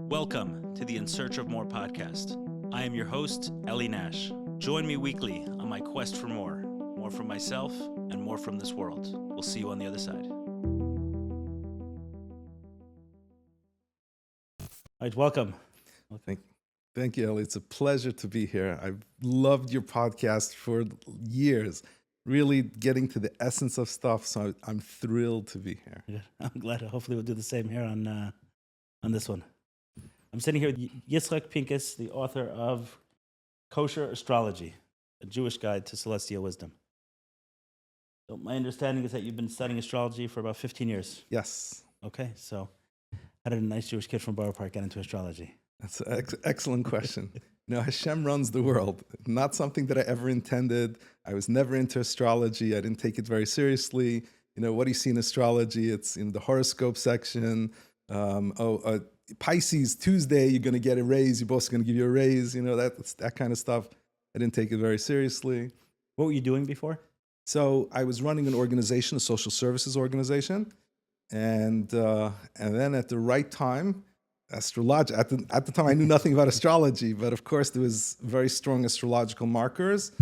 Welcome to the In Search of More podcast. I am your host, Ellie Nash. Join me weekly on my quest for more from myself and more from this world. We'll see you on the other side. All right, welcome. Thank you, Ellie. It's a pleasure to be here. I've loved your podcast for years, really getting to the essence of stuff, so I'm thrilled to be here. Yeah, I'm glad. Hopefully we'll do the same here on this one. I'm sitting here with Yitzchok Pinkesz, the author of Kosher Astrology, a Jewish guide to celestial wisdom. So my understanding is that you've been studying astrology for about 15 years. Yes. Okay, so how did a nice Jewish kid from Boro Park get into astrology? That's an excellent question. Hashem runs the world. Not something that I ever intended. I was never into astrology. I didn't take it very seriously. What do you see in astrology? It's in the horoscope section. Pisces, Tuesday, you're going to get a raise. Your boss is going to give you a raise. That kind of stuff. I didn't take it very seriously. What were you doing before? So I was running an organization, a social services organization. And then at the right time, astrology. At the time, I knew nothing about astrology, but of course there was very strong astrological markers.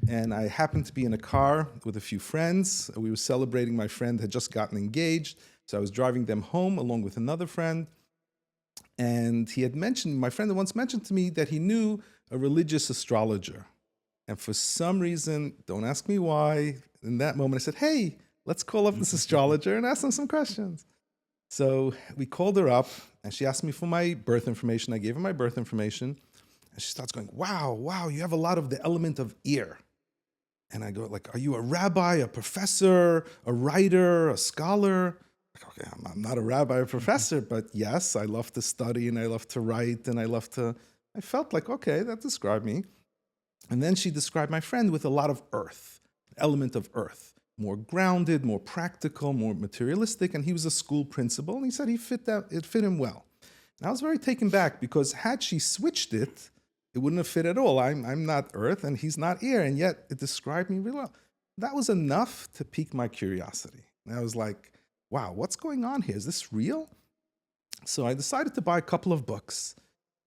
And I happened to be in a car with a few friends. We were celebrating. My friend had just gotten engaged, so I was driving them home along with another friend. And my friend had once mentioned to me that he knew a religious astrologer. And for some reason, don't ask me why, in that moment I said, hey, let's call up this astrologer and ask him some questions. So we called her up, and she asked me for my birth information. I gave her my birth information, and she starts going, wow, you have a lot of the element of ear. And I go, are you a rabbi, a professor, a writer, a scholar? Okay, I'm not a rabbi or professor, but yes, I love to study, and I love to write, and I felt like, okay, that described me. And then she described my friend with a lot of earth, element of earth. More grounded, more practical, more materialistic, and he was a school principal, and he said it fit him well. And I was very taken back, because had she switched it, it wouldn't have fit at all. I'm not earth, and he's not air, and yet it described me really well. That was enough to pique my curiosity. And I was like, wow, what's going on here? Is this real? So I decided to buy a couple of books,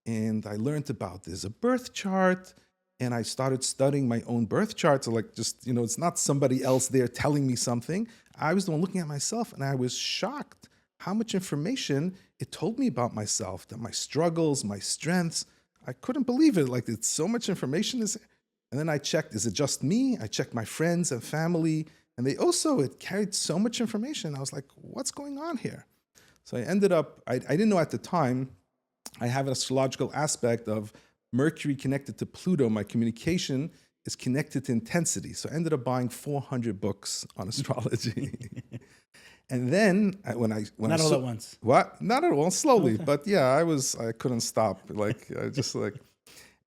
and I learned about there's a birth chart. And I started studying my own birth chart. So it's not somebody else there telling me something. I was the one looking at myself, and I was shocked how much information it told me about myself, that my struggles, my strengths. I couldn't believe it. It's so much information. And then I checked, is it just me? I checked my friends and family, and it carried so much information. I was like, what's going on here? So I ended up, I didn't know at the time, I have an astrological aspect of Mercury connected to Pluto. My communication is connected to intensity. So I ended up buying 400 books on astrology. And then when I not all at once. What? Not at all. Slowly, okay. But yeah, I couldn't stop.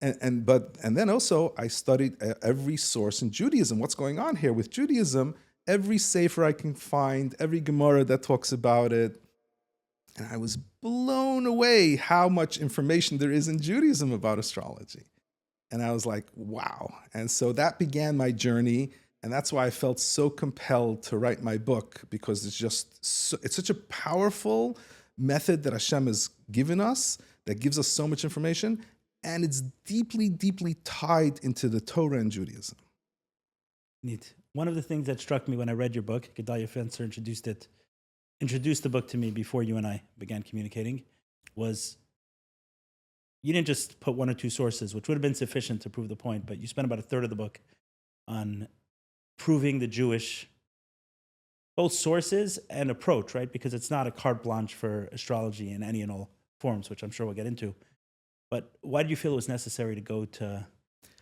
And then also I studied every source in Judaism. What's going on here with Judaism? Every sefer I can find, every Gemara that talks about it. And I was blown away how much information there is in Judaism about astrology. And I was like, wow. And so that began my journey. And that's why I felt so compelled to write my book, because it's such a powerful method that Hashem has given us that gives us so much information. And it's deeply, deeply tied into the Torah and Judaism. Neat. One of the things that struck me when I read your book, Gedalia Fencer introduced the book to me before you and I began communicating, was you didn't just put one or two sources, which would have been sufficient to prove the point, but you spent about a third of the book on proving the Jewish both sources and approach, right? Because it's not a carte blanche for astrology in any and all forms, which I'm sure we'll get into. But why did you feel it was necessary to go to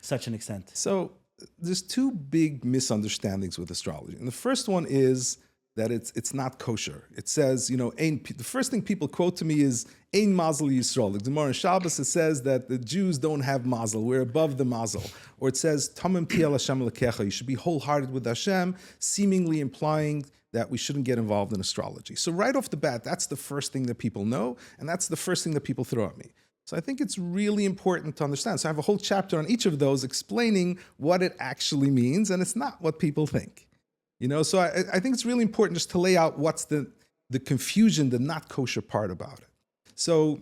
such an extent? So there's two big misunderstandings with astrology. And the first one is that it's not kosher. It says, the first thing people quote to me is, Ein Mazel Yisrael. The Gemara in Shabbos, it says that the Jews don't have mazel. We're above the mazel. Or it says, Tamim pi el Hashem lekecha. You should be wholehearted with Hashem, seemingly implying that we shouldn't get involved in astrology. So right off the bat, that's the first thing that people know, and that's the first thing that people throw at me. So I think it's really important to understand. So I have a whole chapter on each of those explaining what it actually means, and it's not what people think. So I think it's really important just to lay out what's the confusion, the not kosher part about it. So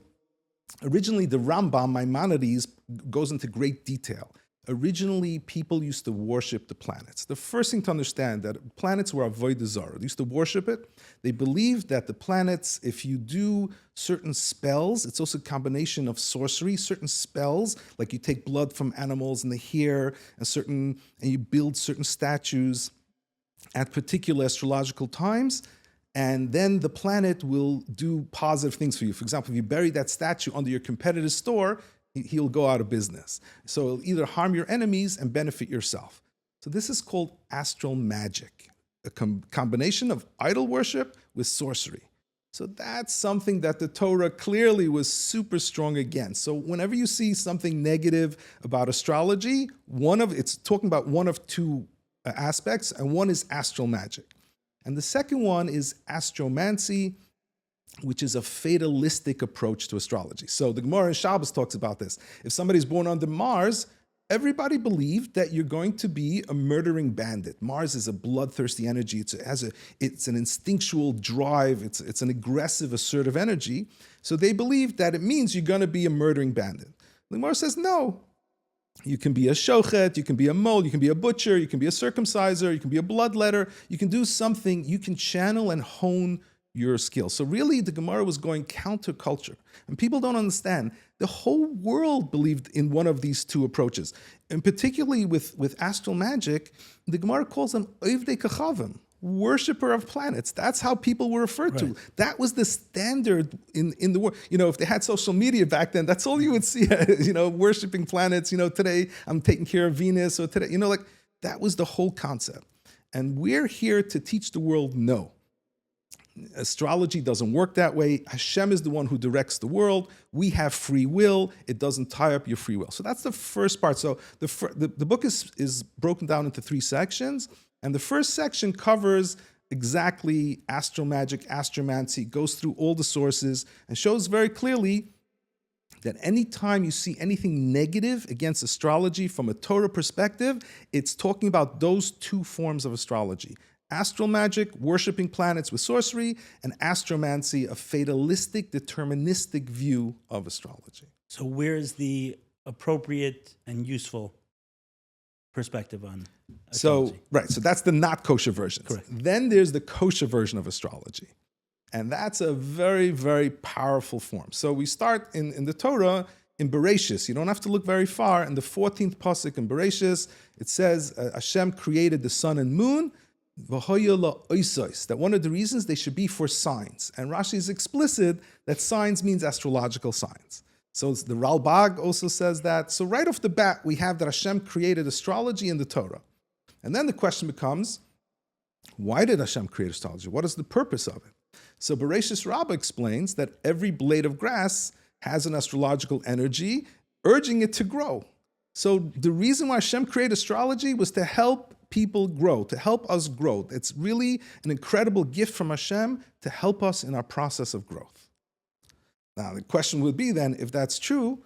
Originally, the Rambam, Maimonides, goes into great detail. Originally, people used to worship the planets. The first thing to understand that planets were avodah zarah. They used to worship it. They believed that the planets, if you do certain spells, it's also a combination of sorcery, certain spells, like you take blood from animals and the hair, and you build certain statues at particular astrological times, and then the planet will do positive things for you. For example, if you bury that statue under your competitor's store, he'll go out of business. So it'll either harm your enemies and benefit yourself. So this is called astral magic, a combination of idol worship with sorcery. So that's something that the Torah clearly was super strong against. So whenever you see something negative about astrology, it's talking about one of two aspects, and one is astral magic. And the second one is astromancy, which is a fatalistic approach to astrology. So the Gemara in Shabbos talks about this. If somebody's born under Mars, everybody believed that you're going to be a murdering bandit. Mars is a bloodthirsty energy. It's an instinctual drive. It's an aggressive, assertive energy. So they believe that it means you're going to be a murdering bandit. The Gemara says, no. You can be a shochet, you can be a mole, you can be a butcher, you can be a circumciser, you can be a bloodletter. You can do something, you can channel and hone your skill. So really, the Gemara was going counterculture. And people don't understand. The whole world believed in one of these two approaches. And particularly with astral magic, the Gemara calls them oivdei kachavim, worshipper of planets. That's how people were referred to. That was the standard in the world. If they had social media back then, that's all you would see, worshiping planets. Today I'm taking care of Venus, or today, that was the whole concept. And we're here to teach the world, no. Astrology doesn't work that way. Hashem is the one who directs the world. We have free will. It doesn't tie up your free will. So that's the first part. So the book is broken down into 3 sections. And the first section covers exactly astral magic, astromancy, goes through all the sources, and shows very clearly that anytime you see anything negative against astrology from a Torah perspective, it's talking about those 2 forms of astrology. Astral magic, worshiping planets with sorcery, and astromancy, a fatalistic, deterministic view of astrology. So where's the appropriate and useful perspective on astrology? So that's the not kosher version. Correct. Then there's the kosher version of astrology. And that's a very, very powerful form. So we start in the Torah in Bereshis. You don't have to look very far. In the 14th pasuk in Bereshis, it says Hashem created the sun and moon, that one of the reasons they should be for signs. And Rashi is explicit that signs means astrological signs. So the Ralbag also says that. So right off the bat, we have that Hashem created astrology in the Torah. And then the question becomes, why did Hashem create astrology? What is the purpose of it? So Bereshis Rabbah explains that every blade of grass has an astrological energy, urging it to grow. So the reason why Hashem created astrology was to help people grow, to help us grow. It's really an incredible gift from Hashem to help us in our process of growth. Now, the question would be then, if that's true,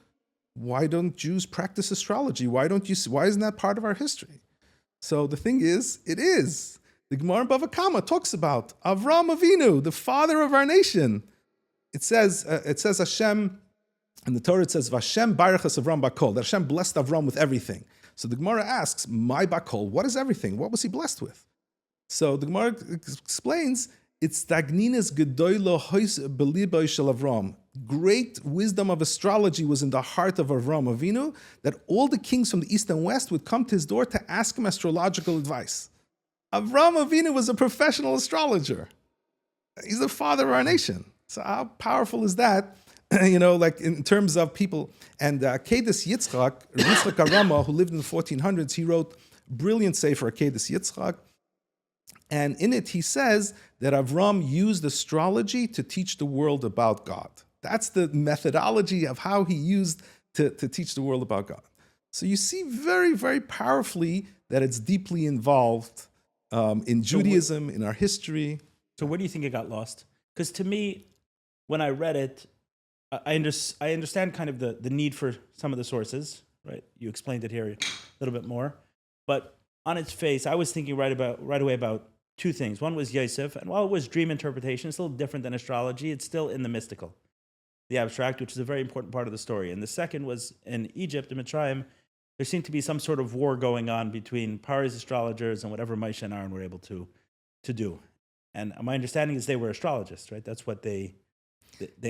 why don't Jews practice astrology? Why isn't that part of our history? So the thing is, it is. The Gemara in Bava Kama talks about Avram Avinu, the father of our nation. It says Hashem, in the Torah it says, Vashem barachas Avram bakol, that Hashem blessed Avram with everything. So the Gemara asks, my bakol, what is everything? What was he blessed with? So the Gemara explains, it's Tagninas Gedoylo Hois Beliboy Shel Avram. Great wisdom of astrology was in the heart of Avram Avinu, that all the kings from the east and west would come to his door to ask him astrological advice. Avram Avinu was a professional astrologer. He's the father of our nation. So how powerful is that? Like in terms of people. And Akedas Yitzchok Arama, who lived in the 1400s, he wrote brilliant sefer Akedas Yitzchok. And in it, he says that Avram used astrology to teach the world about God. That's the methodology of how he used to teach the world about God. So you see very, very powerfully that it's deeply involved in Judaism, in our history. So where do you think it got lost? Because to me, when I read it, I understand kind of the need for some of the sources, right? You explained it here a little bit more. But on its face, I was thinking right away about 2 things. One was Yosef, and while it was dream interpretation, it's a little different than astrology. It's still in the mystical. the abstract, which is a very important part of the story. And the second was in Egypt, in Mitzrayim, there seemed to be some sort of war going on between Pari's astrologers and whatever Moshe and Aaron were able to do. And my understanding is they were astrologists, right? That's what they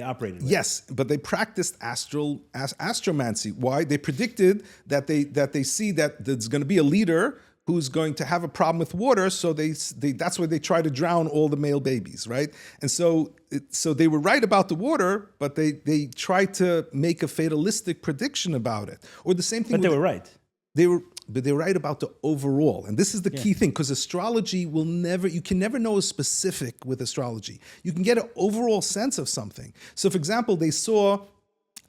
operated with. Yes, but they practiced astromancy. Why? They predicted that they see that there's going to be a leader who's going to have a problem with water, so that's why they try to drown all the male babies, right? And so they were right about the water, but they tried to make a fatalistic prediction about it. Or the same thing. But they were right. But they're right about the overall. And this is the key thing, because astrology you can never know a specific with astrology. You can get an overall sense of something. So for example, they saw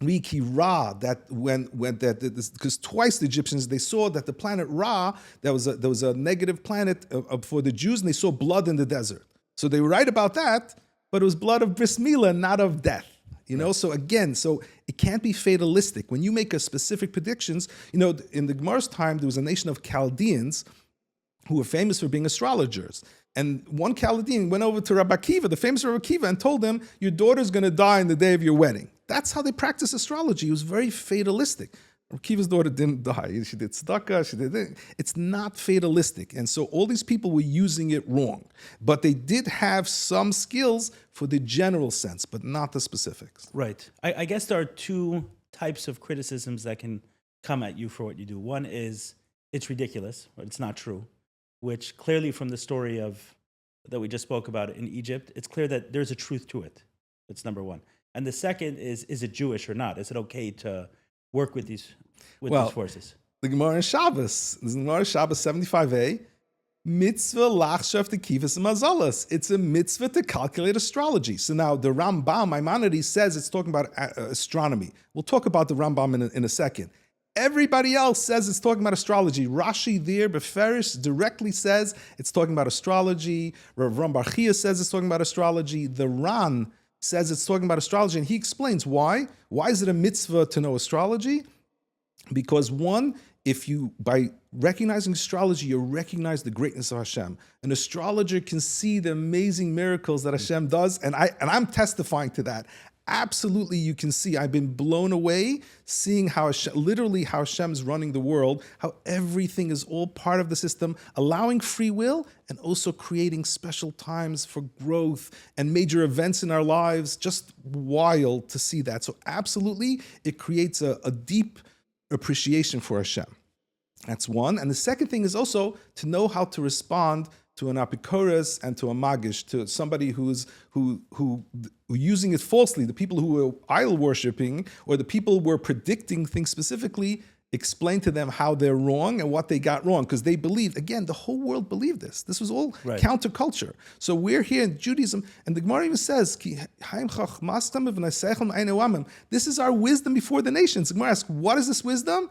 Riki Ra, that because twice the Egyptians, they saw that the planet Ra, there was a negative planet for the Jews, and they saw blood in the desert. So they were right about that, but it was blood of bris milah, not of death. So again, it can't be fatalistic. When you make a specific predictions, in the Gemara's time, there was a nation of Chaldeans who were famous for being astrologers. And one Chaldean went over to Rabbi Akiva, the famous Rabbi Akiva, and told him, your daughter's going to die on the day of your wedding. That's how they practice astrology. It was very fatalistic. Rabbi Akiva's daughter didn't die. She did tzedakah, It's not fatalistic. And so all these people were using it wrong. But they did have some skills for the general sense, but not the specifics. Right. I guess there are two types of criticisms that can come at you for what you do. One is it's ridiculous, or it's not true, which clearly from the story that we just spoke about in Egypt, it's clear that there's a truth to it. That's number one. And the second is it Jewish or not? Is it okay to work with these forces? The Gemara in Shabbos 75a, mitzvah lachshav tekivas mazalas. It's a mitzvah to calculate astrology. So now the Rambam, Maimonides, says it's talking about astronomy. We'll talk about the Rambam in a second. Everybody else says it's talking about astrology. Rashi there, Beferish, directly says it's talking about astrology. Rav Ram Bar Chia says it's talking about astrology. The Ran says it's talking about astrology, and he explains why. Why is it a mitzvah to know astrology? Because one, by recognizing astrology, you recognize the greatness of Hashem. An astrologer can see the amazing miracles that Hashem does, and I'm testifying to that. Absolutely, you can see. I've been blown away seeing how Hashem is running the world, how everything is all part of the system, allowing free will and also creating special times for growth and major events in our lives. Just wild to see that. So absolutely, it creates a deep appreciation for Hashem. That's one. And the second thing is also to know how to respond to an apikoros and to a magish, to somebody who using it falsely. The people who were idol worshipping, or the people who were predicting things specifically, explain to them how they're wrong and what they got wrong, because they believed, again, the whole world believed this. This was all counterculture. So we're here in Judaism, and the Gemara even says, this is our wisdom before the nations. The Gemara asks, what is this wisdom?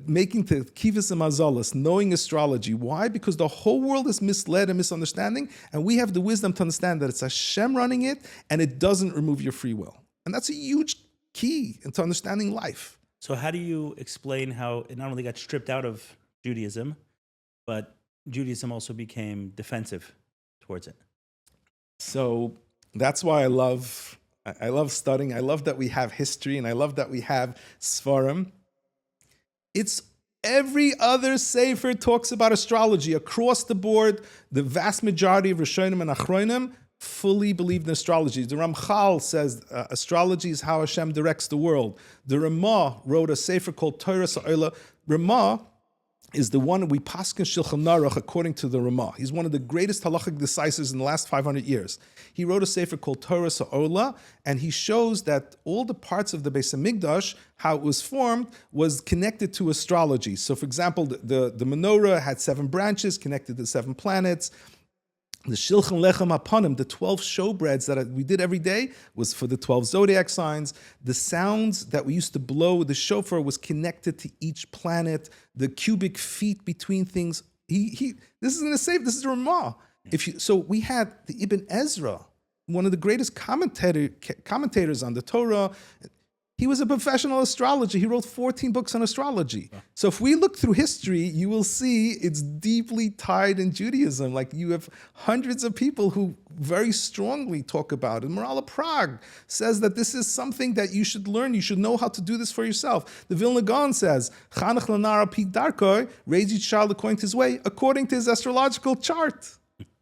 Making the kivas and mazalas, knowing astrology. Why? Because the whole world is misled and misunderstanding, and we have the wisdom to understand that it's Hashem running it, and it doesn't remove your free will. And that's a huge key into understanding life. So how do you explain how it not only got stripped out of Judaism, but Judaism also became defensive towards it? So that's why I love studying. I love that we have history, and I love that we have Sfarim. It's every other sefer talks about astrology across the board. The vast majority of Rishonim and Achronim fully believed in astrology. The Ramchal says astrology is how Hashem directs the world. The Ramah wrote a sefer called Torah Sa'olah. Ramah is the one we paskin Shulchan Aruch according to the Ramah. He's one of the greatest halachic decisors in the last 500 years. He wrote a sefer called Torah Sa'olah, and he shows that all the parts of the Beis HaMikdash, how it was formed, was connected to astrology. So for example, the menorah had 7 branches connected to 7 planets. The Shilchan Lechem Apanim, the 12 showbreads that we did every day, was for the 12 zodiac signs. The sounds that we used to blow with the shofar was connected to each planet. The cubic feet between things. This is going to save. This is Ramah. So we had the Ibn Ezra, one of the greatest commentators on the Torah. He was a professional astrologer. He wrote 14 books on astrology. So if we look through history, you will see it's deeply tied in Judaism. Like you have hundreds of people who very strongly talk about it. Morale of Prague says that this is something that you should learn. You should know how to do this for yourself. The Vilna Gaon says, Chanech lanara pi darkoi, raise each child according to his way, according to his astrological chart.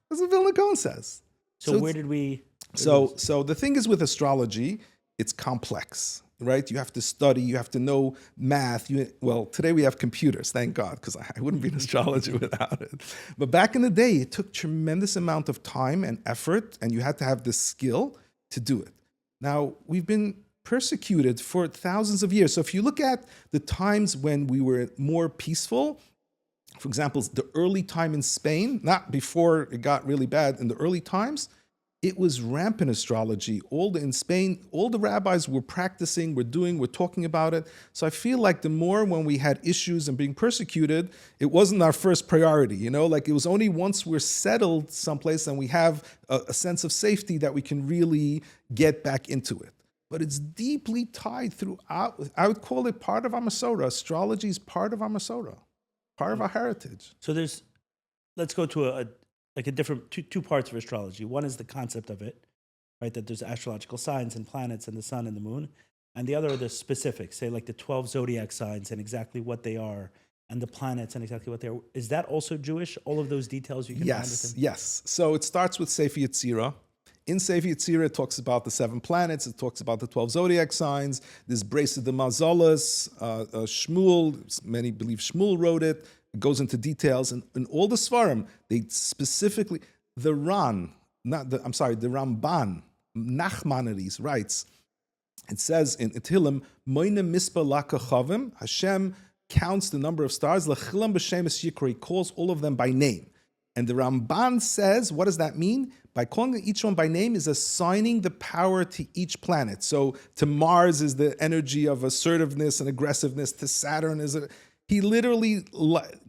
That's what Vilna Gaon says. So where did we... So the thing is with astrology, it's complex, right? You have to study, you have to know math. Well, today we have computers, thank God, because I wouldn't be an astrologer without it. But back in the day, it took tremendous amount of time and effort, and you had to have the skill to do it. Now, we've been persecuted for thousands of years. So if you look at the times when we were more peaceful, for example, the early time in Spain, not before it got really bad, in the early times, it was rampant astrology. In Spain, all the rabbis were practicing, were talking about it. So I feel like the more when we had issues and being persecuted, it wasn't our first priority, Like it was only once we're settled someplace and we have a sense of safety that we can really get back into it. But it's deeply tied throughout. I would call it part of our Masorah. Astrology is part of our Masorah, part of our heritage. So let's go to a different two parts of astrology. One is the concept of it, right? That there's astrological signs and planets and the sun and the moon. And the other are the specifics, say like the 12 zodiac signs and exactly what they are, and the planets and exactly what they are. Is that also Jewish? All of those details you can find within? Yes. So it starts with Sefer Yetzirah. In Sefer Yetzirah, it talks about the 7 planets. It talks about the 12 zodiac signs. There's Bresa de Mazolas, Shmuel. Many believe Shmuel wrote it. It goes into details, and in all the Svarim, they specifically, the Ramban, Nachmanides writes, it says in Tehillim, Moine mispa lakachavim, Hashem counts the number of stars, Lechilam b'shemes yikra, he calls all of them by name. And the Ramban says, what does that mean? By calling each one by name is assigning the power to each planet. So to Mars is the energy of assertiveness and aggressiveness, to Saturn is he literally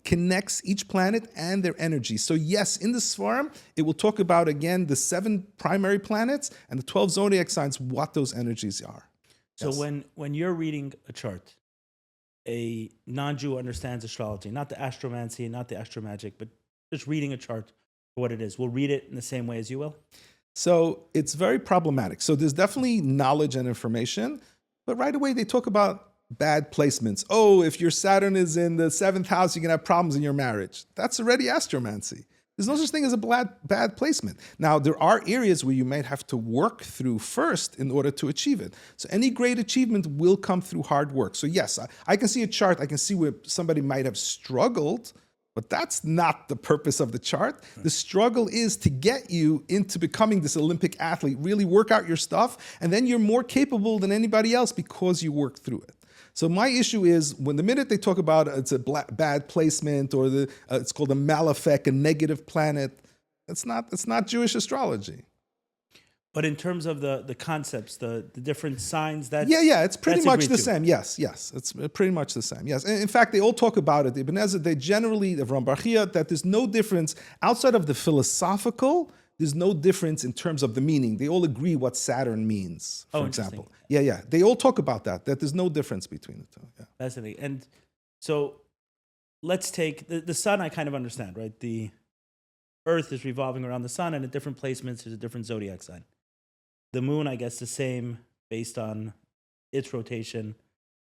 connects each planet and their energy. So yes, in the Svarim, it will talk about, again, the 7 primary planets and the 12 zodiac signs, what those energies are. So when you're reading a chart, a non-Jew understands astrology, not the astromancy, not the astromagic, but just reading a chart for what it is. We'll read it in the same way as you will? So it's very problematic. So there's definitely knowledge and information, but right away they talk about bad placements. Oh, if your Saturn is in the 7th house, you're going to have problems in your marriage. That's already astromancy. There's no such thing as a bad placement. Now, there are areas where you might have to work through first in order to achieve it. So any great achievement will come through hard work. So yes, I can see a chart. I can see where somebody might have struggled, but that's not the purpose of the chart. The struggle is to get you into becoming this Olympic athlete, really work out your stuff, and then you're more capable than anybody else because you worked through it. So my issue is when the minute they talk about it's a bad placement or it's called a malefic, a negative planet, it's not Jewish astrology. But in terms of the concepts, the different signs, it's pretty much the same. Yes, it's pretty much the same. Yes, and in fact, they all talk about it. Ibn Ezra, they generally, the Rambachia, that there's no difference outside of the philosophical. There's no difference in terms of the meaning. They all agree what Saturn means, for example. Yeah. They all talk about that there's no difference between the two. Yeah. Fascinating. And so let's take the sun, I kind of understand, right? The Earth is revolving around the sun, and at different placements, there's a different zodiac sign. The moon, I guess, the same based on its rotation,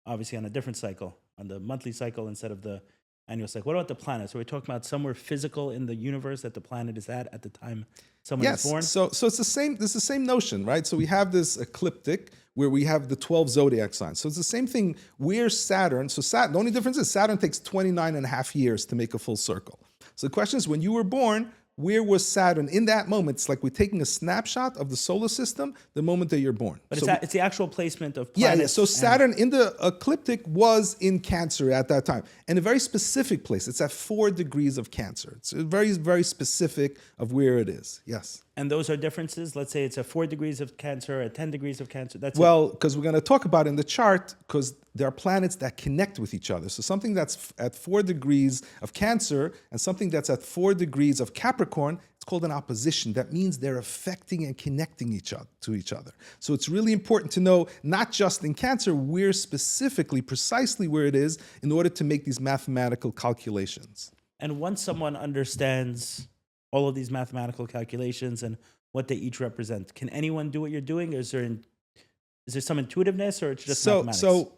obviously on a different cycle, on the monthly cycle instead of the annual cycle. What about the planets? Are we talking about somewhere physical in the universe that the planet is at the time someone is born? So it's the same. This is the same notion, right? So we have this ecliptic where we have the 12 zodiac signs. So it's the same thing. We're Saturn. So Saturn, the only difference is Saturn takes 29 and a half years to make a full circle. So the question is, when you were born, where was Saturn in that moment? It's like we're taking a snapshot of the solar system the moment that you're born. But it's the actual placement of planets. Yeah. So Saturn in the ecliptic was in Cancer at that time, and a very specific place. It's at 4 degrees of Cancer. It's very, very specific of where it is. Yes. And those are differences. Let's say it's a 4 degrees of Cancer, a 10 degrees of Cancer. That's Well, because we're going to talk about in the chart, because there are planets that connect with each other. So something that's at 4 degrees of Cancer and something that's at 4 degrees of Capricorn, it's called an opposition. That means they're affecting and connecting to each other. So it's really important to know, not just in Cancer, where specifically, precisely where it is, in order to make these mathematical calculations. And once someone understands all of these mathematical calculations and what they each represent, can anyone do what you're doing? Or is there some intuitiveness, or it's just mathematics? So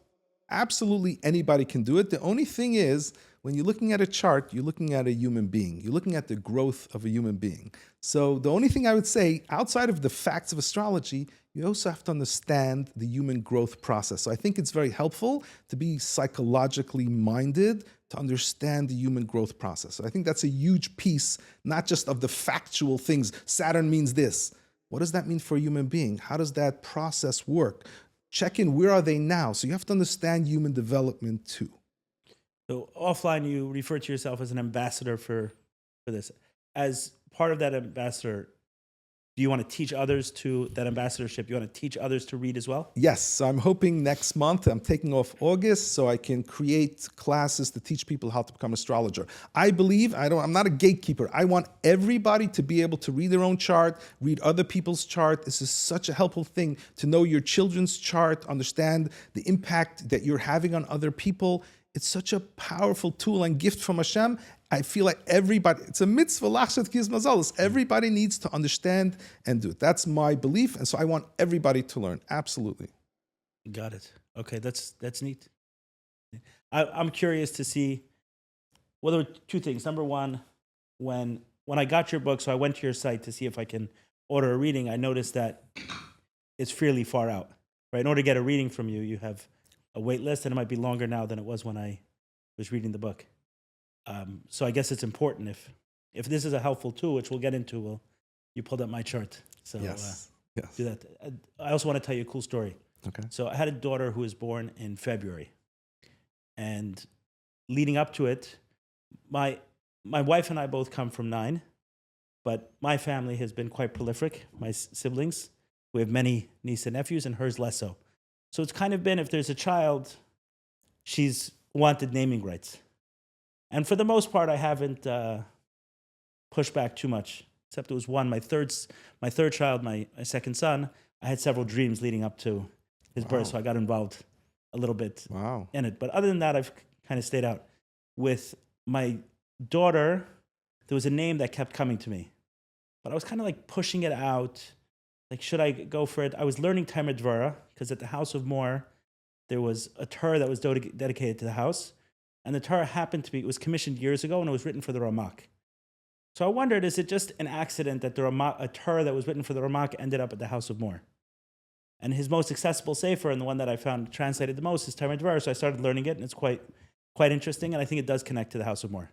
absolutely anybody can do it. The only thing is, when you're looking at a chart, you're looking at a human being. You're looking at the growth of a human being. So the only thing I would say, outside of the facts of astrology, you also have to understand the human growth process. So I think it's very helpful to be psychologically minded to understand the human growth process. So I think that's a huge piece, not just of the factual things. Saturn means this. What does that mean for a human being? How does that process work? Check in, where are they now? So you have to understand human development too. So offline, you refer to yourself as an ambassador for this. As part of that ambassador, do you want to teach others to that ambassadorship? You want to teach others to read as well? Yes. So I'm hoping next month, I'm taking off August, so I can create classes to teach people how to become an astrologer. I believe, I'm not a gatekeeper. I want everybody to be able to read their own chart, read other people's chart. This is such a helpful thing to know your children's chart, understand the impact that you're having on other people. It's such a powerful tool and gift from Hashem. I feel like everybody, it's a mitzvah, lachshat kiz mazalos. Everybody needs to understand and do it. That's my belief. And so I want everybody to learn. Absolutely. Got it. Okay, that's neat. I'm curious to see, well, there were two things. Number one, when I got your book, so I went to your site to see if I can order a reading, I noticed that it's fairly far out. Right? In order to get a reading from you, you have a wait list, and it might be longer now than it was when I was reading the book. So I guess it's important if this is a helpful tool, which we'll get into. Well, you pulled up my chart, so yes. Do that. I also want to tell you a cool story. Okay. So I had a daughter who was born in February, and leading up to it, my wife and I both come from 9, but my family has been quite prolific. My siblings, we have many nieces and nephews, and hers less so. So it's kind of been, if there's a child, she's wanted naming rights. And for the most part, I haven't pushed back too much, except it was one, my third child, my second son. I had several dreams leading up to his birth, so I got involved a little bit in it. But other than that, I've kind of stayed out. With my daughter, there was a name that kept coming to me, but I was kind of like pushing it out. Like, should I go for it? I was learning Talmud Torah, because at the House of Moore, there was a Torah that was dedicated to the house. And the Torah happened to be, it was commissioned years ago, and it was written for the Ramak. So I wondered, is it just an accident that a Torah that was written for the Ramak ended up at the House of Moore? And his most accessible sefer, and the one that I found translated the most, is Talmud Torah. So I started learning it, and it's quite interesting, and I think it does connect to the House of Moore.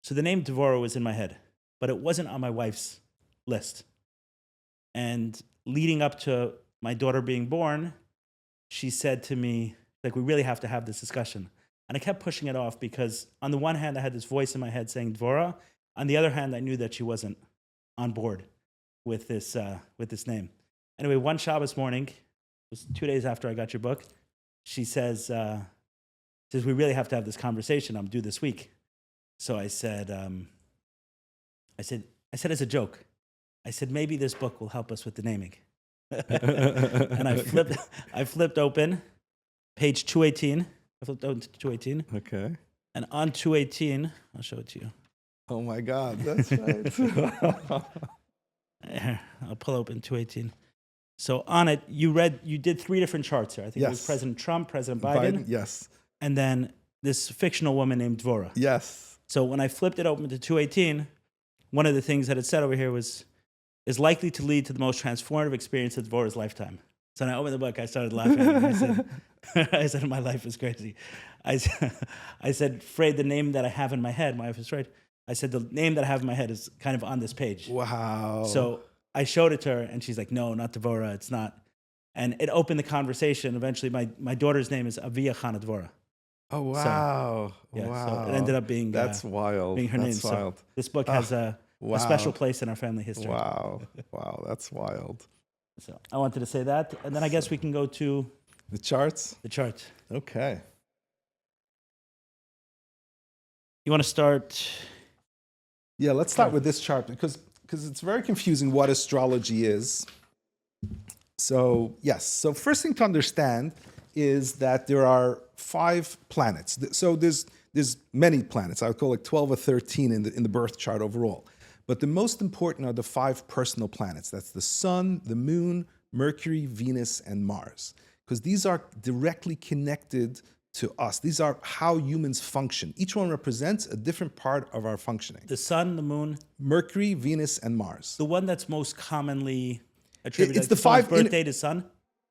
So the name Devorah was in my head, but it wasn't on my wife's list. And leading up to my daughter being born, she said to me, like, we really have to have this discussion. And I kept pushing it off because on the one hand, I had this voice in my head saying Dvorah. On the other hand, I knew that she wasn't on board with this name. Anyway, one Shabbos morning, it was 2 days after I got your book, she says, we really have to have this conversation. I'm due this week. So I said as a joke, I said, maybe this book will help us with the naming. And I flipped open page 218. I flipped open to 218. Okay. And on 218, I'll show it to you. Oh my God, that's right. I'll pull open 218. So on it, you did 3 different charts here. I think it was President Trump, President Biden. Yes. And then this fictional woman named Dvorah. Yes. So when I flipped it open to 218, one of the things that it said over here is likely to lead to the most transformative experience of Dvorah's lifetime. So when I opened the book, I started laughing. I said, my life is crazy. I said, Fred, the name that I have in my head, my wife is right. I said, the name that I have in my head is kind of on this page. Wow. So I showed it to her, and she's like, no, not Dvorah, it's not. And it opened the conversation. Eventually, my daughter's name is Avia Chana Dvorah. Oh, wow. So, yeah, wow. so it ended up being That's wild. being her That's name. Wild. So this book has a a special place in our family history. Wow. Wow. That's wild. So I wanted to say that. And then I guess we can go to The charts? the chart. Okay. You want to start? Yeah, let's start with this chart because it's very confusing what astrology is. So, yes. So first thing to understand is that there are 5 planets. So there's many planets. I would call it 12 or 13 in the birth chart overall. But the most important are the 5 personal planets. That's the Sun, the Moon, Mercury, Venus, and Mars. Because these are directly connected to us. These are how humans function. Each one represents a different part of our functioning. The Sun, the Moon, Mercury, Venus, and Mars. the one that's most commonly attributed. It's the to someone's 5 birthday to Sun.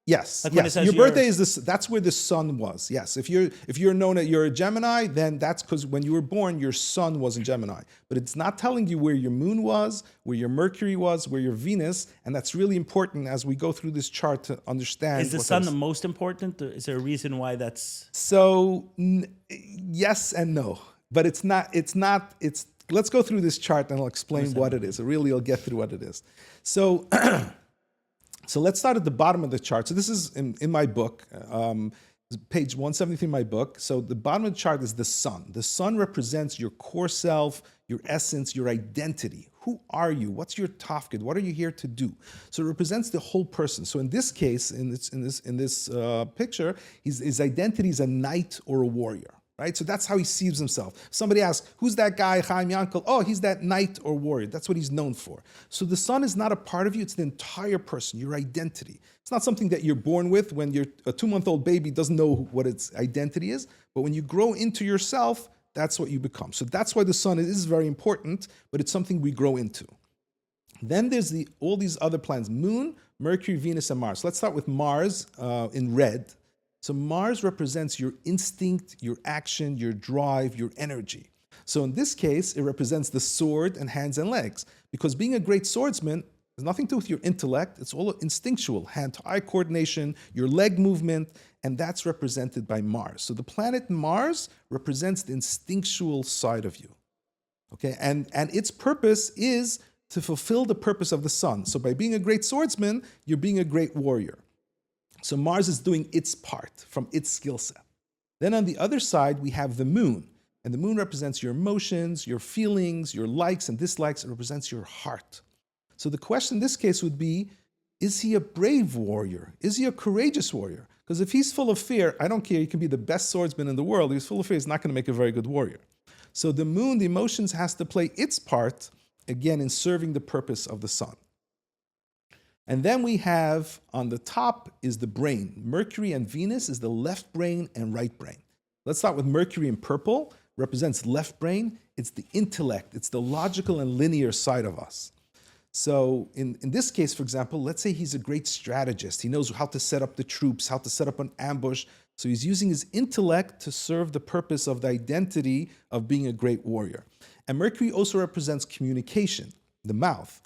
Yes, Like when it yes. says Your your- birthday is this. That's where the sun was. Yes, if you're known that you're a Gemini, then that's because when you were born, your sun was in Gemini. But it's not telling you where your moon was, where your Mercury was, where your Venus, and that's really important as we go through this chart to understand. Is the what Sun those- the most important? Or is there a reason why that's? So yes and no, but it's not. It's. Let's go through this chart and I'll explain what it is. Really, you'll get through what it is. So. So let's start at the bottom of the chart. So this is in my book, page 173 in my book. So the bottom of the chart is the sun. The sun represents your core self, your essence, your identity. Who are you? What's your tafkid? What are you here to do? So it represents the whole person. So in this case, in this picture, his identity is a knight or a warrior. Right? So that's how he sees himself. Somebody asks, who's that guy, Chaim Yankel? Oh, he's that knight or warrior. That's what he's known for. So the sun is not a part of you. It's the entire person, your identity. It's not something that you're born with when you're a 2-month-old baby doesn't know what its identity is. But when you grow into yourself, that's what you become. So that's why the sun is very important, but it's something we grow into. Then there's all these other planets, Moon, Mercury, Venus, and Mars. Let's start with Mars in red. So Mars represents your instinct, your action, your drive, your energy. So in this case, it represents the sword and hands and legs. Because being a great swordsman has nothing to do with your intellect. It's all instinctual, hand-to-eye coordination, your leg movement, and that's represented by Mars. So the planet Mars represents the instinctual side of you. Okay, and its purpose is to fulfill the purpose of the sun. So by being a great swordsman, you're being a great warrior. So Mars is doing its part from its skill set. Then on the other side, we have the moon. And the moon represents your emotions, your feelings, your likes and dislikes. It represents your heart. So the question in this case would be, is he a brave warrior? Is he a courageous warrior? Because if he's full of fear, I don't care, he can be the best swordsman in the world. If he's full of fear, he's not going to make a very good warrior. So the moon, the emotions, has to play its part, again, in serving the purpose of the sun. And then we have, on the top is the brain. Mercury and Venus is the left brain and right brain. Let's start with Mercury in purple, represents left brain. It's the intellect. It's the logical and linear side of us. So in this case, for example, let's say he's a great strategist. He knows how to set up the troops, how to set up an ambush. So he's using his intellect to serve the purpose of the identity of being a great warrior. And Mercury also represents communication, the mouth.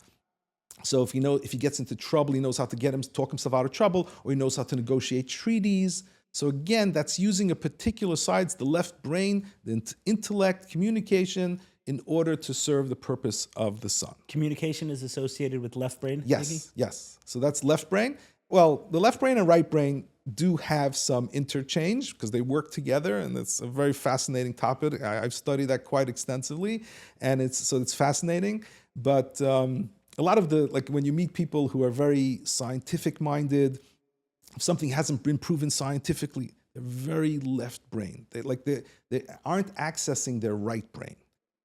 So if he gets into trouble, he knows how to talk himself out of trouble, or he knows how to negotiate treaties. So again, that's using a particular side, it's the left brain, the intellect, communication, in order to serve the purpose of the sun. Communication is associated with left brain Yes, thinking? yes. So that's left brain. Well, the left brain and right brain do have some interchange because they work together, and it's a very fascinating topic. I've studied that quite extensively, and it's fascinating. But a lot of when you meet people who are very scientific minded, if something hasn't been proven scientifically, they're very left brain. They aren't accessing their right brain,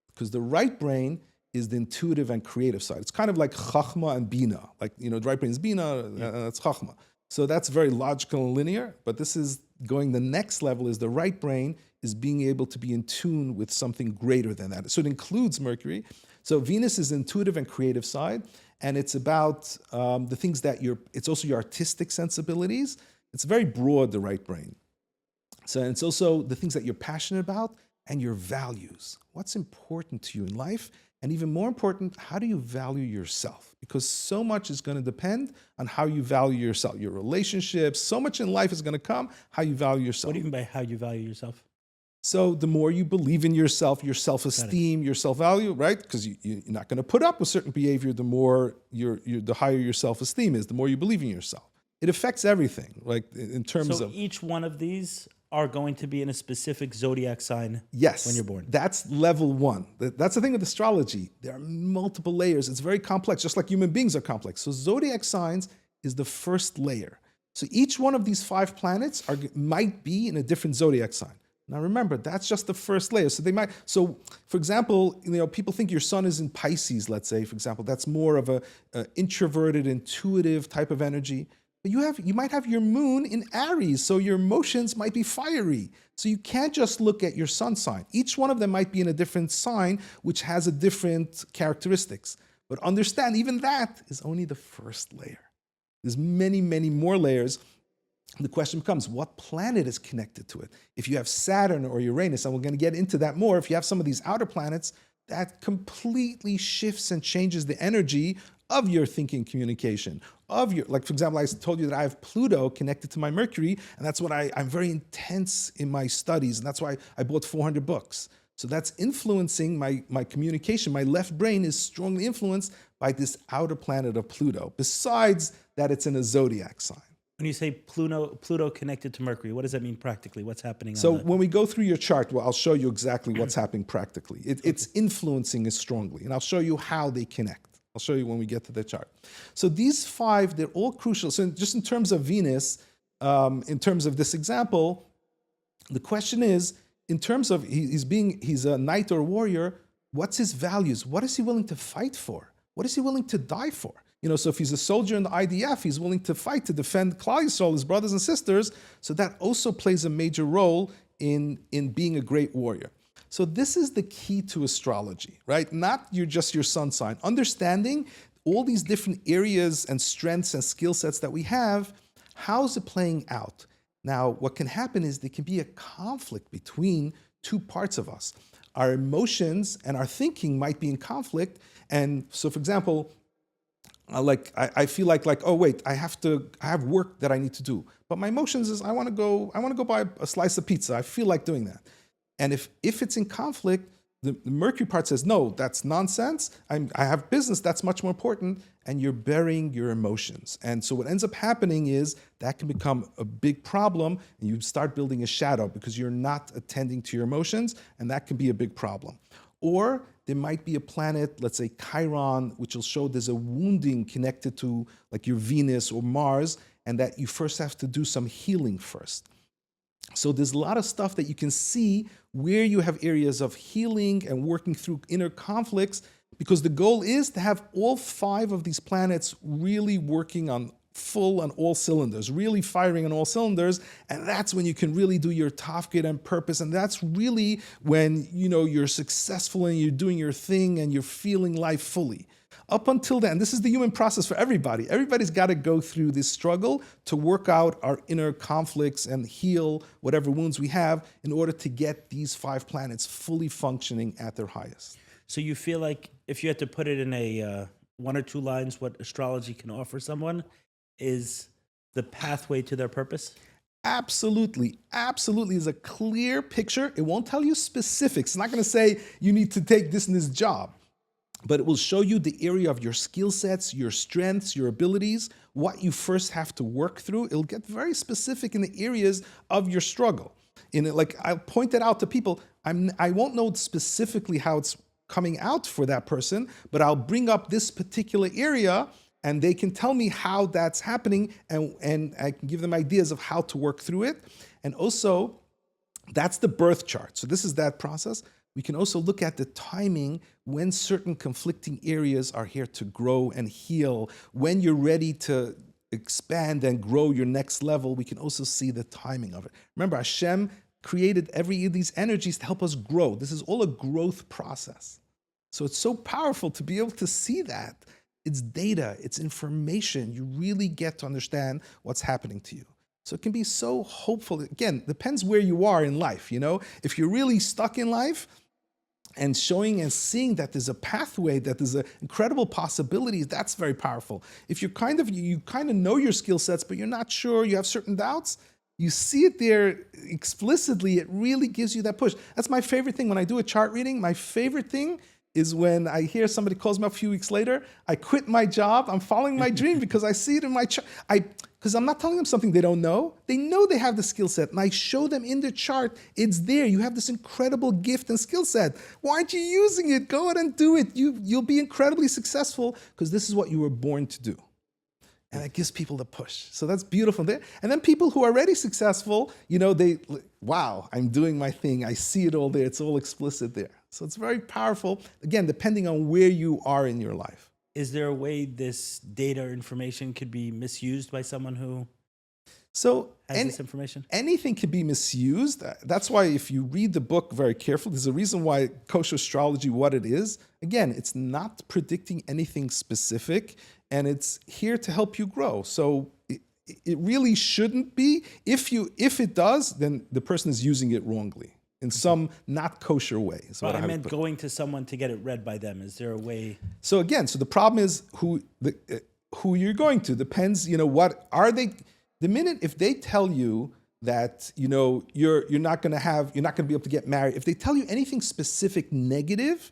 because the right brain is the intuitive and creative side. It's kind of like chachma and bina. The right brain is bina, and that's chachma. So that's very logical and linear, but this is going the next level is the right brain is being able to be in tune with something greater than that. So it includes Mercury. So Venus is intuitive and creative side, and it's about the things that it's also your artistic sensibilities. It's very broad, the right brain. So it's also the things that you're passionate about and your values. What's important to you in life? And even more important, how do you value yourself? Because so much is going to depend on how you value yourself, your relationships. So much in life is going to come how you value yourself. What do you mean by how you value yourself? So the more you believe in yourself, your self-esteem, your self-value, right? Because you're not going to put up with certain behavior. The more the higher your self-esteem is, the more you believe in yourself. It affects everything, like in terms So of each one of these are going to be in a specific zodiac sign yes, when you're born. That's level one. That's the thing with astrology. There are multiple layers. It's very complex, just like human beings are complex. So zodiac signs is the first layer. So each one of these 5 planets might be in a different zodiac sign. Now remember, that's just the first layer. So for example, people think your sun is in Pisces, let's say, for example. That's more of a introverted, intuitive type of energy. But you might have your moon in Aries, so your emotions might be fiery. So you can't just look at your sun sign. Each one of them might be in a different sign, which has a different characteristics. But understand, even that is only the first layer. There's many, many more layers. The question becomes, what planet is connected to it? If you have Saturn or Uranus, and we're going to get into that more, if you have some of these outer planets, that completely shifts and changes the energy of your thinking communication, like for example, I told you that I have Pluto connected to my Mercury, and that's what I'm very intense in my studies, and that's why I bought 400 books. So that's influencing my communication. My left brain is strongly influenced by this outer planet of Pluto, besides that it's in a zodiac sign. When you say Pluto connected to Mercury, what does that mean practically? What's happening? So when we go through your chart, well, I'll show you exactly what's happening practically. It's influencing it strongly, and I'll show you how they connect. I'll show you when we get to the chart. So these 5, they're all crucial. So just in terms of Venus, in terms of this example, the question is, in terms of he's a knight or warrior, what's his values? What is he willing to fight for? What is he willing to die for? So if he's a soldier in the IDF, he's willing to fight to defend Klal Yisrael, his brothers and sisters. So that also plays a major role in being a great warrior. So this is the key to astrology, right? Not just your sun sign. Understanding all these different areas and strengths and skill sets that we have, how's it playing out? Now, what can happen is there can be a conflict between 2 parts of us. Our emotions and our thinking might be in conflict. And so, for example, I feel like, oh wait, I have work that I need to do. But my emotions is I want to go buy a slice of pizza. I feel like doing that. And if it's in conflict, the Mercury part says, no, that's nonsense. I have business, that's much more important. And you're burying your emotions. And so what ends up happening is that can become a big problem, and you start building a shadow because you're not attending to your emotions, and that can be a big problem. Or there might be a planet, let's say Chiron, which will show there's a wounding connected to like your Venus or Mars, and that you first have to do some healing first. So there's a lot of stuff that you can see where you have areas of healing and working through inner conflicts, because the goal is to have all 5 of these planets really working on all cylinders, really firing on all cylinders. And that's when you can really do your tafkid and purpose. And that's really when, you're successful and you're doing your thing and you're feeling life fully. Up until then, this is the human process for everybody. Everybody's got to go through this struggle to work out our inner conflicts and heal whatever wounds we have in order to get these 5 planets fully functioning at their highest. So you feel like if you had to put it in a 1 or 2 lines, what astrology can offer someone is the pathway to their purpose? Absolutely. Absolutely is a clear picture. It won't tell you specifics. It's not going to say you need to take this and this job. But it will show you the area of your skill sets, your strengths, your abilities, what you first have to work through. It'll get very specific in the areas of your struggle. Like I'll point it out to people. I won't know specifically how it's coming out for that person, but I'll bring up this particular area and they can tell me how that's happening, and I can give them ideas of how to work through it. And also, that's the birth chart. So this is that process. We can also look at the timing when certain conflicting areas are here to grow and heal. When you're ready to expand and grow your next level, we can also see the timing of it. Remember, Hashem created every of these energies to help us grow. This is all a growth process. So it's so powerful to be able to see that. It's data, it's information. You really get to understand what's happening to you. So it can be so hopeful. Again, depends where you are in life, If you're really stuck in life and showing and seeing that there's a pathway, that there's an incredible possibilities, that's very powerful. If you kind of know your skill sets, but you're not sure, you have certain doubts, You see it there explicitly. It really gives you that push. That's my favorite thing when I do a chart reading. My favorite thing is when I hear somebody calls me up a few weeks later. I quit my job. I'm following my dream because I see it in my chart. Because I'm not telling them something they don't know. They know they have the skill set, and I show them in the chart. It's there. You have this incredible gift and skill set. Why aren't you using it? Go ahead and do it. You'll be incredibly successful because this is what you were born to do. And it gives people the push. So that's beautiful there. And then people who are already successful, wow, I'm doing my thing. I see it all there. It's all explicit there. So it's very powerful, again, depending on where you are in your life. Is there a way this data or information could be misused by someone who has this information? Anything can be misused. That's why if you read the book very carefully, there's a reason why Kosher Astrology, what it is. Again, it's not predicting anything specific, and it's here to help you grow. So it really shouldn't be. If it does, then the person is using it wrongly in some not kosher way. But I meant going to someone to get it read by them. Is there a way? So again, the problem is who you're going to. Depends, what are they? The minute if they tell you that you're not going to be able to get married, if they tell you anything specific negative,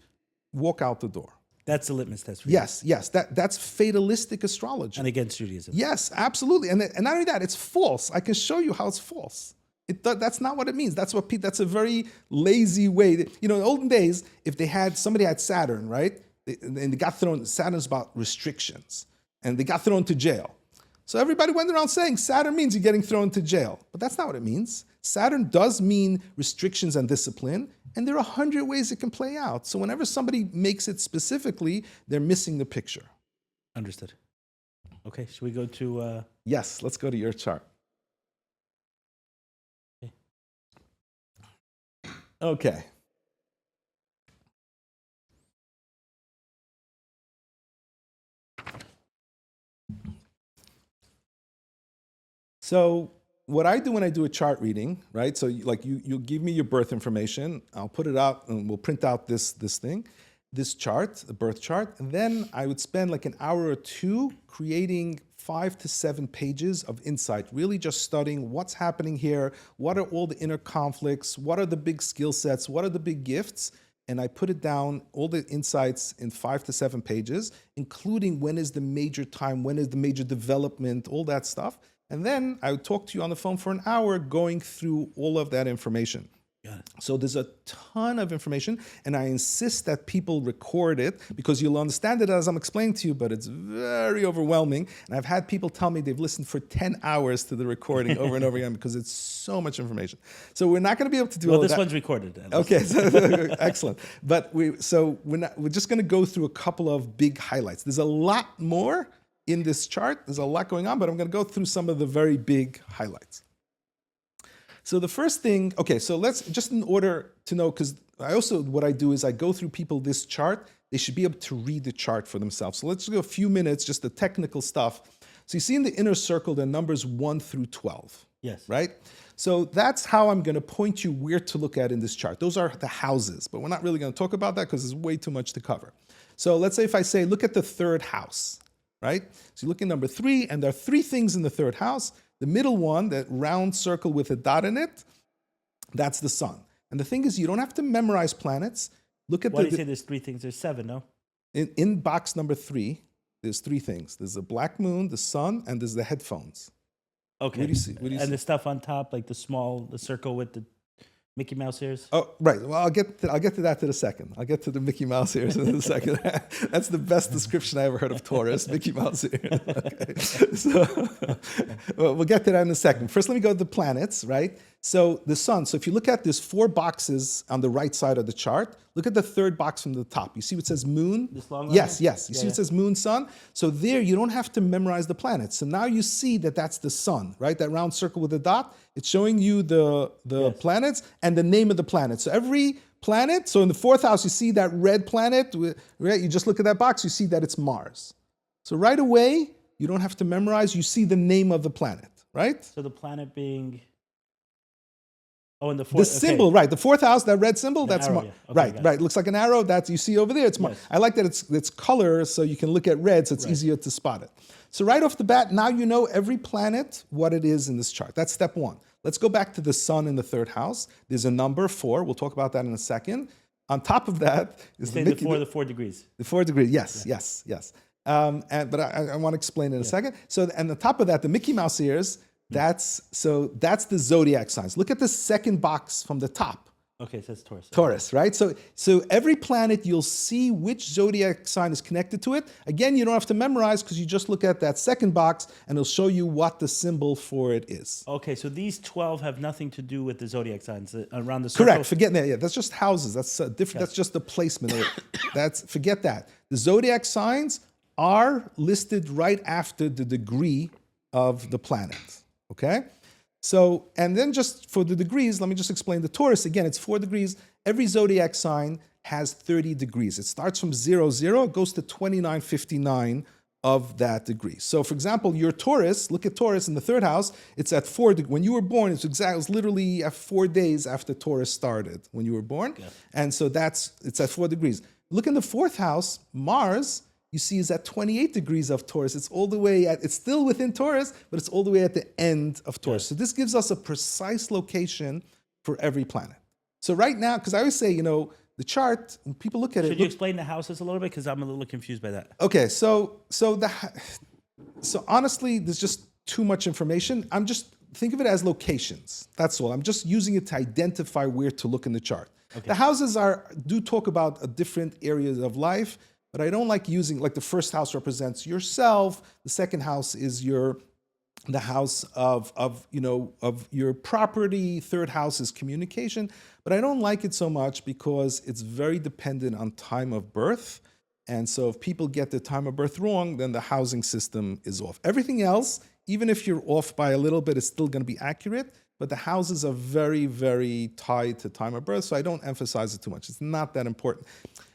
walk out the door. That's a litmus test for you. Yes. That's fatalistic astrology. And against Judaism. Yes, absolutely. And not only that, it's false. I can show you how it's false. That's not what it means. That's a very lazy way. In the olden days, if somebody had Saturn, right? And they got thrown, Saturn's about restrictions. And they got thrown to jail. So everybody went around saying Saturn means you're getting thrown to jail. But that's not what it means. Saturn does mean restrictions and discipline. And there are 100 ways it can play out. So whenever somebody makes it specifically, they're missing the picture. Understood. Okay, should we go to... Yes, let's go to your chart. Okay. So what I do when I do a chart reading, right? So you give me your birth information. I'll put it out and we'll print out this chart, the birth chart. And then I would spend like an hour or two creating 5 to 7 pages of insight, really just studying what's happening here, what are all the inner conflicts, what are the big skill sets, what are the big gifts, and I put it down, all the insights in 5 to 7 pages, including when is the major time, when is the major development, all that stuff. And then I would talk to you on the phone for an hour going through all of that information. So there's a ton of information, and I insist that people record it because you'll understand it as I'm explaining to you, but it's very overwhelming. And I've had people tell me they've listened for 10 hours to the recording over and over again because it's so much information. So we're not going to be able to do all that. Well, this one's recorded. Okay, so, excellent. But we're just going to go through a couple of big highlights. There's a lot more in this chart. There's a lot going on, but I'm going to go through some of the very big highlights. So the first thing, okay, so let's, just in order to know, because what I do is I go through people this chart, they should be able to read the chart for themselves. So let's go a few minutes, just the technical stuff. So you see in the inner circle, the numbers 1 through 12. Yes. Right? So that's how I'm going to point you where to look at in this chart. Those are the houses, but we're not really going to talk about that because there's way too much to cover. So let's say if I say, look at the third house, right? So you look at number 3, and there are 3 things in the third house. The middle one, that round circle with a dot in it, that's the sun. And the thing is, you don't have to memorize planets. Look at Why do you say there's 3 things? There's 7, no? In box number 3, there's 3 things. There's the black moon, the sun, and there's the headphones. Okay. What do you see? The stuff on top, like the circle with the Mickey Mouse ears? Oh, right. Well, I'll get to that in a second. I'll get to the Mickey Mouse ears in a second. That's the best description I ever heard of Torah, Mickey Mouse ears. Okay. So we'll get to that in a second. First, let me go to the planets, right? So the sun. So if you look at, there's 4 boxes on the right side of the chart. Look at the third box from the top. You see what says moon? This long one? Yes. You see what says moon, sun? So there, you don't have to memorize the planets. So now you see that that's the sun, right? That round circle with a dot. It's showing you the planets and the name of the planet. So every planet, so in the 4th house, you see that red planet, right? You just look at that box, you see that it's Mars. So right away, you don't have to memorize, you see the name of the planet, right? So the planet being... Oh, in the 4th. The symbol, right? The 4th house, that red symbol, that's arrow, Mars. yeah. Okay, Right. Looks like an arrow. That's, you see over there. It's Mars. Yes. I like that it's color, so you can look at red, so it's easier to spot it. So right off the bat, now you know every planet, what it is in this chart. That's step 1. let's go back to the sun in the third house. There's a number 4. We'll talk about that in a second. On top of that is the 4 degrees. The 4 degrees, yes. But I want to explain in a second. So, and on top of that, the Mickey Mouse ears, that's the zodiac signs. Look at the second box from the top. Okay, it says Taurus. Taurus, right? So every planet, you'll see which zodiac sign is connected to it. Again, you don't have to memorize because you just look at that second box and it'll show you what the symbol for it is. Okay, so these 12 have nothing to do with the zodiac signs around the circle? Correct. Forget that. Yeah, that's just houses. That's different. That's just the placement of it. Forget that. The zodiac signs are listed right after the degree of the planet. Okay? So, and then just for the degrees, let me just explain the Taurus. Again, it's 4 degrees. Every zodiac sign has 30 degrees. It starts from 0, 0, it goes to 2959 of that degree. So, for example, your Taurus, look at Taurus in the third house, it's at 4 degrees. When you were born, it was literally at 4 days after Taurus started when you were born. Yeah. And so it's at 4 degrees. Look in the fourth house, Mars, you see is at 28 degrees of Taurus. It's all the way it's still within Taurus, but it's all the way at the end of Taurus. So this gives us a precise location for every planet. So right now, because I always say, the chart, when people look at it. Should you explain the houses a little bit? Because I'm a little confused by that. Okay, so honestly, there's just too much information. Think of it as locations. That's all. I'm just using it to identify where to look in the chart. Okay. The houses do talk about different areas of life, but I don't like using, like the first house represents yourself. The second house is the house of your property. Third house is communication. But I don't like it so much because it's very dependent on time of birth. And so if people get the time of birth wrong, then the housing system is off. Everything else, even if you're off by a little bit, is still going to be accurate. But the houses are very, very tied to time of birth. So I don't emphasize it too much. It's not that important.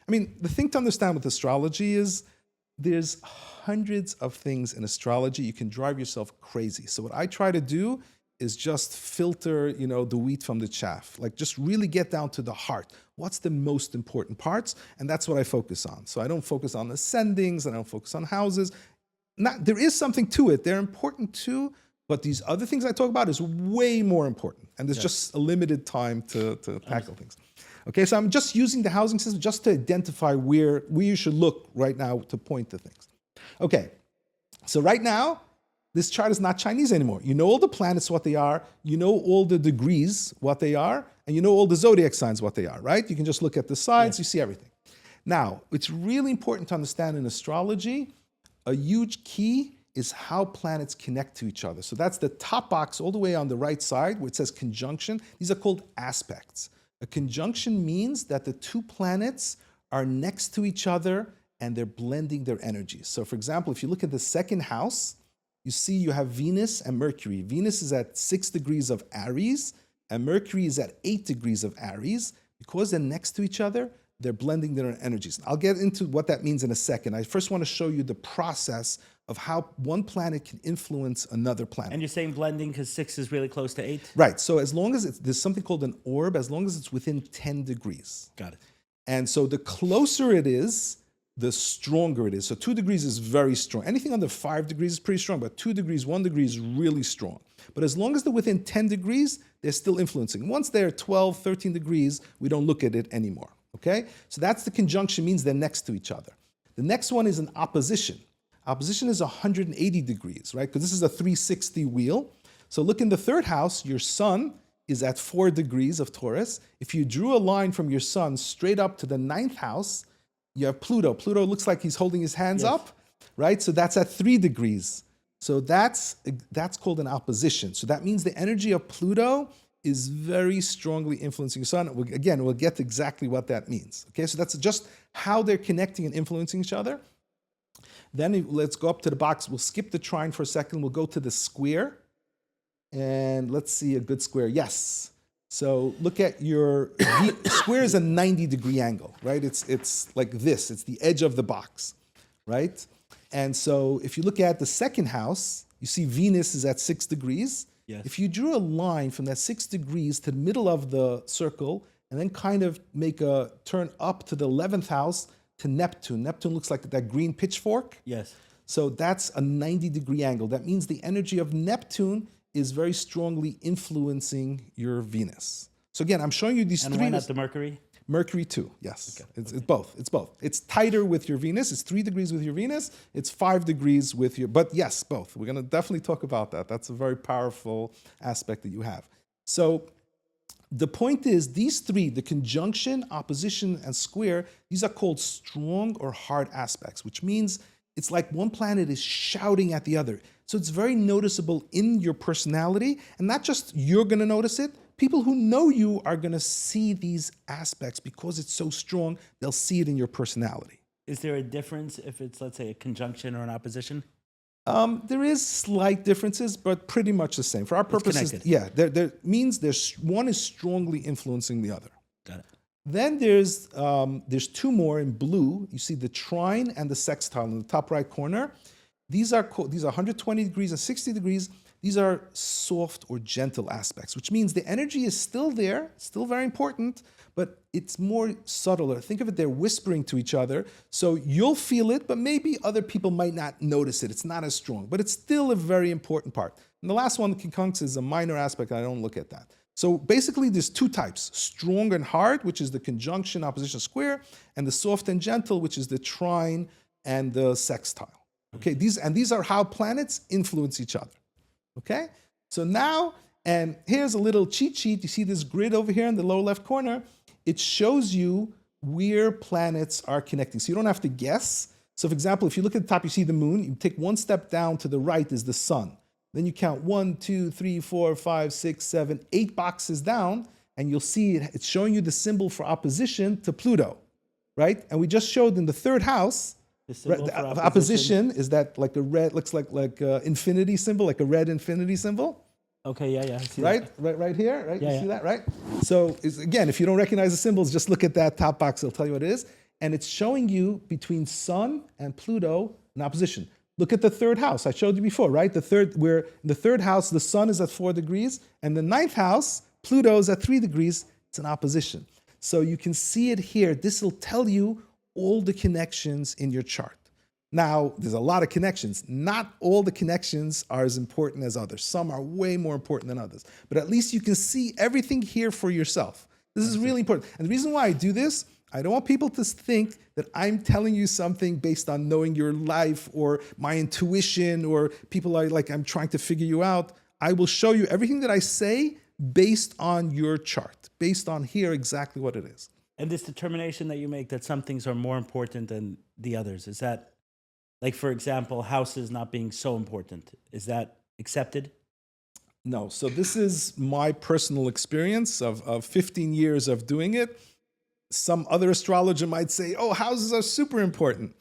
I mean, the thing to understand with astrology is there's hundreds of things in astrology. You can drive yourself crazy. So what I try to do is just filter, the wheat from the chaff. Like just really get down to the heart. What's the most important parts? And that's what I focus on. So I don't focus on ascendings, and I don't focus on houses. There is something to it. They're important too, but these other things I talk about is way more important. And there's just a limited time to tackle things. Okay, so I'm just using the housing system just to identify where you should look right now to point to things. Okay, so right now, this chart is not Chinese anymore. You know all the planets, what they are. You know all the degrees, what they are. And you know all the zodiac signs, what they are, right? You can just look at the sides, you see everything. Now, it's really important to understand in astrology, a huge key is how planets connect to each other. So that's the top box all the way on the right side where it says conjunction. These are called aspects. A conjunction means that the two planets are next to each other and they're blending their energies. So for example, if you look at the second house, you see you have Venus and Mercury. Venus is at 6 degrees of Aries and Mercury is at 8 degrees of Aries. Because they're next to each other, they're blending their energies. I'll get into what that means in a second. I first want to show you the process of how one planet can influence another planet. And you're saying blending because 6 is really close to 8? Right. So as long as there's something called an orb, as long as it's within 10 degrees. Got it. And so the closer it is, the stronger it is. So 2 degrees is very strong. Anything under 5 degrees is pretty strong, but 2 degrees, 1 degree is really strong. But as long as they're within 10 degrees, they're still influencing. Once they're 12, 13 degrees, we don't look at it anymore. Okay? So that's the conjunction, means they're next to each other. The next one is an opposition. Opposition is 180 degrees, right? Because this is a 360 wheel. So look in the third house, your sun is at 4 degrees of Taurus. If you drew a line from your sun straight up to the 9th house, you have Pluto. Pluto looks like he's holding his hands up, right? So that's at 3 degrees. So that's called an opposition. So that means the energy of Pluto is very strongly influencing your sun. Again, we'll get to exactly what that means. Okay, so that's just how they're connecting and influencing each other. Then let's go up to the box. We'll skip the trine for a second. We'll go to the square. And let's see a good square. Yes. So look at your square is a 90-degree angle, right? It's like this. It's the edge of the box, right? And so if you look at the second house, you see Venus is at 6 degrees. Yes. If you drew a line from that 6 degrees to the middle of the circle and then kind of make a turn up to the 11th house to Neptune. Neptune looks like that green pitchfork. Yes. So that's a 90-degree angle. That means the energy of Neptune is very strongly influencing your Venus. So again, I'm showing you these And three. why not the Mercury? Mercury too, yes. Okay. It's both. It's both. It's tighter with your Venus. It's 3 degrees with your Venus. It's 5 degrees with your, but yes, both. We're going to definitely talk about that. That's a very powerful aspect that you have. So the point is, these three, the conjunction, opposition, and square, these are called strong or hard aspects, which means it's like one planet is shouting at the other. So it's very noticeable in your personality, and not just you're going to notice it. People who know you are going to see these aspects because it's so strong. They'll see it in your personality. Is there a difference if it's, let's say, a conjunction or an opposition? There is slight differences, but pretty much the same. For our purposes, yeah, there means one is strongly influencing the other. Got it. Then there's two more in blue. You see the trine and the sextile in the top right corner. These are 120 degrees and 60 degrees. These are soft or gentle aspects, which means the energy is still there, still very important, but it's more subtler. Think of it, they're whispering to each other. So you'll feel it, but maybe other people might not notice it. It's not as strong, but it's still a very important part. And the last one, the quincunx, is a minor aspect. I don't look at that. So basically, there's two types: strong and hard, which is the conjunction, opposition, square, and the soft and gentle, which is the trine and the sextile. Okay, these are how planets influence each other. Okay, so now, and here's a little cheat sheet. You see this grid over here in the lower left corner? It shows you where planets are connecting. So you don't have to guess. So for example, if you look at the top, you see the moon. You take one step down to the right is the sun. Then you count 1, 2, 3, 4, 5, 6, 7, 8 boxes down, and you'll see it's showing you the symbol for opposition to Pluto, right? And we just showed in the third house, the opposition is that like a red, looks like infinity symbol, like a red infinity symbol. Okay, yeah, I see right? that. Right here, right? Yeah, you see that, right? So again, if you don't recognize the symbols, just look at that top box. It'll tell you what it is. And it's showing you between Sun and Pluto in opposition. Look at the third house. I showed you before, right? Where in the third house, the sun is at 4 degrees, and the ninth house, Pluto is at 3 degrees. It's an opposition. So you can see it here. This will tell you all the connections in your chart. Now, there's a lot of connections. Not all the connections are as important as others. Some are way more important than others. But at least you can see everything here for yourself. This is really important. And the reason why I do this, I don't want people to think that I'm telling you something based on knowing your life or my intuition, or people are like, I'm trying to figure you out. I will show you everything that I say based on your chart, based on here exactly what it is. And this determination that you make that some things are more important than the others, is that, like, for example, houses not being so important, is that accepted? No. So this is my personal experience of 15 years of doing it. Some other astrologer might say, oh, houses are super important.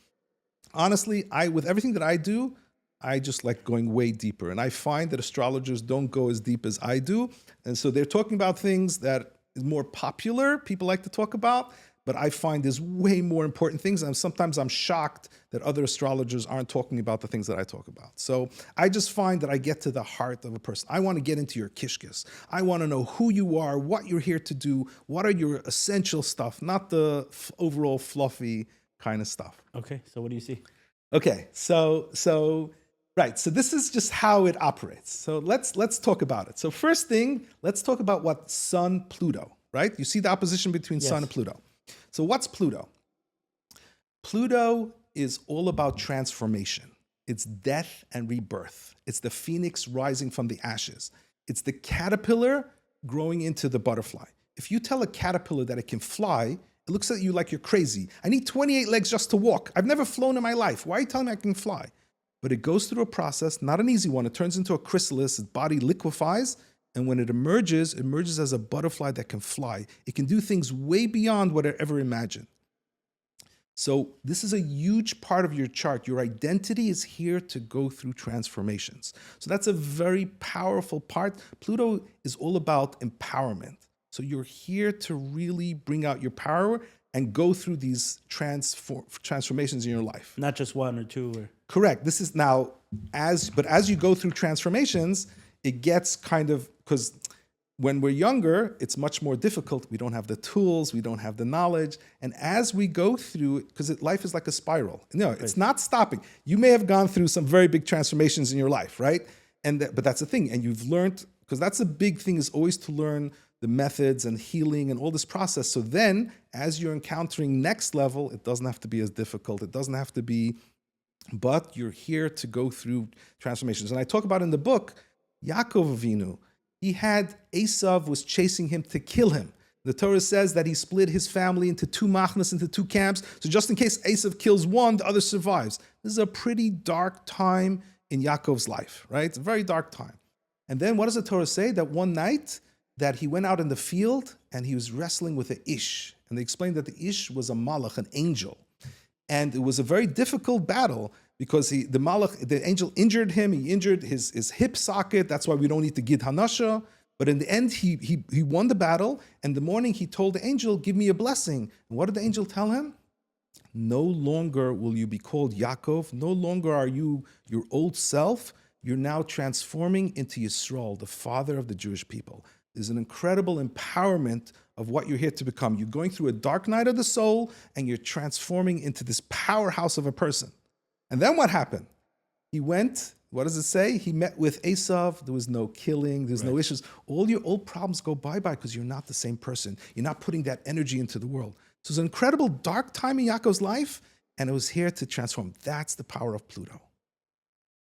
Honestly, with everything that I do, I just like going way deeper. And I find that astrologers don't go as deep as I do. And so they're talking about things that is more popular, people like to talk about, but I find there's way more important things. And sometimes I'm shocked that other astrologers aren't talking about the things that I talk about. So I just find that I get to the heart of a person. I want to get into your kishkis. I want to know who you are, what you're here to do, what are your essential stuff, not the overall fluffy kind of stuff. Okay, so what do you see? Okay, so this is just how it operates. So let's talk about it. So first thing, let's talk about what Sun-Pluto, right? You see the opposition between Sun and Pluto. So what's Pluto? Pluto is all about transformation. It's death and rebirth. It's the phoenix rising from the ashes. It's the caterpillar growing into the butterfly. If you tell a caterpillar that it can fly, it looks at you like you're crazy. I need 28 legs just to walk. I've never flown in my life. Why are you telling me I can fly? But it goes through a process, not an easy one. It turns into a chrysalis, its body liquefies, and when it emerges as a butterfly that can fly. It can do things way beyond what it ever imagined. So this is a huge part of your chart. Your identity is here to go through transformations. So that's a very powerful part. Pluto is all about empowerment. So you're here to really bring out your power and go through these transformations in your life. Not just one or two. Correct. This is now, as you go through transformations, it gets kind of, because when we're younger, it's much more difficult. We don't have the tools, we don't have the knowledge. And as we go through, because life is like a spiral. No, it's not stopping. You may have gone through some very big transformations in your life, right? But that's the thing. And you've learned, because that's a big thing, is always to learn the methods and healing and all this process. So then as you're encountering next level, it doesn't have to be as difficult. It doesn't have to be, but you're here to go through transformations. And I talk about in the book, Yaakov Avinu, he had Esav was chasing him to kill him. The Torah says that he split his family into two machnas, into two camps. So just in case Esav kills one, the other survives. This is a pretty dark time in Yaakov's life, right? It's a very dark time. And then what does the Torah say? That one night that he went out in the field and he was wrestling with an ish. And they explained that the ish was a malach, an angel. And it was a very difficult battle because the angel injured him. He injured his hip socket. That's why we don't need to gid hanasha. But in the end, he won the battle. And the morning he told the angel, give me a blessing. And what did the angel tell him? No longer will you be called Yaakov. No longer are you your old self. You're now transforming into Yisrael, the father of the Jewish people. There's an incredible empowerment of what you're here to become. You're going through a dark night of the soul, and you're transforming into this powerhouse of a person. And then what happened? He went, what does it say? He met with Esav. There was no killing. There's no issues. All your old problems go bye-bye because you're not the same person. You're not putting that energy into the world. So it's an incredible dark time in Yaakov's life, and it was here to transform. That's the power of Pluto.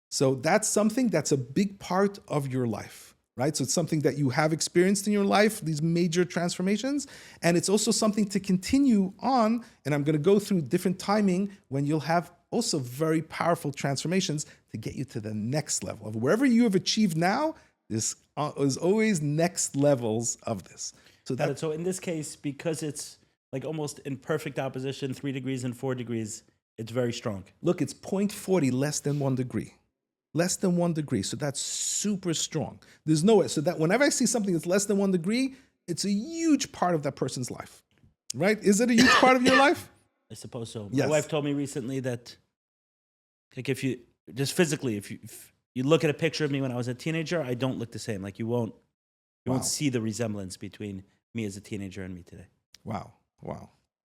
So that's something that's a big part of your life, right? So it's something that you have experienced in your life, these major transformations, and it's also something to continue on, and I'm going to go through different timing when you'll have also very powerful transformations to get you to the next level. Of wherever you have achieved now, this is always next levels of this. So in this case, because it's like almost in perfect opposition, 3 degrees and 4 degrees, it's very strong. Look, it's 0.40, less than 1 degree. Less than 1 degree. So that's super strong. There's no way. So that whenever I see something that's less than 1 degree, it's a huge part of that person's life, right? Is it a huge part of your life? I suppose so. Yes. My wife told me recently that, like, if you just physically, if you look at a picture of me when I was a teenager, I don't look the same. Like you won't see the resemblance between me as a teenager and me today. Wow.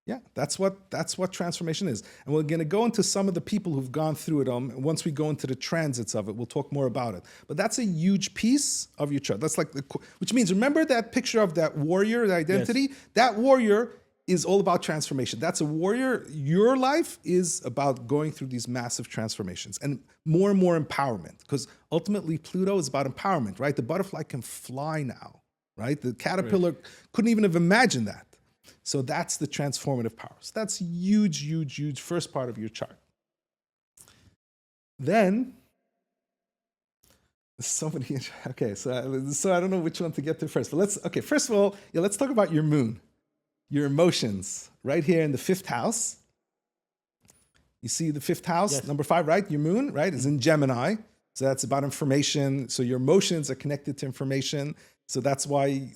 Yeah, that's what transformation is. And we're going to go into some of the people who've gone through it. Once we go into the transits of it, we'll talk more about it. But that's a huge piece of your chart. That's like, which means, remember that picture of that warrior, the identity? Yes. That warrior is all about transformation. That's a warrior. Your life is about going through these massive transformations and more empowerment, because ultimately Pluto is about empowerment, right? The butterfly can fly now, right? The caterpillar couldn't even have imagined that. So that's the transformative power. So that's huge first part of your chart. Then, so many, okay, so I don't know which one to get to first, but first of all, let's talk about your moon, your emotions, right here in the 5th house. You see the 5th house, yes. Number 5, right? Your moon, right, is in Gemini. So that's about information. So your emotions are connected to information. So that's why,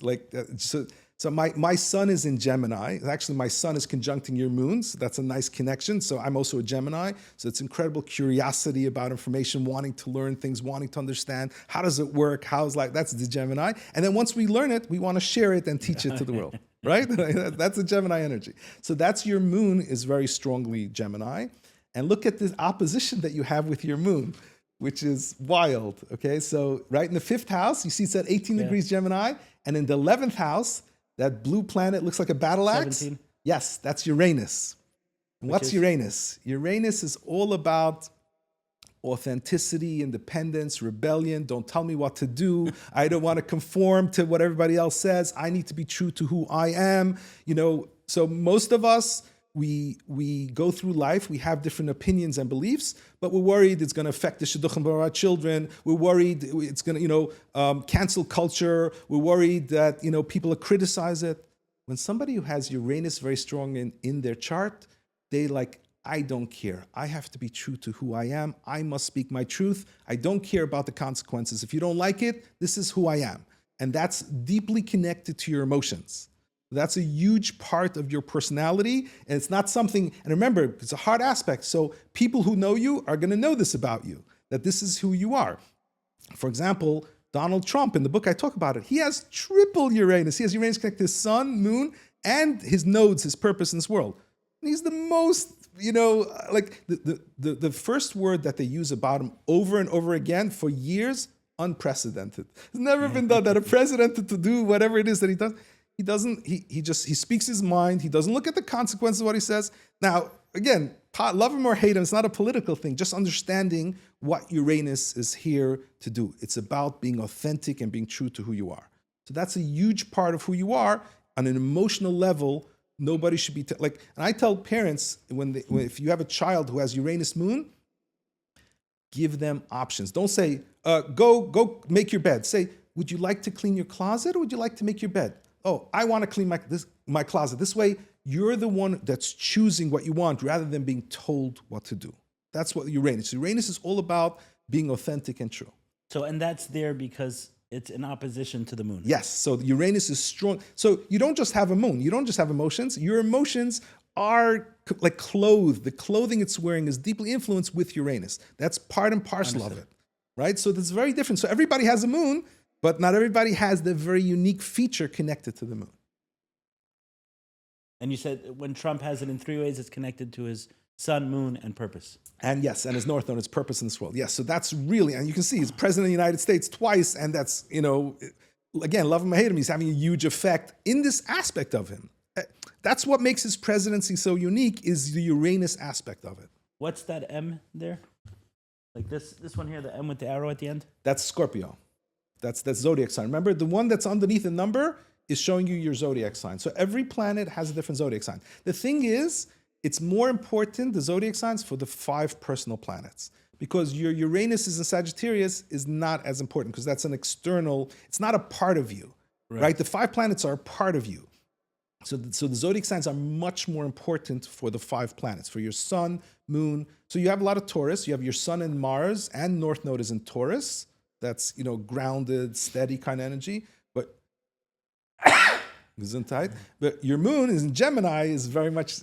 So my sun is in Gemini. Actually, my sun is conjuncting your moon, so that's a nice connection. So I'm also a Gemini. So it's incredible curiosity about information, wanting to learn things, wanting to understand. How does it work? That's the Gemini. And then once we learn it, we want to share it and teach it to the world, right? That's a Gemini energy. So that's your moon is very strongly Gemini. And look at the opposition that you have with your moon, which is wild, okay? So right in the 5th house, you see it's at 18 degrees Gemini. And in the 11th house, that blue planet looks like a battle axe. 17. Yes, that's Uranus. And what's Uranus? Uranus is all about authenticity, independence, rebellion. Don't tell me what to do. I don't want to conform to what everybody else says. I need to be true to who I am. So most of us, we go through life, we have different opinions and beliefs, but we're worried it's going to affect the shidduchim of our children. We're worried it's going to, cancel culture. We're worried that, people will criticize it. When somebody who has Uranus very strong in their chart, they I don't care. I have to be true to who I am. I must speak my truth. I don't care about the consequences. If you don't like it, this is who I am. And that's deeply connected to your emotions. That's a huge part of your personality, and it's not something, and remember, it's a hard aspect, so people who know you are going to know this about you, that this is who you are. For example, Donald Trump, in the book I talk about it, he has triple Uranus. He has Uranus connected to his sun, moon, and his nodes, his purpose in this world. And he's the most, the first word that they use about him over and over again for years, unprecedented. It's never been done that a president to do whatever it is that he does. He doesn't, he speaks his mind. He doesn't look at the consequences of what he says. Now, again, love him or hate him, it's not a political thing, just understanding what Uranus is here to do. It's about being authentic and being true to who you are. So that's a huge part of who you are. On an emotional level, nobody should be, and I tell parents, if you have a child who has Uranus moon, give them options. Don't say, go make your bed. Say, would you like to clean your closet or would you like to make your bed? Oh, I want to clean my closet. This way, you're the one that's choosing what you want rather than being told what to do. That's what Uranus. Uranus is all about being authentic and true. So, and that's there because it's in opposition to the moon. Yes. So Uranus is strong. So you don't just have a moon. You don't just have emotions. Your emotions are like clothed. The clothing it's wearing is deeply influenced with Uranus. That's part and parcel of it, right? So that's very different. So everybody has a moon, but not everybody has the very unique feature connected to the moon. And you said when Trump has it in 3 ways, it's connected to his sun, moon, and purpose. And yes, and his north node, its purpose in this world. Yes, so that's really, and you can see he's president of the United States twice, and that's, again, love him or hate him, he's having a huge effect in this aspect of him. That's what makes his presidency so unique, is the Uranus aspect of it. What's that M there? Like this one here, the M with the arrow at the end? That's Scorpio. That's zodiac sign. Remember, the one that's underneath the number is showing you your zodiac sign. So every planet has a different zodiac sign. The thing is, it's more important, the zodiac signs, for the 5 personal planets. Because your Uranus is in Sagittarius is not as important because that's an external, it's not a part of you, right? The 5 planets are a part of you. So the zodiac signs are much more important for the 5 planets, for your sun, moon. So you have a lot of Taurus. You have your sun in Mars, and north node is in Taurus. That's, grounded, steady kind of energy. But Gesundheit. But your moon is in Gemini, is very much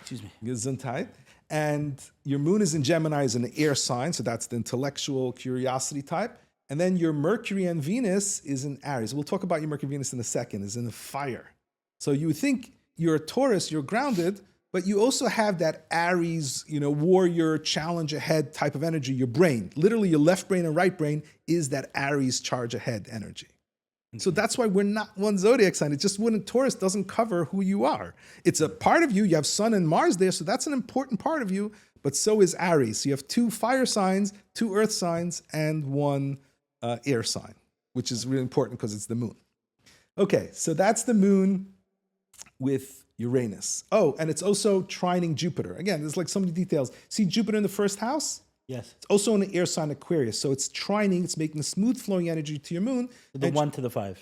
Excuse me. Gesundheit. And your moon is in Gemini, is an air sign, so that's the intellectual curiosity type. And then your Mercury and Venus is in Aries. We'll talk about your Mercury and Venus in a second, is in the fire. So you think you're a Taurus, you're grounded, but you also have that Aries, warrior, challenge ahead type of energy, your brain. Literally your left brain and right brain is that Aries charge ahead energy. So that's why we're not one zodiac sign. It just wouldn't, Taurus doesn't cover who you are. It's a part of you. You have Sun and Mars there, so that's an important part of you, but so is Aries. So you have 2 fire signs, 2 earth signs, and 1 air sign, which is really important because it's the moon. Okay, so that's the moon with Uranus. Oh, and it's also trining Jupiter. Again, there's like so many details. See Jupiter in the first house? Yes. It's also in the air sign Aquarius. So it's trining, it's making smooth flowing energy to your moon. The 1 to the 5.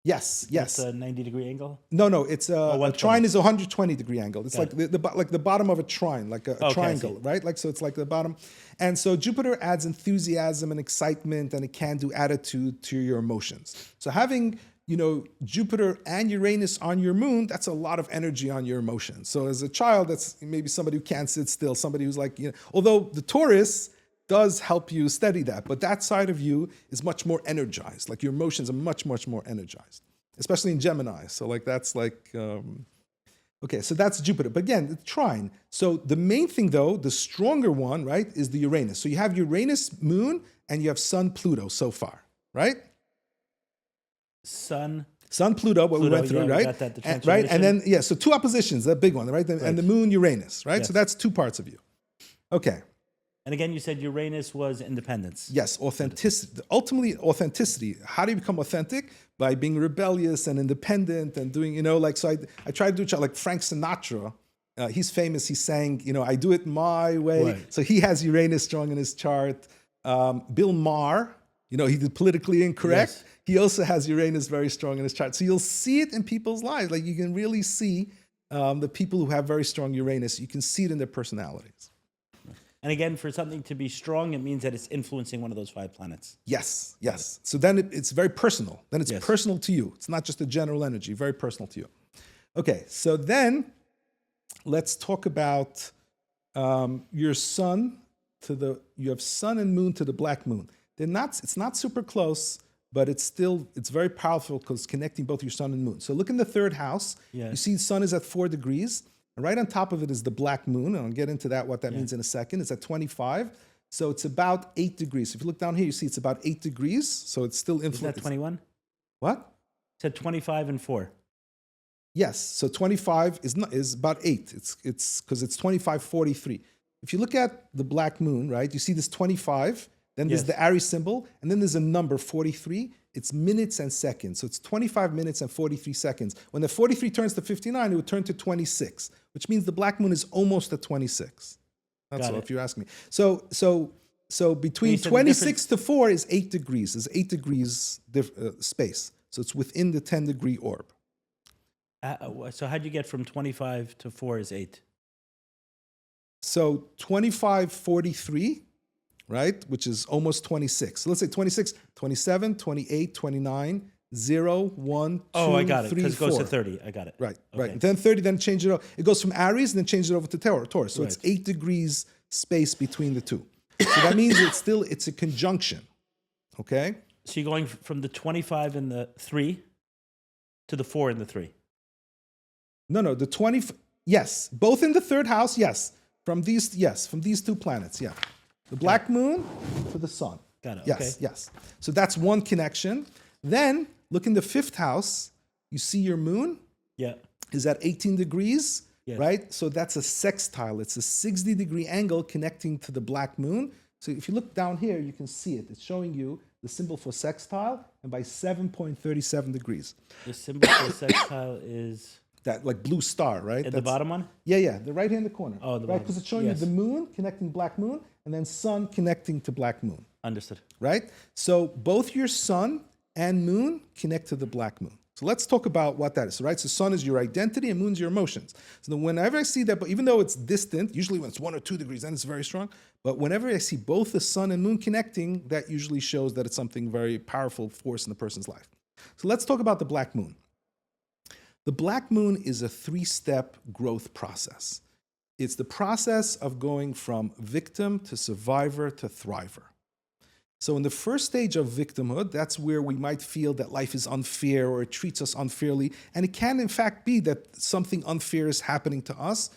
Yes. That's a 90-degree angle? No, it's a trine is a 120-degree angle. It's like the bottom of a trine, like a triangle, right? So it's like the bottom. And so Jupiter adds enthusiasm and excitement and a can-do attitude to your emotions. So having, Jupiter and Uranus on your moon, that's a lot of energy on your emotions. So as a child, that's maybe somebody who can't sit still, somebody who's like, although the Taurus does help you steady that, but that side of you is much more energized. Like your emotions are much, much more energized, especially in Gemini. So okay, so that's Jupiter. But again, the trine. So the main thing though, the stronger one, right, is the Uranus. So you have Uranus, moon, and you have Sun, Pluto so far, right? Sun, Pluto, what we went through, right? We got that, the right? And then, so 2 oppositions, that big one, right? And the moon, Uranus, right? Yes. So that's 2 parts of you. Okay. And again, you said Uranus was independence. Yes, authenticity. Ultimately, authenticity. How do you become authentic? By being rebellious and independent and doing, so I tried to do, like Frank Sinatra. He's famous. He sang, I do it my way. Right. So he has Uranus strong in his chart. Bill Maher, he did politically incorrect. Yes. He also has Uranus very strong in his chart. So you'll see it in people's lives. Like you can really see the people who have very strong Uranus. You can see it in their personalities. And again, for something to be strong, it means that it's influencing one of those 5 planets. Yes. So then it's very personal. Then it's personal to you. It's not just a general energy, very personal to you. Okay, so then let's talk about your sun you have sun and moon to the black moon. It's not super close, but it's very powerful because it's connecting both your sun and moon. So look in the 3rd house. Yes. You see the sun is at 4 degrees. And right on top of it is the black moon. And I'll get into what that means in a second. It's at 25. So it's about 8 degrees. If you look down here, you see it's about 8 degrees. So it's still Is influenced. that 21? What? It said 25 and 4. Yes. So 25 is about 8. It's because it's 25:43. If you look at the black moon, right, you see this 25, then there's Yes. the Aries symbol, and then there's a number 43. It's minutes and seconds. So it's 25 minutes and 43 seconds. When the 43 turns to 59, it would turn to 26, which means the black moon is almost at 26. That's Got all, it. if you're asking me. So between said the 26 to 4 is 8 degrees. There's 8 degrees space. So it's within the 10-degree orb. So how'd you get from 25 to 4 is 8? So 25:43, right, which is almost 26. So let's say 26, 27, 28, 29, 0, 1, 2, Oh, I got it. 3, Because it goes 4. to 30. I got it. Right, Okay. right. Then 30, then change it over. It goes from Aries and then change it over to Taurus. So it's Right. 8 degrees space between the two. So that means it's a conjunction. Okay? So you're going from the 25 and the 3 to the 4 and the 3. No, the 20, yes. Both in the third house, yes. From these two planets, yeah. The black moon to the sun. Got it. Yes, Okay. yes. So that's one connection. Then look in the fifth house, you see your moon Yeah. is at 18 degrees, Yes. right? So that's a sextile. It's a 60-degree angle connecting to the black moon. So if you look down here, you can see it. It's showing you the symbol for sextile and by 7.37 degrees. The symbol for sextile is That like blue star, right? at the bottom one? Yeah, the right-hand corner. Oh, the right, bottom. because it's showing Yes. you the moon connecting black moon and then sun connecting to black moon, Understood. right? So both your sun and moon connect to the black moon. So let's talk about what that is, right? So sun is your identity and moon's your emotions. So whenever I see that, but even though it's distant, usually when it's 1 or 2 degrees, then it's very strong. But whenever I see both the sun and moon connecting, that usually shows that it's something very powerful force in the person's life. So let's talk about the black moon. The black moon is a 3-step growth process. It's the process of going from victim to survivor to thriver. So in the first stage of victimhood, that's where we might feel that life is unfair or it treats us unfairly. And it can, in fact, be that something unfair is happening to us.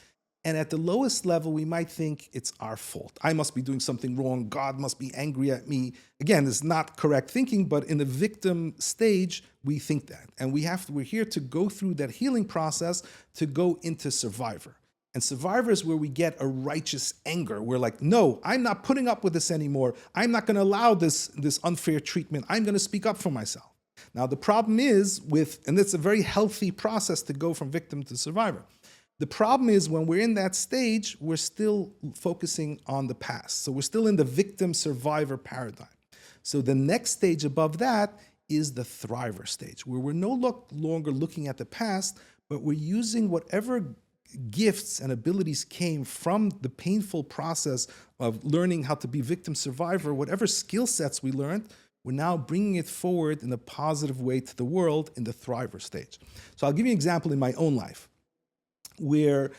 And at the lowest level, we might think it's our fault. I must be doing something wrong. God must be angry at me. Again, it's not correct thinking, but in the victim stage, we think that. And we're here to go through that healing process to go into survivor. And survivor is where we get a righteous anger. We're like, no, I'm not putting up with this anymore. I'm not going to allow this unfair treatment. I'm going to speak up for myself. Now, the problem is and it's a very healthy process to go from victim to survivor. The problem is when we're in that stage, we're still focusing on the past. So we're still in the victim-survivor paradigm. So the next stage above that is the thriver stage, where we're no longer looking at the past, but we're using whatever gifts and abilities came from the painful process of learning how to be victim-survivor, whatever skill sets we learned, we're now bringing it forward in a positive way to the world in the thriver stage. So I'll give you an example in my own life, where,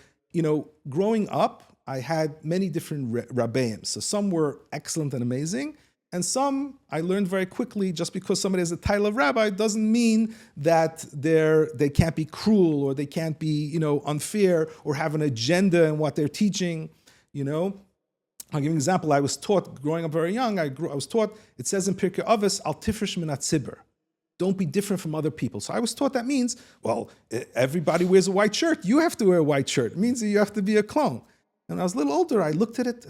growing up, I had many different rabbeim. So some were excellent and amazing, and some I learned very quickly. Just because somebody has a title of rabbi doesn't mean that they can't be cruel or they can't be, unfair or have an agenda in what they're teaching. I'll give you an example. I was taught, growing up very young, I was taught, it says in Pirkei Avos, al tifresh min hatzibur. Don't be different from other people. So I was taught that means, well, everybody wears a white shirt. You have to wear a white shirt. It means that you have to be a clone. And I was a little older. I looked at it.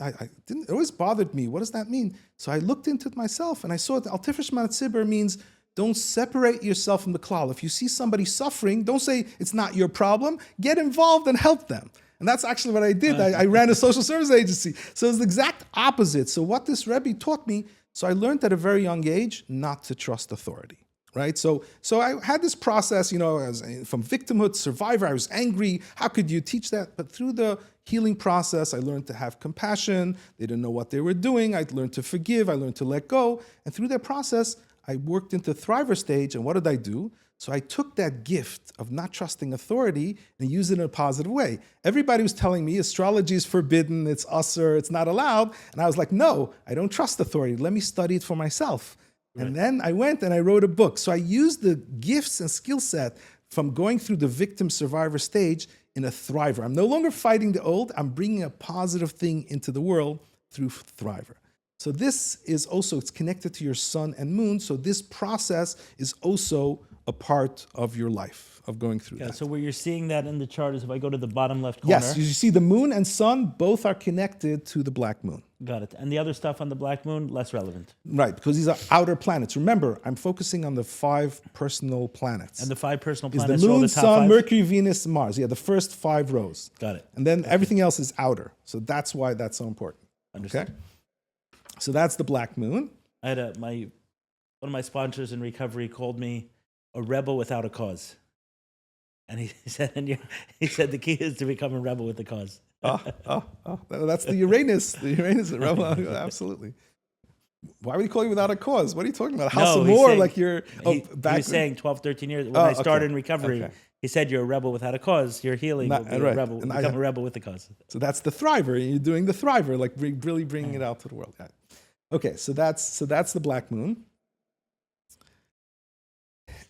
It always bothered me. What does that mean? So I looked into it myself, and I saw that al tifresh min hatzibur means don't separate yourself from the klal. If you see somebody suffering, don't say it's not your problem. Get involved and help them. And that's actually what I did. I ran a social service agency. So it's the exact opposite. So what this Rebbe taught me, so I learned at a very young age not to trust authority. Right? So I had this process, from victimhood to survivor. I was angry. How could you teach that? But through the healing process, I learned to have compassion. They didn't know what they were doing. I learned to forgive. I learned to let go. And through that process, I worked into thriver stage. And what did I do? So I took that gift of not trusting authority and used it in a positive way. Everybody was telling me astrology is forbidden, it's usur, it's not allowed. And I was like, no, I don't trust authority. Let me study it for myself. Right. And then I went and I wrote a book. So I used the gifts and skill set from going through the victim-survivor stage in a thriver. I'm no longer fighting the old. I'm bringing a positive thing into the world through thriver. So this is also, it's connected to your sun and moon. So this process is also a part of your life, of going through that. So where you're seeing that in the chart is if I go to the bottom left corner. Yes, you see the moon and sun both are connected to the black moon. Got it. And the other stuff on the black moon, less relevant. Right, because these are outer planets. Remember, I'm focusing on the 5 personal planets. And the 5 personal Is planets the are all moon, the top sun, 5? Mercury, Venus, Mars. Yeah, the first 5 rows. Got it. And then everything else is outer. So that's why that's so important. Understood. Okay? So that's the black moon. I had one of my sponsors in recovery called me a rebel without a cause. And he said the key is to become a rebel with a cause. That's the Uranus. The Uranus, the rebel. Absolutely. Why would he call you without a cause? What are you talking about? House of More, like you're... He was saying 12, 13 years. When I started in recovery, he said you're a rebel without a cause. You're healing. Become a rebel with a cause. So that's the thriver. You're doing the thriver, like really bringing it out to the world. Yeah. Okay, so that's the black moon.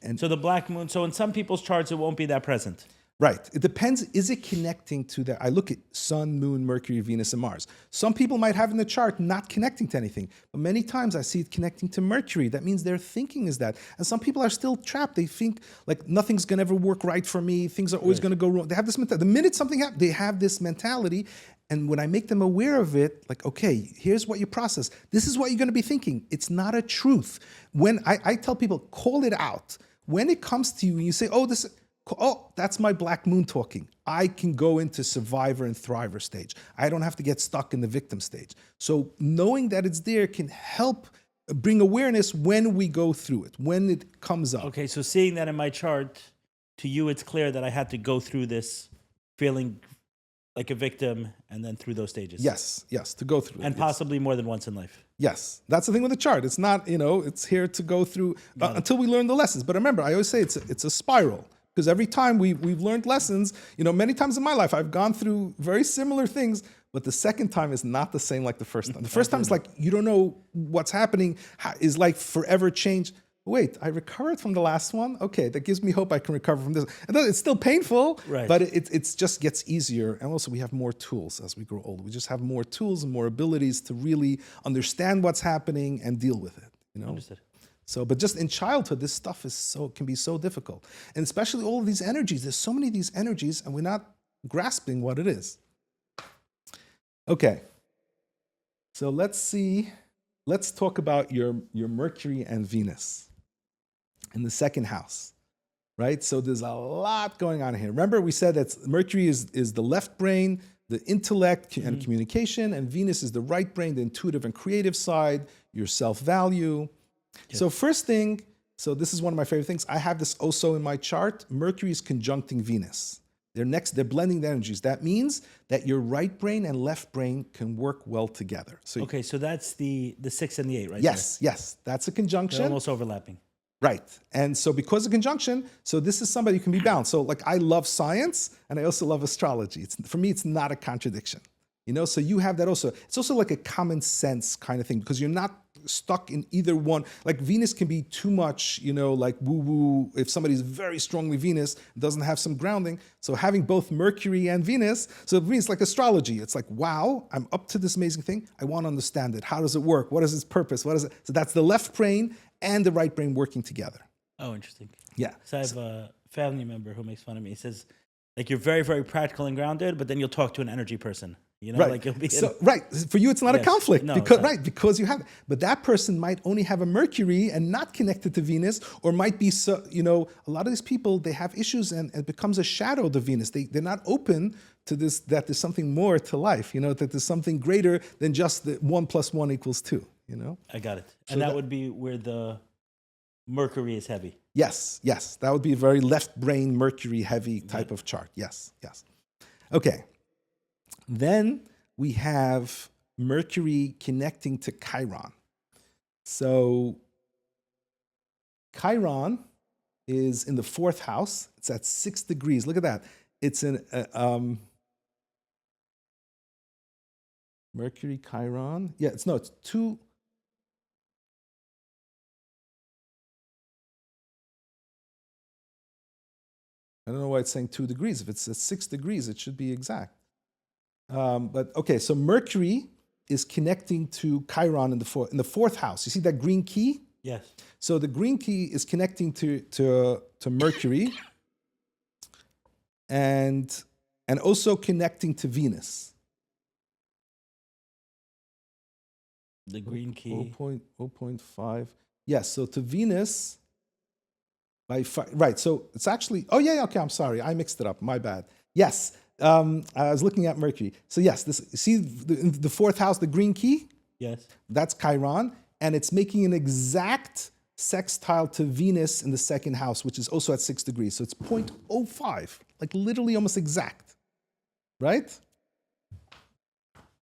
And so the black moon, so in some people's charts, it won't be that present. Right. It depends. Is it connecting to that? I look at sun, moon, Mercury, Venus, and Mars. Some people might have in the chart not connecting to anything. But many times I see it connecting to Mercury. That means their thinking is that. And some people are still trapped. They think like nothing's going to ever work right for me. Things are always going to go wrong. They have this mentality. The minute something happens, they have this mentality. And when I make them aware of it, like, okay, here's what you process. This is what you're going to be thinking. It's not a truth. When I tell people, call it out. When it comes to you and you say, oh, that's my black moon talking. I can go into survivor and thriver stage. I don't have to get stuck in the victim stage. So knowing that it's there can help bring awareness when we go through it, when it comes up. Okay, so seeing that in my chart, to you it's clear that I had to go through this feeling like a victim and then through those stages. Yes, to go through it. And possibly more than once in life. Yes, that's the thing with the chart. It's not, it's here to go through until we learn the lessons. But remember, I always say it's a spiral. Because every time we've learned lessons, many times in my life, I've gone through very similar things, but the second time is not the same like the first time. The first time is like, you don't know what's happening, is like forever changed. Wait, I recovered from the last one? Okay, that gives me hope I can recover from this. And then it's still painful, right, but it just gets easier. And also we have more tools as we grow older. We just have more tools and more abilities to really understand what's happening and deal with it. Understood. So, but just in childhood, this stuff can be so difficult. And especially all of these energies, there's so many of these energies and we're not grasping what it is. Okay. So let's talk about your Mercury and Venus in the second house, right? So there's a lot going on here. Remember we said that Mercury is the left brain, the intellect and communication, and Venus is the right brain, the intuitive and creative side, your self-value. Yes. So first thing, so this is one of my favorite things. I have this also in my chart. Mercury is conjuncting Venus. They're blending the energies. That means that your right brain and left brain can work well together. So so that's the 6 and the 8, right? Yes, that's a conjunction. They're almost overlapping. Right. And so because of conjunction, so this is somebody who can be balanced. So like I love science and I also love astrology. For me, it's not a contradiction. So you have that also. It's also like a common sense kind of thing because you're not stuck in either one. Like Venus can be too much, like woo-woo. If somebody's very strongly Venus, doesn't have some grounding. So having both Mercury and Venus, so for me it's like astrology. It's like, wow, I'm up to this amazing thing. I want to understand it. How does it work? What is its purpose? What is it? So that's the left brain and the right brain working together. Oh, interesting. Yeah. So I have a family member who makes fun of me. He says, like, you're very, very practical and grounded, but then you'll talk to an energy person. Right. Like you'll be right. For you, it's not a conflict because because you have it. But that person might only have a Mercury and not connected to Venus, or might be a lot of these people, they have issues and it becomes a shadow of the Venus. They're not open to this, that there's something more to life, that there's something greater than just the 1 + 1 = 2, I got it. And that would be where the Mercury is heavy. Yes. That would be a very left brain Mercury heavy type of chart. Yes. Okay. Then we have Mercury connecting to Chiron. So Chiron is in the 4th house. It's at 6 degrees. Look at that. It's in Mercury, Chiron. Yeah, it's 2. I don't know why it's saying 2 degrees. If it's at 6 degrees, it should be exact. But okay, so Mercury is connecting to Chiron in the fourth house. You see that green key? Yes. So the green key is connecting to Mercury and also connecting to Venus. The green key. 0.5. Yes, so to Venus by right. So it's actually, oh yeah, okay, I'm sorry. I mixed it up. My bad. Yes. I was looking at Mercury. So yes, see the fourth house, the green key? Yes. That's Chiron, and it's making an exact sextile to Venus in the second house, which is also at 6 degrees. So it's 0.05, like literally almost exact, right?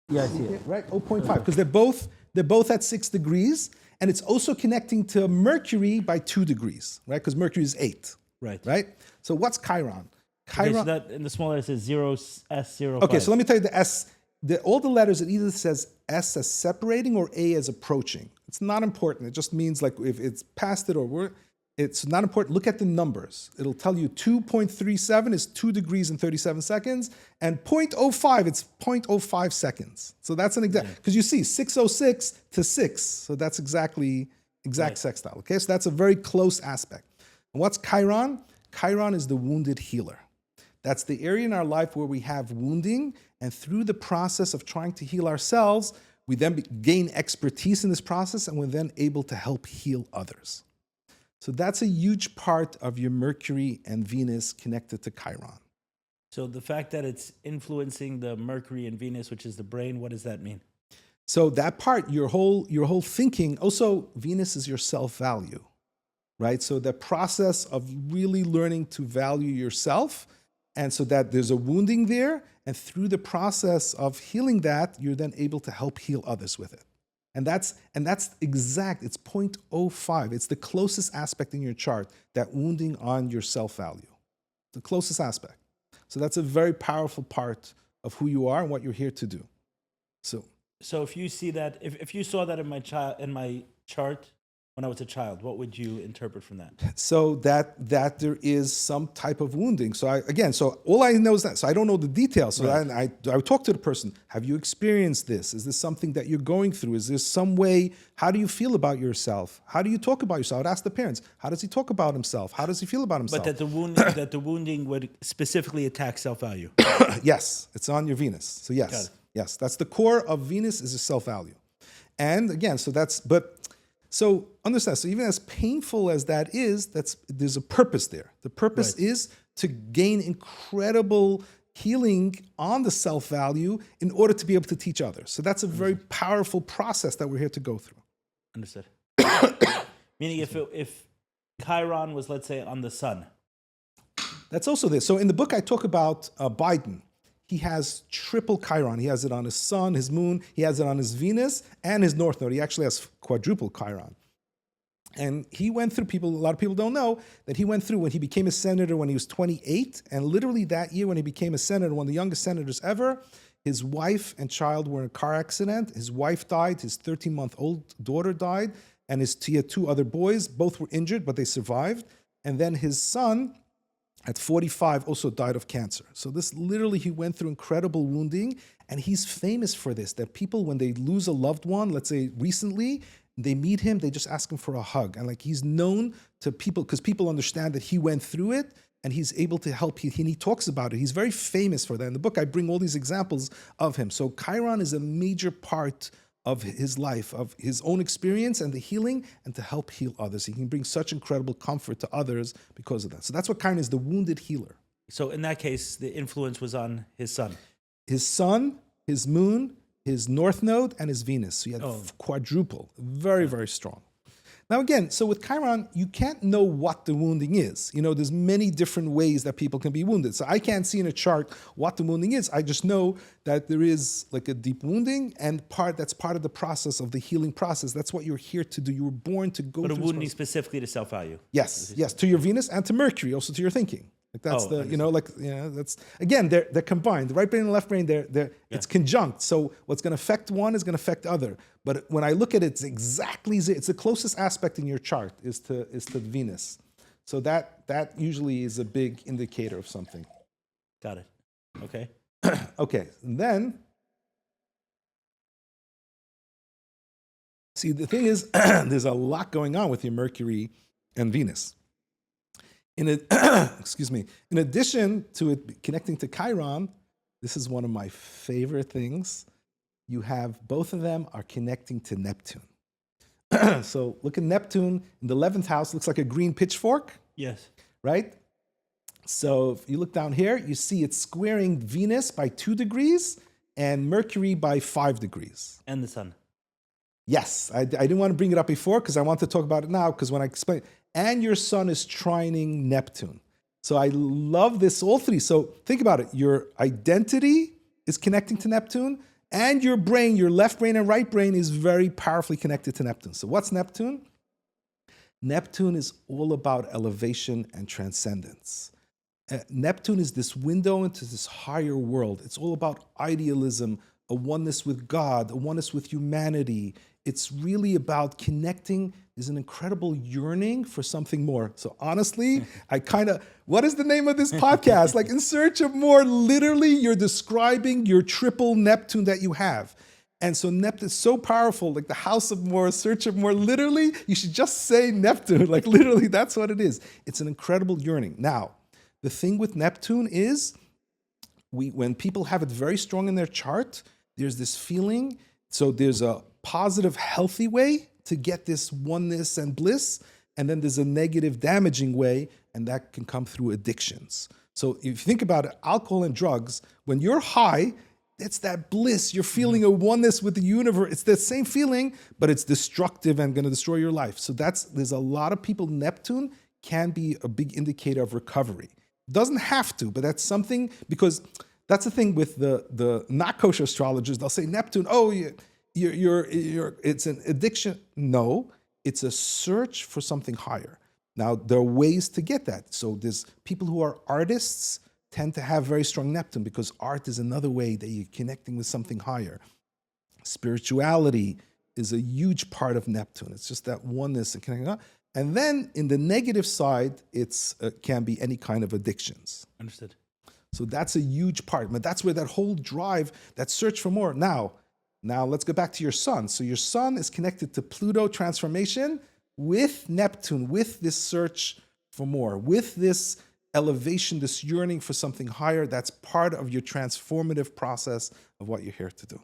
Yeah, I see it. Right, 0.5, because they're both at 6 degrees, and it's also connecting to Mercury by 2 degrees, right? Because Mercury is 8, Right. right? So what's Chiron? Okay, so that in the small letters says 0S05. Okay, so let me tell you the S. All the letters, it either says S as separating or A as approaching. It's not important. It just means like if it's past it or it's not important. Look at the numbers. It'll tell you 2.37 is 2 degrees and 37 seconds, and 0.05, it's 0.05 seconds. So that's an exact, because you see 606 to 6. So that's exact sextile. Okay, so that's a very close aspect. And what's Chiron? Chiron is the wounded healer. That's the area in our life where we have wounding, and through the process of trying to heal ourselves, we then gain expertise in this process, and we're then able to help heal others. So that's a huge part of your Mercury and Venus connected to Chiron. So the fact that it's influencing the Mercury and Venus, which is the brain, what does that mean? So that part, your whole thinking, also Venus is your self-value, right? So the process of really learning to value yourself, and so that there's a wounding there, and through the process of healing that, you're then able to help heal others with it. And that's exact, it's 0.05. It's the closest aspect in your chart, that wounding on your self-value. The closest aspect. So that's a very powerful part of who you are and what you're here to do. So if you see that, if you saw that in my chart when I was a child, what would you interpret from that? So that there is some type of wounding. So all I know is that. So I don't know the details. So right. I would talk to the person. Have you experienced this? Is this something that you're going through? Is there some way? How do you feel about yourself? How do you talk about yourself? I'd ask the parents. How does he talk about himself? How does he feel about himself? But that the wounding would specifically attack self-value. Yes, it's on your Venus. So yes, that's the core of Venus is your self-value. And again, so understand, so even as painful as that is, there's a purpose there. The purpose is to gain incredible healing on the self-value in order to be able to teach others. So that's a very powerful process that we're here to go through. Understood. Meaning if Chiron was, let's say, on the sun. That's also this. So in the book I talk about Biden. He has triple Chiron. He has it on his sun, his moon. He has it on his Venus and his North Node. He actually has quadruple Chiron. And he went through, a lot of people don't know, that he went through when he became a senator when he was 28. And literally that year when he became a senator, one of the youngest senators ever, his wife and child were in a car accident. His wife died. His 13-month-old daughter died. And he had 2 other boys. Both were injured, but they survived. And then his son, at 45, also died of cancer. So this literally, he went through incredible wounding, and he's famous for this, that people, when they lose a loved one, let's say recently, they meet him, they just ask him for a hug. And like he's known to people, because people understand that he went through it, and he's able to help, and he talks about it. He's very famous for that. In the book, I bring all these examples of him. So Chiron is a major part of his life, of his own experience and the healing, and to help heal others. He can bring such incredible comfort to others because of that. So that's what Chiron is, the wounded healer. So in that case, the influence was on his sun. His sun, his moon, his North Node, and his Venus. So he had quadruple, very, very strong. Now again, so with Chiron, you can't know what the wounding is. There's many different ways that people can be wounded. So I can't see in a chart what the wounding is. I just know that there is like a deep wounding, and that's part of the process of the healing process. That's what you're here to do. You were born to go through. But a wounding specifically to self-value. Yes, to your Venus and to Mercury, also to your thinking. Like that's that's again, they're combined. The right brain and the left brain, it's conjunct. So what's going to affect one is going to affect the other. But when I look at it, it's the closest aspect in your chart is to Venus. So that usually is a big indicator of something. Got it. Okay. Okay. And then See, the thing is, there's a lot going on with your Mercury and Venus. Excuse me. In addition to it connecting to Chiron, this is one of my favorite things. You have both of them are connecting to Neptune. So look at Neptune in the 11th house, looks like a green pitchfork, Yes. right? So if you look down here, you see it's squaring Venus by 2 degrees and Mercury by 5 degrees. And the sun. Yes, I didn't want to bring it up before because I want to talk about it now because when I explain, and your sun is trining Neptune. So I love this, all three. So think about it. Your identity is connecting to Neptune and your brain, your left brain and right brain is very powerfully connected to Neptune. So what's Neptune? Neptune is all about elevation and transcendence. Neptune is this window into this higher world. It's all about idealism, a oneness with God, a oneness with humanity. It's really about connecting. There's an incredible yearning for something more. So honestly, what is the name of this podcast? Like In Search of More, literally you're describing your triple Neptune that you have. And so Neptune is so powerful, like the house of more, search of more, literally, you should just say Neptune, like literally that's what it is. It's an incredible yearning. Now, the thing with Neptune is, when people have it very strong in their chart, there's this feeling, so there's a positive, healthy way to get this oneness and bliss, and then there's a negative, damaging way, and that can come through addictions. So if you think about it, alcohol and drugs, when you're high, it's that bliss. You're feeling a oneness with the universe. It's the same feeling, but it's destructive and going to destroy your life. So there's a lot of people, Neptune can be a big indicator of recovery. Doesn't have to, but that's something, because that's the thing with the not kosher astrologers. They'll say Neptune, oh, it's an addiction. No, it's a search for something higher. Now, there are ways to get that. So there's people who are artists tend to have very strong Neptune because art is another way that you're connecting with something higher. Spirituality is a huge part of Neptune. It's just that oneness and connecting up. And then in the negative side, it's can be any kind of addictions. Understood. So that's a huge part. But that's where that whole drive, that search for more. Now let's go back to your sun. So your sun is connected to Pluto transformation with Neptune, with this search for more, with this elevation, this yearning for something higher. That's part of your transformative process of what you're here to do.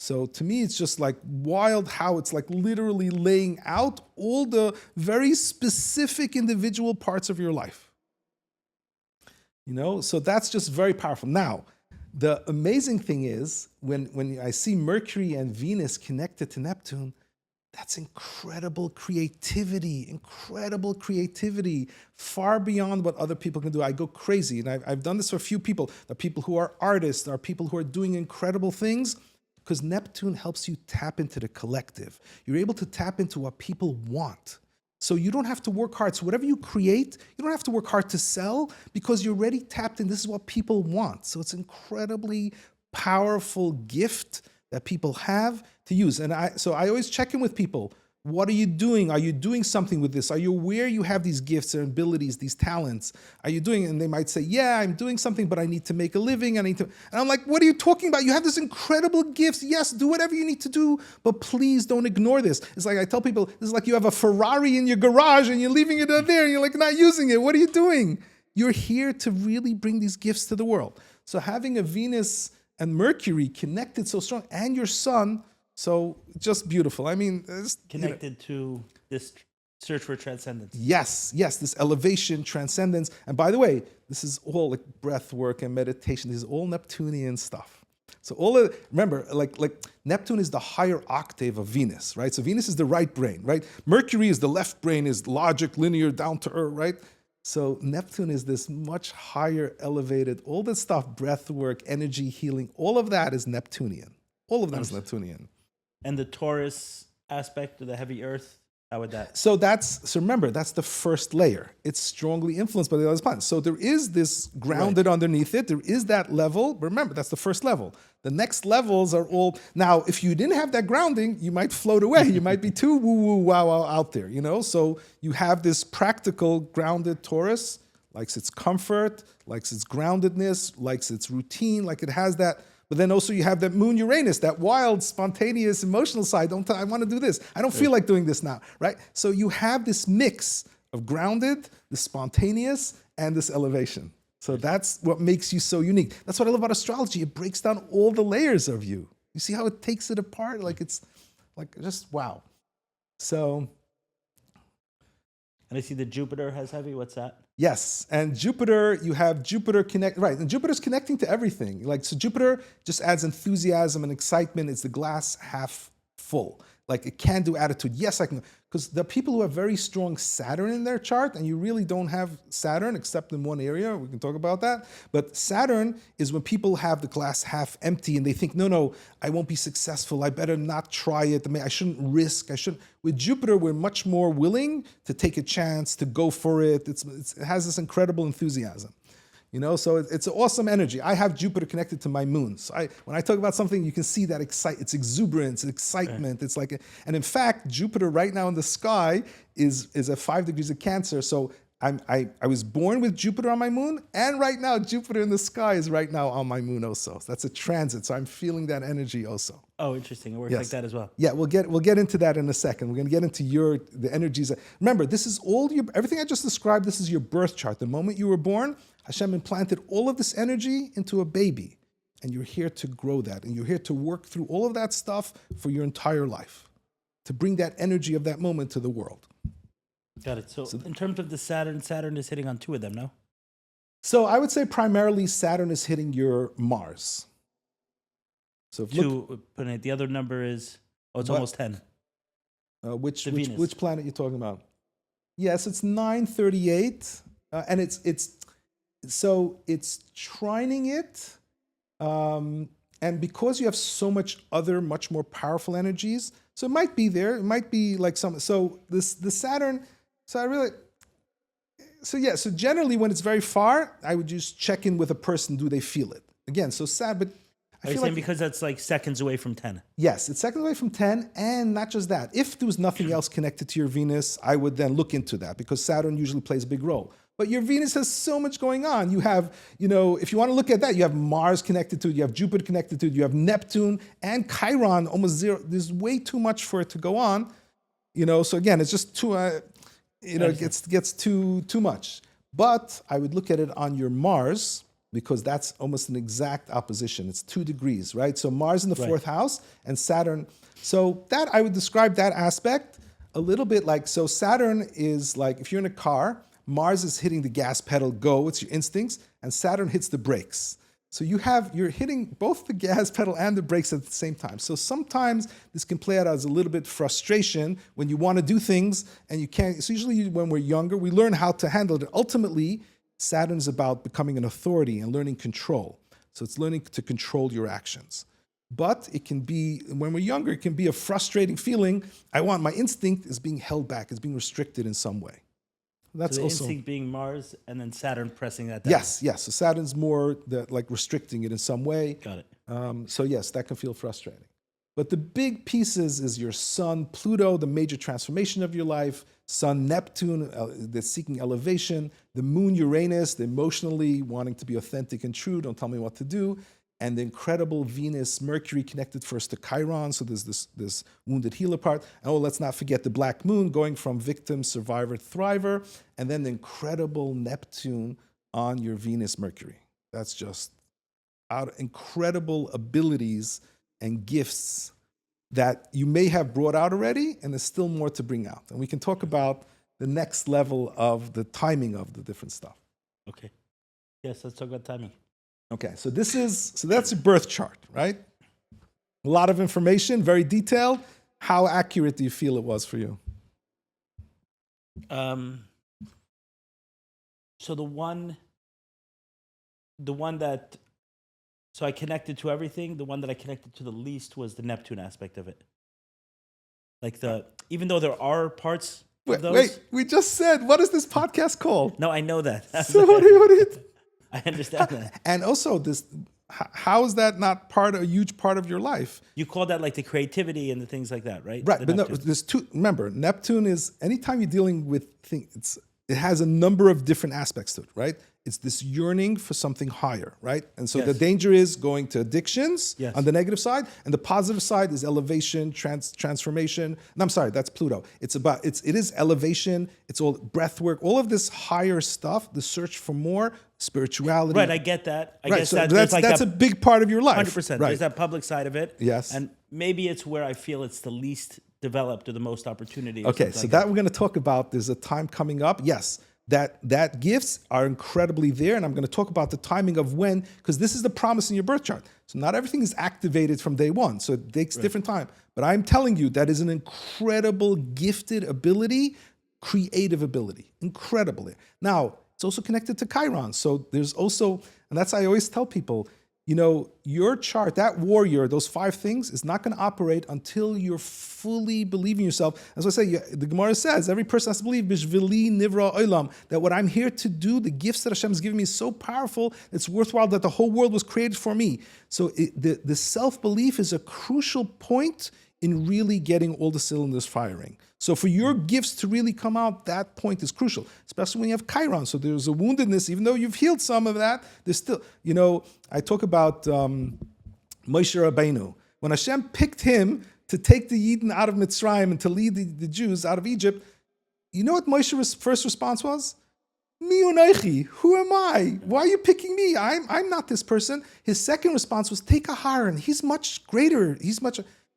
So to me, it's just like wild how it's like literally laying out all the very specific individual parts of your life. So that's just very powerful. Now, the amazing thing is when I see Mercury and Venus connected to Neptune, that's incredible creativity, far beyond what other people can do. I go crazy, and I've done this for a few people. The people who are artists, there are people who are doing incredible things, because Neptune helps you tap into the collective. You're able to tap into what people want. So you don't have to work hard. So whatever you create, you don't have to work hard to sell, because you're already tapped in. This is what people want. So it's an incredibly powerful gift that people have to use. And I always check in with people. What are you doing? Are you doing something with this? Are you aware you have these gifts and abilities, these talents? Are you doing it? And they might say, yeah, I'm doing something, but I need to make a living. And I'm like, what are you talking about? You have this incredible gifts. Yes, do whatever you need to do, but please don't ignore this. It's like I tell people, this is like you have a Ferrari in your garage and you're leaving it out there and you're like not using it. What are you doing? You're here to really bring these gifts to the world. So having a Venus and Mercury connected so strong, and your sun, so just beautiful. I mean, Connected to this search for transcendence. Yes, this elevation, transcendence. And by the way, this is all like breath work and meditation. This is all Neptunian stuff. So remember, like Neptune is the higher octave of Venus, right? So Venus is the right brain, right? Mercury is the left brain, is logic, linear, down to earth, right? So Neptune is this much higher, elevated, all this stuff, breath work, energy, healing, all of that is Neptunian. All of that is Neptunian. And the Taurus aspect of the heavy earth, how would that? So remember, that's the first layer. It's strongly influenced by the other planets. So there is this grounded underneath it. There is that level. But remember, that's the first level. The next levels are all, now, if you didn't have that grounding, you might float away. You might be too woo-woo, wow out there, So you have this practical, grounded Taurus, likes its comfort, likes its groundedness, likes its routine, like it has that. But then also you have that moon Uranus, that wild, spontaneous, emotional side. I want to do this. I don't feel like doing this now, right? So you have this mix of grounded, the spontaneous, and this elevation. So that's what makes you so unique. That's what I love about astrology. It breaks down all the layers of you. You see how it takes it apart? Like it's like just wow. So. And I see that Jupiter has heavy. What's that? Yes, and Jupiter, you have Jupiter connect, right, and Jupiter's connecting to everything. Like, so Jupiter just adds enthusiasm and excitement. It's the glass half full. Like a can-do attitude. Yes, I can, because there are people who have very strong Saturn in their chart, and you really don't have Saturn except in one area. We can talk about that. But Saturn is when people have the glass half empty and they think, no, I won't be successful. I better not try it. I shouldn't risk. With Jupiter, we're much more willing to take a chance, to go for it. It has this incredible enthusiasm. So it's an awesome energy. I have Jupiter connected to my moon. So when I talk about something, you can see that it's exuberance, excitement. Right. It's like, and in fact, Jupiter right now in the sky is at 5 degrees of Cancer. So I was born with Jupiter on my moon, and right now Jupiter in the sky is right now on my moon also. So that's a transit. So I'm feeling that energy also. Oh, interesting. It works like that as well. Yeah, we'll get into that in a second. We're going to get into the energies. Remember, this is everything I just described. This is your birth chart. The moment you were born, Hashem implanted all of this energy into a baby, and you're here to grow that, and you're here to work through all of that stuff for your entire life, to bring that energy of that moment to the world. Got it. So in terms of the Saturn is hitting on 2 of them, no? So I would say primarily Saturn is hitting your Mars. So the other number is, it's almost 10. Which planet are you talking about? Yes, it's 938, and it's trining it, and because you have so much other, much more powerful energies, so it might be there. It might be like so the Saturn. So generally when it's very far, I would just check in with a person. Do they feel it? Again, so sad, but I feel like because that's like seconds away from 10. Yes, it's seconds away from 10, and not just that. If there was nothing else connected to your Venus, I would then look into that because Saturn usually plays a big role. But your Venus has so much going on. You have, if you want to look at that, you have Mars connected to it, you have Jupiter connected to it, you have Neptune and Chiron, almost zero. There's way too much for it to go on. So again, it's just too, it gets too much. But I would look at it on your Mars, because that's almost an exact opposition. It's 2 degrees, right? So Mars in the 4th house and Saturn. So that I would describe that aspect a little bit like, so Saturn is like, if you're in a car, Mars is hitting the gas pedal, go, it's your instincts, and Saturn hits the brakes. So you're hitting both the gas pedal and the brakes at the same time. So sometimes this can play out as a little bit frustration when you want to do things and you can't. So usually when we're younger, we learn how to handle it. Ultimately, Saturn is about becoming an authority and learning control. So it's learning to control your actions. But it can be, when we're younger, it can be a frustrating feeling. My instinct is being held back, is being restricted in some way. That's so the also instinct being Mars and then Saturn pressing that down. Yes. So Saturn's more like restricting it in some way. Got it. So yes, that can feel frustrating. But the big pieces is your Sun, Pluto, the major transformation of your life, Sun, Neptune, the seeking elevation, the Moon, Uranus, the emotionally wanting to be authentic and true, don't tell me what to do, and the incredible Venus, Mercury connected first to Chiron, so there's this wounded healer part. And let's not forget the Black Moon going from victim, survivor, thriver, and then the incredible Neptune on your Venus, Mercury. That's just incredible abilities and gifts that you may have brought out already, and there's still more to bring out. And we can talk about the next level of the timing of the different stuff. Okay. Yes, let's talk about timing. Okay, so that's your birth chart, right? A lot of information, very detailed. How accurate do you feel it was for you? So the one that, so I connected to everything. The one that I connected to the least was the Neptune aspect of it. Like even though there are parts of those. Wait, we just said, what is this podcast called? No, I know that. So what do you I understand that. And also how is that not a huge part of your life? You call that like the creativity and the things like that, right? Right, but no, there's two. Remember, Neptune is, anytime you're dealing with things, it has a number of different aspects to it, right? It's this yearning for something higher, right? And so the danger is going to addictions on the negative side, and the positive side is elevation, transformation. And I'm sorry, that's Pluto. It is elevation. It's all breath work, all of this higher stuff, the search for more spirituality. Right, I get that. I guess so that's a big part of your life. 100%. Right. There's that public side of it. Yes. And maybe it's where I feel it's the least developed or the most opportunity. Okay, so that we're going to talk about. There's a time coming up. Yes. That gifts are incredibly there, and I'm going to talk about the timing of when, because this is the promise in your birth chart. So not everything is activated from day one, so it takes different time. But I'm telling you, that is an incredible gifted ability, creative ability, incredibly. Now, it's also connected to Chiron. So there's also, and that's I always tell people, you know, your chart, that warrior, those 5 things, is not going to operate until you're fully believing yourself. As I say, the Gemara says, every person has to believe, Bishvili nivra olam, that what I'm here to do, the gifts that Hashem has given me is so powerful, it's worthwhile that the whole world was created for me. So the self-belief is a crucial point in really getting all the cylinders firing. So for your gifts to really come out, that point is crucial, especially when you have Chiron. So there's a woundedness, even though you've healed some of that, there's still, you know, I talk about Moshe Rabbeinu. When Hashem picked him to take the Yidden out of Mitzrayim and to lead the Jews out of Egypt, you know what Moshe's first response was? Mi unaichi, who am I? Why are you picking me? I'm not this person. His second response was, take Aharon. He's much greater.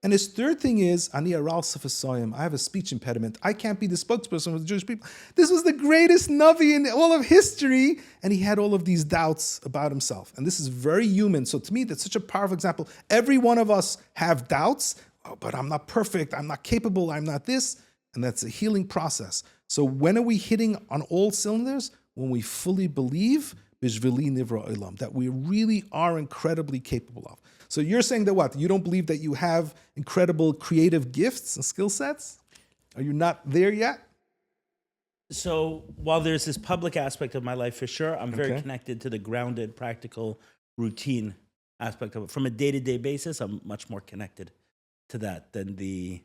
And his third thing is, Ani aral sefasayim. I have a speech impediment. I can't be the spokesperson for the Jewish people. This was the greatest Navi in all of history, and he had all of these doubts about himself. And this is very human. So to me, that's such a powerful example. Every one of us have doubts. Oh, but I'm not perfect. I'm not capable. I'm not this. And that's a healing process. So when are we hitting on all cylinders? When we fully believe, Bishvili nivra olam, that we really are incredibly capable of. So you're saying that what? You don't believe that you have incredible creative gifts and skill sets? Are you not there yet? So while there's this public aspect of my life for sure, I'm very connected to the grounded, practical, routine aspect of it. From a day-to-day basis, I'm much more connected to that than the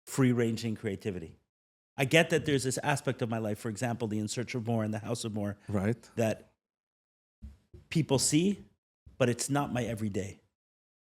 free-ranging creativity. I get that there's this aspect of my life, for example, the In Search of More and the House of More, right, that people see, but it's not my everyday.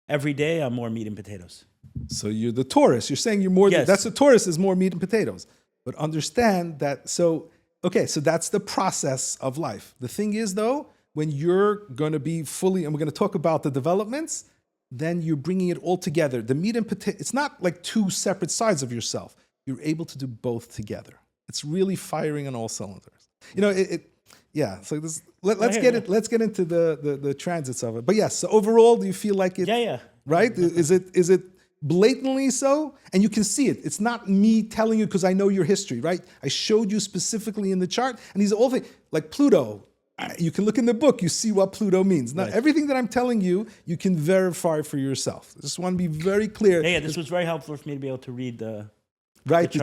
Every day, I'm more meat and potatoes. So you're the Taurus. You're saying you're more. Yes. That's the Taurus is more meat and potatoes. But understand that. So that's the process of life. The thing is, though, when you're going to be fully, and we're going to talk about the developments, then you're bringing it all together. The meat and potato. It's not like 2 separate sides of yourself. You're able to do both together. It's really firing on all cylinders. You know, yeah. So this, let's get into the transits of it. But yes. So overall, do you feel like it? Yeah. Right? Is it blatantly so? And you can see it. It's not me telling you because I know your history, right? I showed you specifically in the chart, and these are all things like Pluto. You can look in the book. You see what Pluto means. Now, everything that I'm telling you, you can verify for yourself. I just want to be very clear. Yeah. This was very helpful for me to be able to read the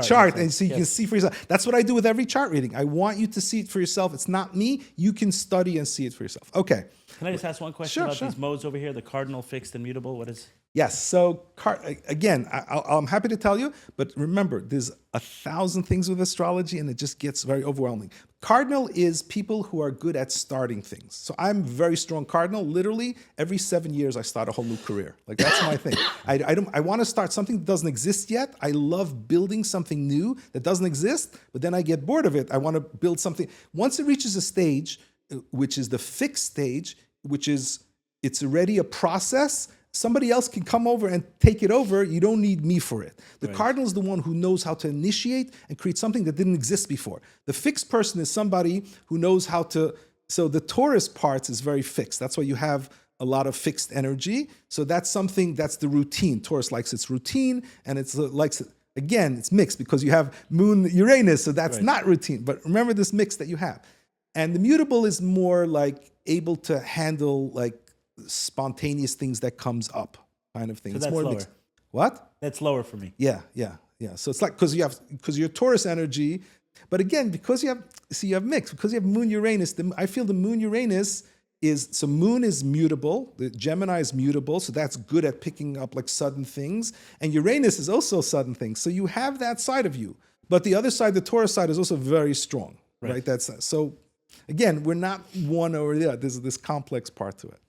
chart, and so you can see for yourself. That's what I do with every chart reading. I want you to see it for yourself. It's not me. You can study and see it for yourself. Okay. Can I just ask one question about these modes over here? The cardinal, fixed, and mutable. What is? Yes. So again, I'm happy to tell you, but remember, there's 1,000 things with astrology, and it just gets very overwhelming. Cardinal is people who are good at starting things. So I'm very strong cardinal. Literally, every 7 years, I start a whole new career. Like that's my thing. I want to start something that doesn't exist yet. I love building something new that doesn't exist, but then I get bored of it. I want to build something. Once it reaches a stage, which is the fixed stage, which is it's already a process. Somebody else can come over and take it over. You don't need me for it. The cardinal is the one who knows how to initiate and create something that didn't exist before. The fixed person is somebody who knows how to. So the Taurus parts is very fixed. That's why you have a lot of fixed energy. So that's something, that's the routine. Taurus likes its routine, and it's likes it. Again, it's mixed because you have Moon Uranus, so that's not routine. But remember this mix that you have. And the mutable is more like able to handle like spontaneous things that comes up kind of thing. So it's that's more lower. mixed. What? That's lower for me. Yeah. So it's like because you're Taurus energy, but again, because you have mixed, because you have Moon Uranus, I feel the Moon Uranus is, so Moon is mutable, the Gemini is mutable, so that's good at picking up like sudden things, and Uranus is also sudden things. So you have that side of you, but the other side, the Taurus side, is also very strong. right? That's so. Again, we're not one or the other. There's this complex part to it.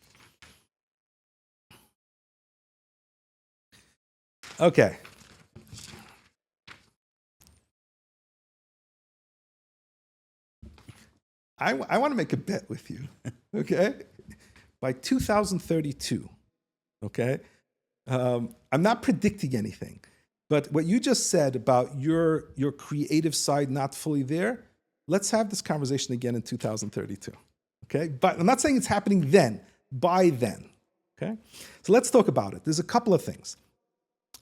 Okay. I want to make a bet with you, okay? By 2032, okay? I'm not predicting anything, but what you just said about your creative side not fully there, let's have this conversation again in 2032, okay? But I'm not saying it's happening then, by then, okay? So let's talk about it. There's a couple of things.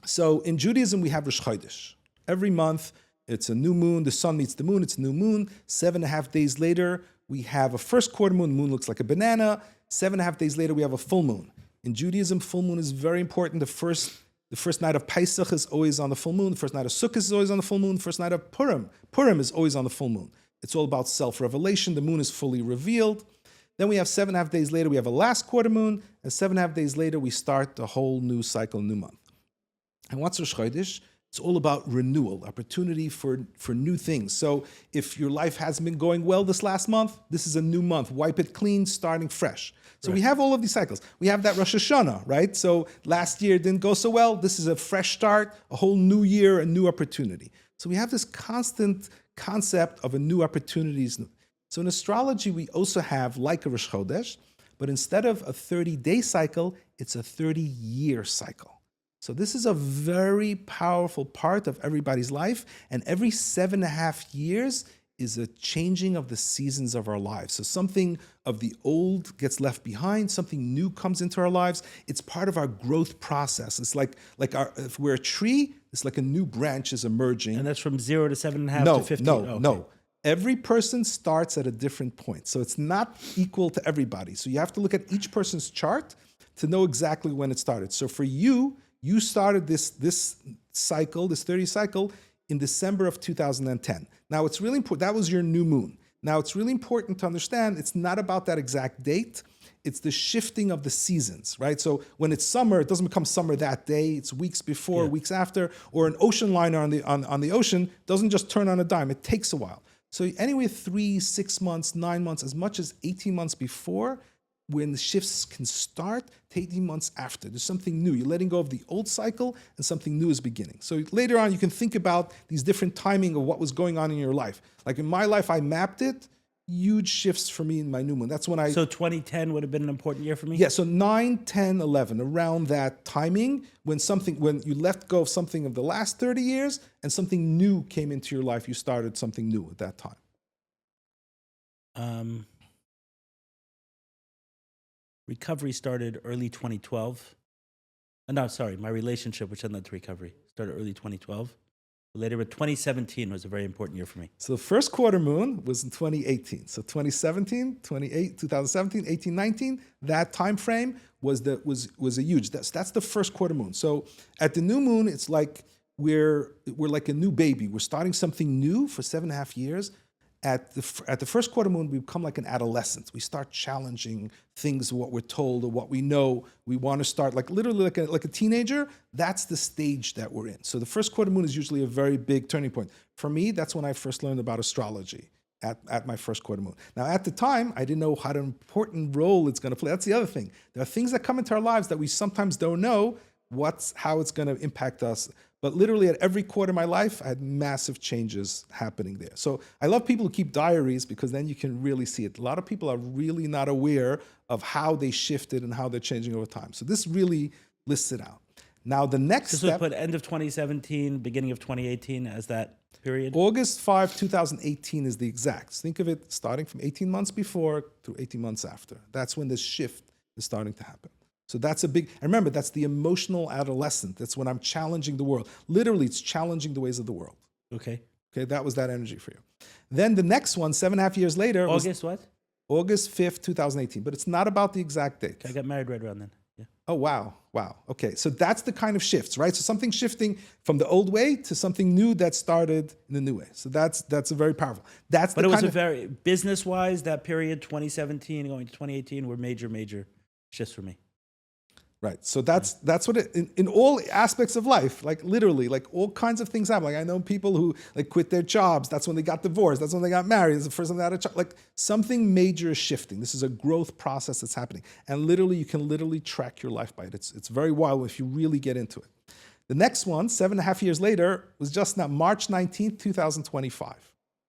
So in Judaism, we have Rosh Chodesh. Every month, it's a new moon. The sun meets the moon. It's a new moon. 7.5 days later, we have a first quarter moon. The moon looks like a banana. 7.5 days later, we have a full moon. In Judaism, full moon is very important. The first night of Pesach is always on the full moon. The first night of Sukkot is always on the full moon. The first night of Purim is always on the full moon. It's all about self-revelation. The moon is fully revealed. Then we have 7.5 days later, we have a last quarter moon. And 7.5 days later, we start the whole new cycle, new month. And what's Rosh Chodesh? It's all about renewal, opportunity for new things. So if your life hasn't been going well this last month, this is a new month. Wipe it clean, starting fresh. So we have all of these cycles. We have that Rosh Hashanah, right? So last year didn't go so well. This is a fresh start, a whole new year, a new opportunity. So we have this constant concept of a new opportunities. So in astrology, we also have like a Rosh Chodesh, but instead of a 30-day cycle, it's a 30-year cycle. So this is a very powerful part of everybody's life, and every 7.5 years is a changing of the seasons of our lives. So something of the old gets left behind, something new comes into our lives. It's part of our growth process. It's like if we're a tree, it's like a new branch is emerging. And that's from 0 to 7.5 to 15? No. Every person starts at a different point. So it's not equal to everybody. So you have to look at each person's chart to know exactly when it started. So for you started this cycle, this 30 cycle, in December of 2010. Now, it's really important. That was your new moon. Now, it's really important to understand it's not about that exact date. It's the shifting of the seasons, right? So when it's summer, it doesn't become summer that day. It's weeks before, weeks after. Or an ocean liner on the ocean doesn't just turn on a dime. It takes a while. So anyway, 3, 6 months, 9 months, as much as 18 months before, when the shifts can start to 18 months after. There's something new. You're letting go of the old cycle and something new is beginning. So later on, you can think about these different timing of what was going on in your life. Like in my life, I mapped it. Huge shifts for me in my new moon. That's when So 2010 would have been an important year for me? Yeah, so 9, 10, 11, around that timing, when you let go of something of the last 30 years and something new came into your life, you started something new at that time. Recovery started early 2012. No, sorry, my relationship, which led to recovery, started early 2012. Later, but 2017 was a very important year for me. So the first quarter moon was in 2018. So 2017, 2017, 18, 19, that time frame was a huge. That's the first quarter moon. So at the new moon, it's like we're like a new baby. We're starting something new for 7.5 years. At the first quarter moon, we become like an adolescent. We start challenging things, what we're told or what we know. We want to start literally like a teenager. That's the stage that we're in. So the first quarter moon is usually a very big turning point. For me, that's when I first learned about astrology, at my first quarter moon. Now, at the time, I didn't know what an important role it's going to play. That's the other thing. There are things that come into our lives that we sometimes don't know how it's going to impact us. But literally at every quarter of my life, I had massive changes happening there. So I love people who keep diaries because then you can really see it. A lot of people are really not aware of how they shifted and how they're changing over time. So this really lists it out. Now the next step. So we put end of 2017, beginning of 2018 as that period? August 5, 2018 is the exact. Think of it starting from 18 months before to 18 months after. That's when this shift is starting to happen. So that's a big, and remember, that's the emotional adolescent. That's when I'm challenging the world. Literally, it's challenging the ways of the world. Okay, that was that energy for you. Then the next one, 7.5 years later. August what? August 5th, 2018. But it's not about the exact date. I got married right around then. Yeah. Oh, wow. Okay, so that's the kind of shifts, right? So something shifting from the old way to something new that started in the new way. So that's a very powerful. But it was a very, business-wise, that period, 2017 going to 2018, were major shifts for me. Right. So that's what in all aspects of life, like literally, like all kinds of things happen. Like I know people who like quit their jobs. That's when they got divorced. That's when they got married. It's the first time they had a child. Like something major is shifting. This is a growth process that's happening. And literally, you can literally track your life by it. It's very wild if you really get into it. The next one, 7.5 years later, was just now March 19th, 2025.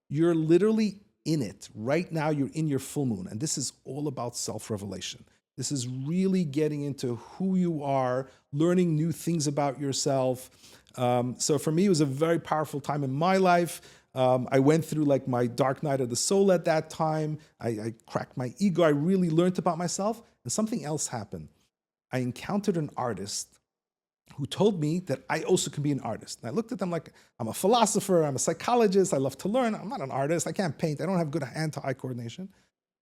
You're literally in it. Right now, you're in your full moon. And this is all about self-revelation. This is really getting into who you are, learning new things about yourself. So for me, it was a very powerful time in my life. I went through like my dark night of the soul at that time. I cracked my ego. I really learned about myself. And something else happened. I encountered an artist who told me that I also can be an artist. And I looked at them like, I'm a philosopher, I'm a psychologist, I love to learn. I'm not an artist, I can't paint, I don't have good hand-to-eye coordination.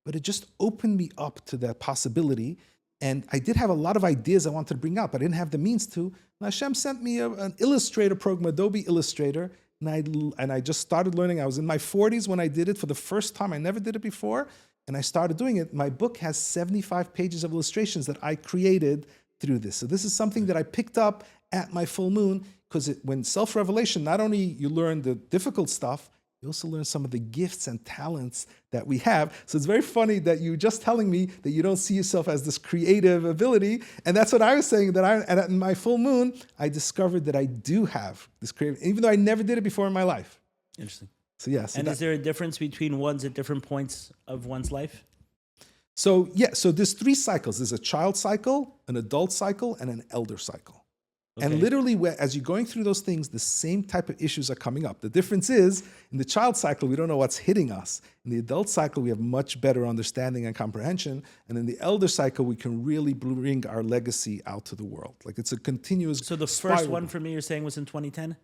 But it just opened me up to that possibility. And I did have a lot of ideas I wanted to bring up. I didn't have the means to. And Hashem sent me an Illustrator program, Adobe Illustrator. And I just started learning. I was in my 40s when I did it for the first time. I never did it before. And I started doing it. My book has 75 pages of illustrations that I created through this. So this is something that I picked up at my full moon, because when self-revelation, not only you learn the difficult stuff, you also learn some of the gifts and talents that we have. So it's very funny that you just telling me that you don't see yourself as this creative ability. And that's what I was saying, that at my full moon, I discovered that I do have this creative, even though I never did it before in my life. Interesting. So yes. And is there a difference between ones at different points of one's life? So yeah, so there's 3 cycles. There's a child cycle, an adult cycle, and an elder cycle. Okay. And literally, as you're going through those things, the same type of issues are coming up. The difference is, in the child cycle, we don't know what's hitting us. In the adult cycle, we have much better understanding and comprehension. And in the elder cycle, we can really bring our legacy out to the world. Like it's a continuous So the first one for me, you're saying, was in 2010?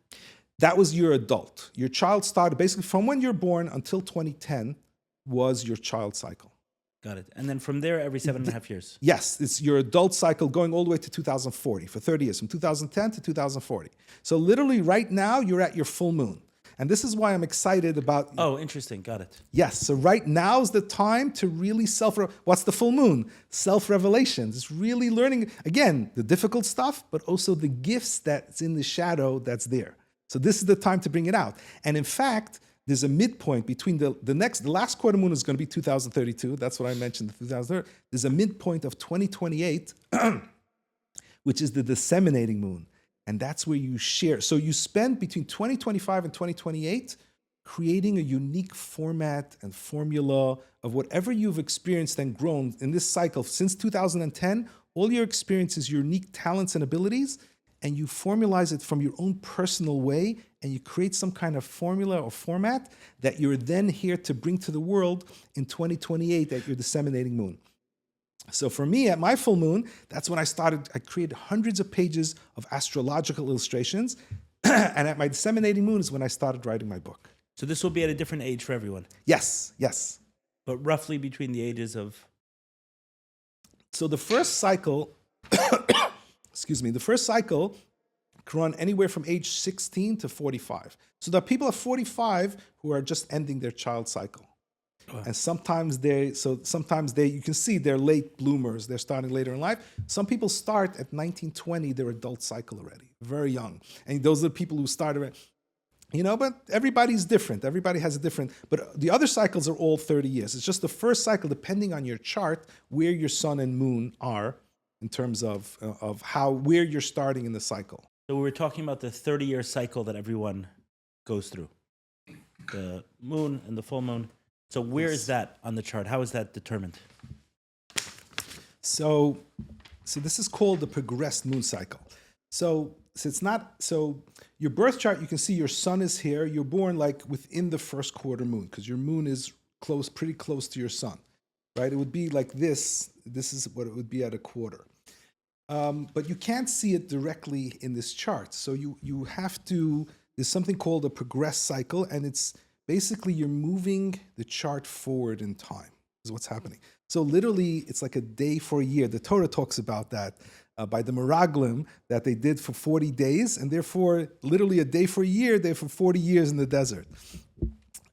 That was your adult. Your child started, basically from when you're born until 2010 was your child cycle. Got it. And then from there, every 7.5 years. Yes, it's your adult cycle going all the way to 2040 for 30 years, from 2010 to 2040. So literally right now, you're at your full moon. And this is why I'm excited about... Oh, interesting. Got it. Yes, so right now is the time to really what's the full moon? Self-revelation. It's really learning, again, the difficult stuff, but also the gifts that's in the shadow that's there. So this is the time to bring it out. And in fact, there's a midpoint between the last quarter moon is going to be 2032. That's what I mentioned, the 2030. There's a midpoint of 2028, which is the disseminating moon. And that's where you share. So you spend between 2025 and 2028 creating a unique format and formula of whatever you've experienced and grown in this cycle. Since 2010, all your experiences, your unique talents and abilities, and you formalize it from your own personal way, and you create some kind of formula or format that you're then here to bring to the world in 2028 at your disseminating moon. So for me, at my full moon, that's when I created hundreds of pages of astrological illustrations, and at my disseminating moon is when I started writing my book. So this will be at a different age for everyone? Yes, yes. But roughly between the ages of... So the first cycle... the first cycle can run anywhere from age 16 to 45. So there are people at 45 who are just ending their child cycle. Wow. And sometimes you can see they're late bloomers. They're starting later in life. Some people start at 19, 20, their adult cycle already, very young. And those are the people who started, but everybody's different. Everybody has a different, but the other cycles are all 30 years. It's just the first cycle, depending on your chart, where your sun and moon are, in terms of where you're starting in the cycle. So we're talking about the 30-year cycle that everyone goes through. The moon and the full moon. So where is that on the chart? How is that determined? So this is called the progressed moon cycle. So your birth chart, you can see your sun is here. You're born like within the first quarter moon, because your moon is pretty close to your sun, right? It would be like this. This is what it would be at a quarter. But you can't see it directly in this chart. So you have to, there's something called a progressed cycle, and it's basically you're moving the chart forward in time, is what's happening. So literally, it's like a day for a year. The Torah talks about that by the Meraglim, that they did for 40 days, and therefore, literally a day for a year, they're for 40 years in the desert.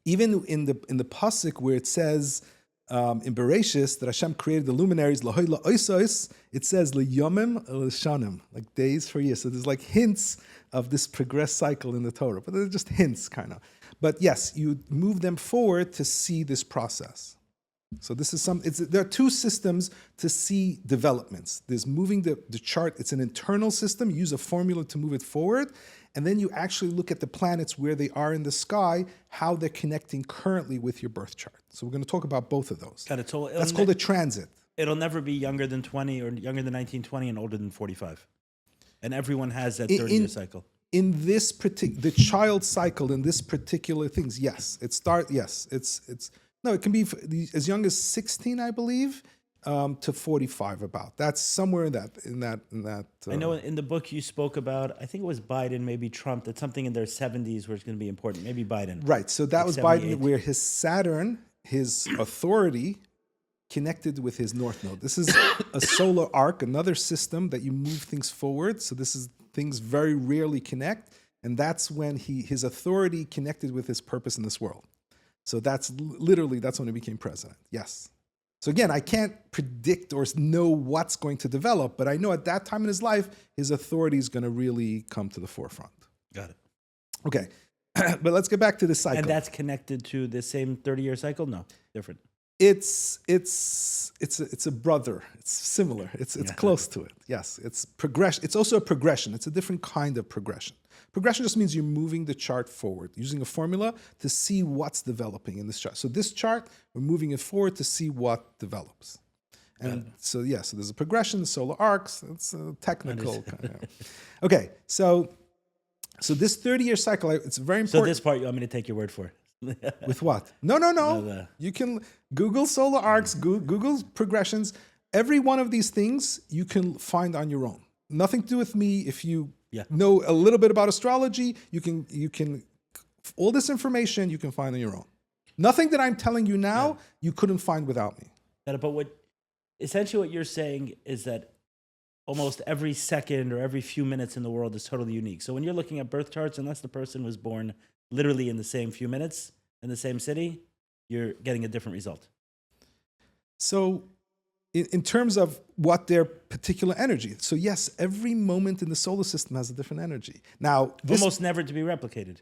Even in the Pasuk where it says, in Bereshis that Hashem created the luminaries, lahoy la'oisos, it says liyomim l'shanim, like days for years. So there's like hints of this progress cycle in the Torah, but they're just hints kind of. But yes, you move them forward to see this process. So this is there are two systems to see developments. There's moving the chart. It's an internal system. You use a formula to move it forward. And then you actually look at the planets where they are in the sky, how they're connecting currently with your birth chart. So we're going to talk about both of those. Got it. So that's called a transit. It'll never be younger than 20 or younger than 1920 and older than 45. And everyone has that 30-year cycle. In this the child cycle in this particular things, yes. It can be as young as 16, I believe, to 45 about. That's somewhere in that. I know in the book you spoke about, I think it was Biden, maybe Trump, that's something in their 70s where it's going to be important. Maybe Biden. Right. So that like was 78. Biden, where his Saturn, his authority, connected with his North Node. This is a solar arc, another system that you move things forward. So this is things very rarely connect. And that's when his authority connected with his purpose in this world. So that's when he became president. Yes. So again, I can't predict or know what's going to develop, but I know at that time in his life, his authority is going to really come to the forefront. Got it. Okay. But let's get back to this cycle. And that's connected to the same 30-year cycle? No, different. It's a brother. It's similar. It's close to it. Yes. It's progression. It's also a progression. It's a different kind of progression. Progression just means you're moving the chart forward, using a formula to see what's developing in this chart. So this chart, we're moving it forward to see what develops. And so there's a progression, solar arcs. It's a technical kind of. Okay, so this 30-year cycle, it's very important. So this part, you want me to take your word for? With what? No. You can Google solar arcs, Google progressions. Every one of these things you can find on your own. Nothing to do with me. If you know a little bit about astrology, you can all this information you can find on your own. Nothing that I'm telling you now you couldn't find without me. But essentially what you're saying is that almost every second or every few minutes in the world is totally unique. So when you're looking at birth charts, unless the person was born literally in the same few minutes in the same city, you're getting a different result. So in terms of what their particular energy. So yes, every moment in the solar system has a different energy. Now, almost never to be replicated.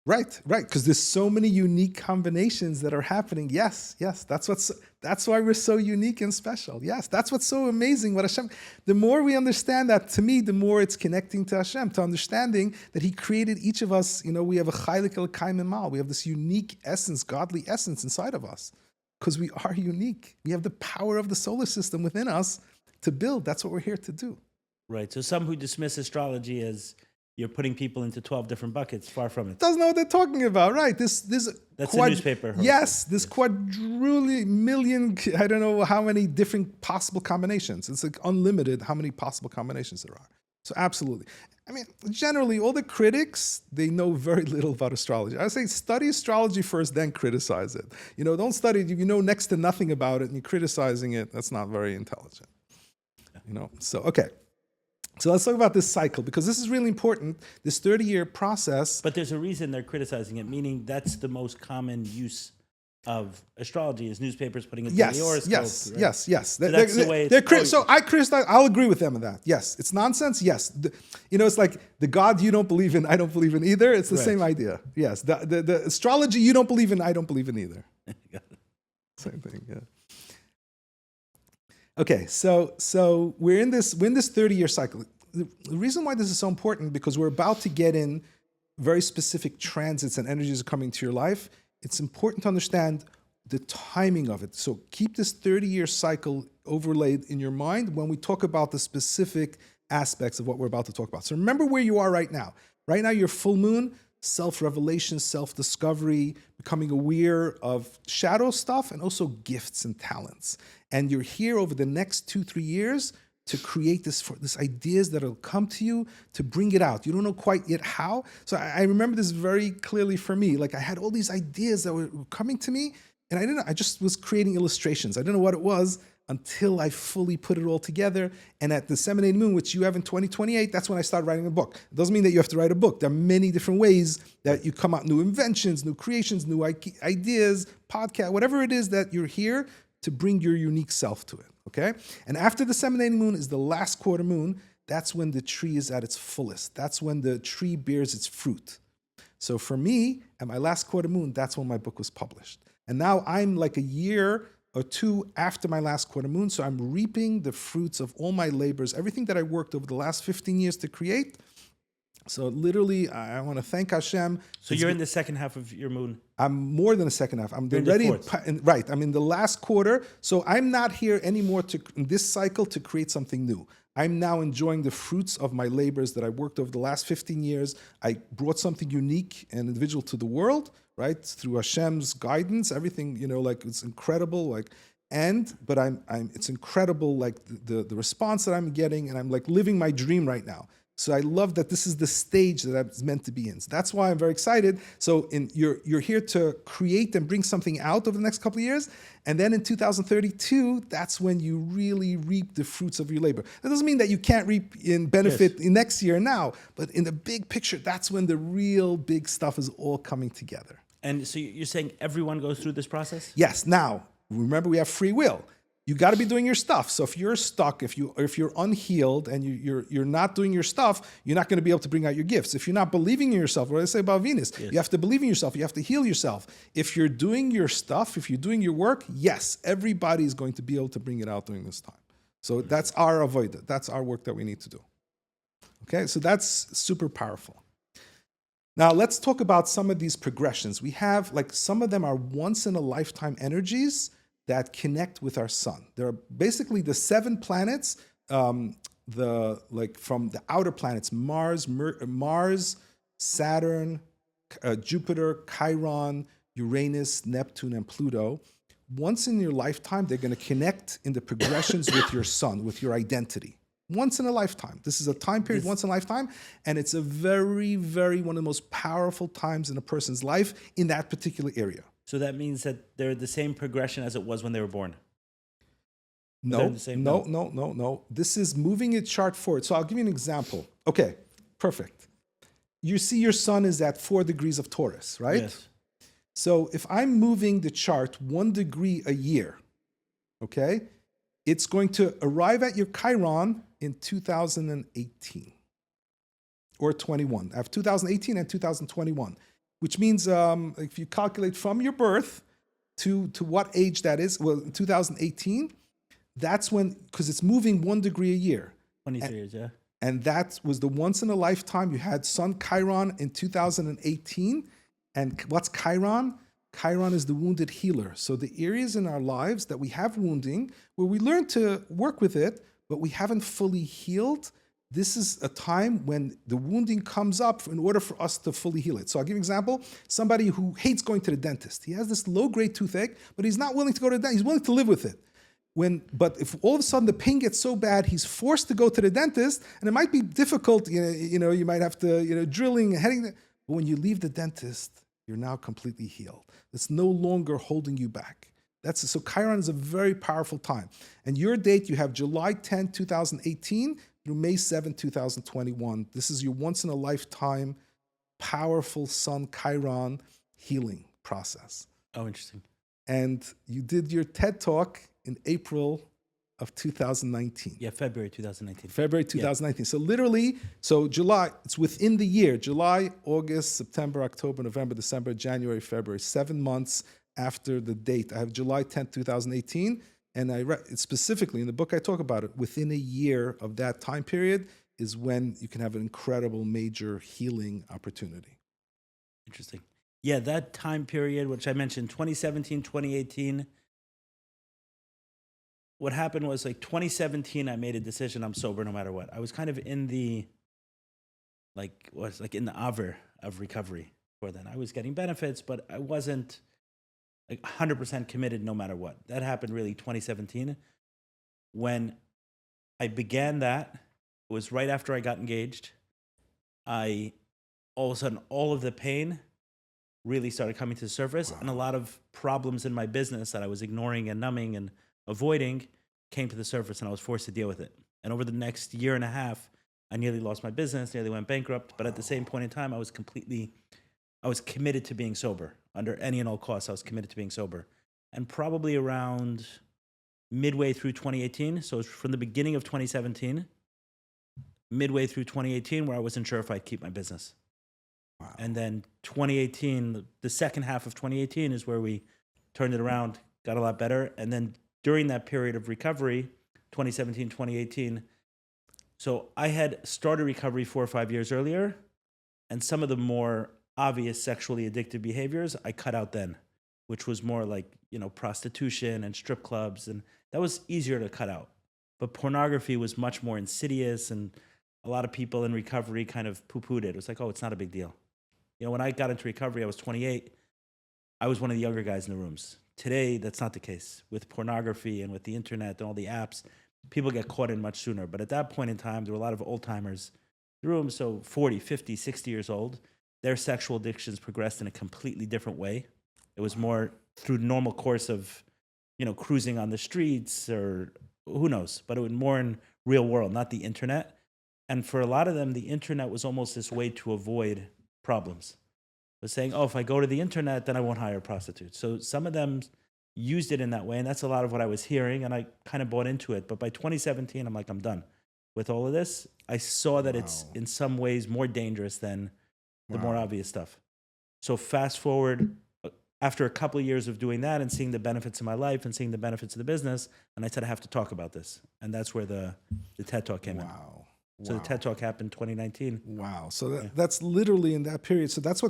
Right, because there's so many unique combinations that are happening. Yes, that's why we're so unique and special. Yes, that's what's so amazing. What Hashem, the more we understand that, to me, the more it's connecting to Hashem, to understanding that He created each of us. We have a chaylik elokayim mal. We have this unique essence, godly essence inside of us, because we are unique. We have the power of the solar system within us to build. That's what we're here to do. Right. So some who dismiss astrology as you're putting people into 12 different buckets, far from it. Doesn't know what they're talking about, right? That's a newspaper. Yes, this quadrillion million, I don't know how many different possible combinations. It's like unlimited how many possible combinations there are. So absolutely. I mean, generally, all the critics, they know very little about astrology. I say study astrology first, then criticize it. Don't study it. You know next to nothing about it, and you're criticizing it. That's not very intelligent. So, okay. So let's talk about this cycle, because this is really important, this 30-year process. But there's a reason they're criticizing it, meaning that's the most common use of astrology is newspapers putting it in the horoscope. Yes. So that's the way so I criticize. I'll agree with them on that. Yes, it's nonsense. Yes, it's like the God you don't believe in, I don't believe in either. It's the same idea. Yes, the astrology you don't believe in, I don't believe in either. Same thing. Yeah. Okay, so we're in this 30-year cycle. The reason why this is so important, because we're about to get in very specific transits and energies are coming to your life. It's important to understand the timing of it. So keep this 30-year cycle overlaid in your mind when we talk about the specific aspects of what we're about to talk about. So remember where you are right now. Right now, you're full moon, self-revelation, self-discovery, becoming aware of shadow stuff, and also gifts and talents. And you're here over the next 2-3 years to create this ideas that will come to you, to bring it out. You don't know quite yet how. So I remember this very clearly for me. Like I had all these ideas that were coming to me, and I just was creating illustrations. I didn't know what it was. until I fully put it all together. And at the disseminated moon, which you have in 2028, that's when I start writing a book. It doesn't mean that you have to write a book. There are many different ways that you come out, new inventions, new creations, new ideas, podcast, whatever it is that you're here to bring your unique self to it, okay? And after the disseminating moon is the last quarter moon. That's when the tree is at its fullest. That's when the tree bears its fruit. So for me, at my last quarter moon, that's when my book was published. And now I'm like a year or two after my last quarter moon, so I'm reaping the fruits of all my labors, everything that I worked over the last 15 years to create. So literally, I want to thank Hashem. So you're in the second half of your moon. I'm more than the second half. I'm You're already in the fourth. right. I'm in the last quarter, so I'm not here anymore in this cycle to create something new. I'm now enjoying the fruits of my labors that I worked over the last 15 years. I brought something unique and individual to the world, right? Through Hashem's guidance, everything, like it's incredible. But it's incredible, like the response that I'm getting, and I'm like living my dream right now. So I love that this is the stage that I was meant to be in. So that's why I'm very excited. So you're here to create and bring something out over the next couple of years. And then in 2032, that's when you really reap the fruits of your labor. That doesn't mean that you can't reap in benefit in next year and now, but in the big picture, that's when the real big stuff is all coming together. And so you're saying everyone goes through this process? Yes. Now, remember, we have free will. You got to be doing your stuff. So if you're stuck, if you're unhealed and you're not doing your stuff, you're not going to be able to bring out your gifts. If you're not believing in yourself, what did I say about Venus? Yes. You have to believe in yourself. You have to heal yourself. If you're doing your stuff, if you're doing your work, yes, everybody is going to be able to bring it out during this time. So that's our avodah. That's our work that we need to do. Okay, so that's super powerful. Now let's talk about some of these progressions. We have, some of them are once in a lifetime energies that connect with our sun. There are basically the 7 planets, from the outer planets: Mars, Saturn, Jupiter, Chiron, Uranus, Neptune, and Pluto. Once in your lifetime, they're going to connect in the progressions with your sun, with your identity. Once in a lifetime. This is a time period once in a lifetime, and it's a very, very one of the most powerful times in a person's life in that particular area. So that means that they're the same progression as it was when they were born? No. This is moving a chart forward. So I'll give you an example. Okay, perfect. You see your sun is at 4 degrees of Taurus, right? Yes. So if I'm moving the chart 1 degree a year, okay, it's going to arrive at your Chiron in 2018 or 21. I have 2018 and 2021. Which means if you calculate from your birth to what age that is, well, in 2018, that's when, because it's moving 1 degree a year. 23 years, yeah. And that was the once in a lifetime. You had Sun Chiron in 2018. And what's Chiron? Chiron is the wounded healer. So the areas in our lives that we have wounding, where we learn to work with it, but we haven't fully healed, this is a time when the wounding comes up in order for us to fully heal it. So I'll give you an example. Somebody who hates going to the dentist. He has this low-grade toothache, but he's not willing to go to the dentist. He's willing to live with it. But if all of a sudden the pain gets so bad, he's forced to go to the dentist, and it might be difficult. You might have to, drilling and heading. But when you leave the dentist, you're now completely healed. It's no longer holding you back. So Chiron is a very powerful time. And your date, you have July 10, 2018 through May 7, 2021. This is your once in a lifetime powerful Sun Chiron healing process. Oh, interesting. And you did your TED Talk in April of 2019. Yeah, February 2019. February 2019. Yeah. So literally, July, it's within the year. July, August, September, October, November, December, January, February, 7 months after the date. I have July 10th, 2018. And specifically in the book, I talk about it. Within a year of that time period is when you can have an incredible major healing opportunity. Interesting. Yeah, that time period, which I mentioned, 2017, 2018. What happened was 2017, I made a decision. I'm sober no matter what. I was kind of in the, in the aver of recovery for then. I was getting benefits, but I wasn't 100% committed no matter what. That happened really 2017. When I began that, it was right after I got engaged. All of a sudden, all of the pain really started coming to the surface, and a lot of problems in my business that I was ignoring and numbing and avoiding came to the surface, and I was forced to deal with it. And over the next year and a half, I nearly lost my business, nearly went bankrupt. But at the same point in time, I was committed to being sober. Under any and all costs, I was committed to being sober. And probably around midway through 2018, so it was from the beginning of 2017, midway through 2018, where I wasn't sure if I'd keep my business. Wow. And then 2018, the second half of 2018 is where we turned it around, got a lot better. And then during that period of recovery, 2017, 2018, so I had started recovery 4 or 5 years earlier, and some of the more obvious sexually addictive behaviors I cut out then, which was more like, prostitution and strip clubs, and that was easier to cut out. But pornography was much more insidious, and a lot of people in recovery kind of poo-pooed it. It was like, oh, it's not a big deal. When I got into recovery, I was 28. I was one of the younger guys in the rooms. Today, that's not the case. With pornography and with the internet and all the apps, people get caught in much sooner. But at that point in time, there were a lot of old-timers in the room, so 40, 50, 60 years old. Their sexual addictions progressed in a completely different way. It was more through the normal course of, cruising on the streets or who knows, but it was more in real world, not the internet. And for a lot of them, the internet was almost this way to avoid problems. It was saying, oh, if I go to the internet, then I won't hire prostitutes. So some of them used it in that way, and that's a lot of what I was hearing, and I kind of bought into it. But by 2017, I'm like, I'm done with all of this. I saw that it's in some ways more dangerous than the more obvious stuff. So fast forward, after a couple of years of doing that and seeing the benefits of my life and seeing the benefits of the business, and I said, I have to talk about this. And that's where the TED Talk came in. So the TED Talk happened in 2019. Wow. So that's literally in that period. So that's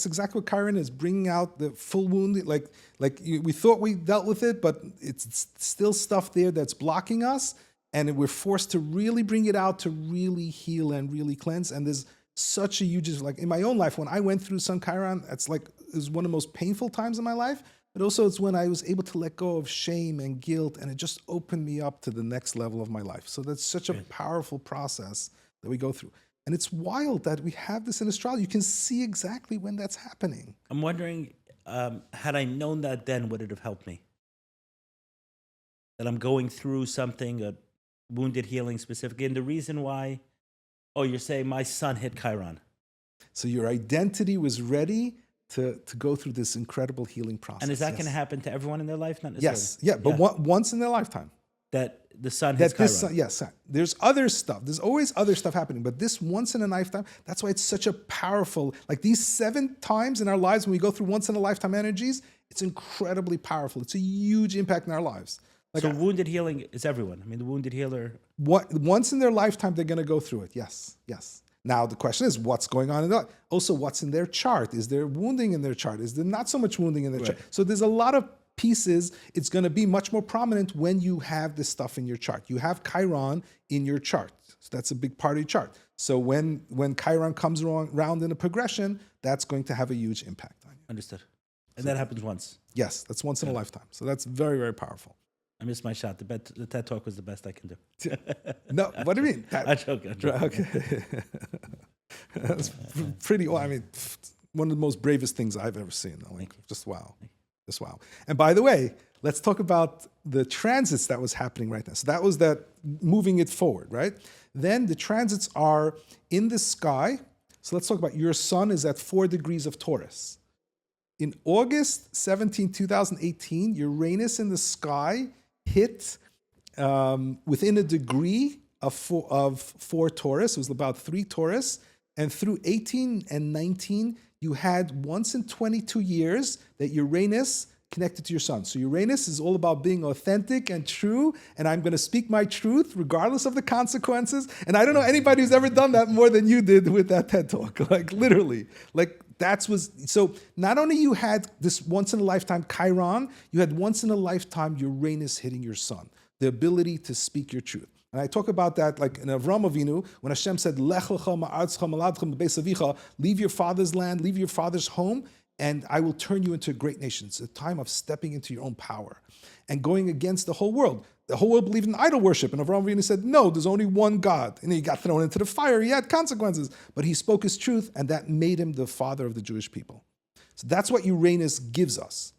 exactly what Chiron is, bringing out the full wound. We thought we dealt with it, but it's still stuff there that's blocking us. And we're forced to really bring it out to really heal and really cleanse. And there's such a huge, like in my own life, when I went through Sun Chiron, it was one of the most painful times in my life. But also it's when I was able to let go of shame and guilt, and it just opened me up to the next level of my life. So that's such a powerful process that we go through. And it's wild that we have this in astrology. You can see exactly when that's happening. I'm wondering, had I known that then, would it have helped me? That I'm going through something, a wounded healing specifically. And the reason why, you're saying my son hit Chiron. So your identity was ready to go through this incredible healing process. And is that going to happen to everyone in their life? Not necessarily. Yes, yeah, but once in their lifetime. That the sun hits Chiron. Yes, there's other stuff. There's always other stuff happening, but this once in a lifetime, that's why it's such a powerful, like these 7 times in our lives when we go through once in a lifetime energies, it's incredibly powerful. It's a huge impact in our lives. So wounded healing is everyone. I mean, the wounded healer. Once in their lifetime, they're going to go through it. Yes. Now, the question is, what's going on in that? Also, what's in their chart? Is there wounding in their chart? Is there not so much wounding in their chart? So there's a lot of pieces. It's going to be much more prominent when you have this stuff in your chart. You have Chiron in your chart. So that's a big part of your chart. So when Chiron comes around in a progression, that's going to have a huge impact on you. Understood. And that happens once. Yes, that's once in a lifetime. So that's very, very powerful. I missed my shot. The TED Talk was the best I can do. No, what do you mean? I joke. Okay. That's pretty, I mean, one of the most bravest things I've ever seen. Like, just wow. Just wow. And by the way, let's talk about the transits that was happening right now. So that was that moving it forward, right? Then the transits are in the sky. So let's talk about your sun is at 4 degrees of Taurus. In August 17, 2018, Uranus in the sky hit within a degree of 4 Taurus. It was about 3 Taurus. And through 18 and 19, you had once in 22 years that Uranus connected to your sun. So Uranus is all about being authentic and true, and I'm going to speak my truth regardless of the consequences. And I don't know anybody who's ever done that more than you did with that TED Talk. Like literally, so not only you had this once in a lifetime Chiron, you had once in a lifetime Uranus hitting your sun, the ability to speak your truth. And I talk about that like in Avraham Avinu, when Hashem said, Lech lecha ma'aretzcha moladcha bebeis avicha, leave your father's land, leave your father's home, and I will turn you into a great nation. It's a time of stepping into your own power and going against the whole world. The whole world believed in idol worship. And Avraham Avinu said, no, there's only one God. And he got thrown into the fire. He had consequences. But he spoke his truth, and that made him the father of the Jewish people. So that's what Uranus gives us.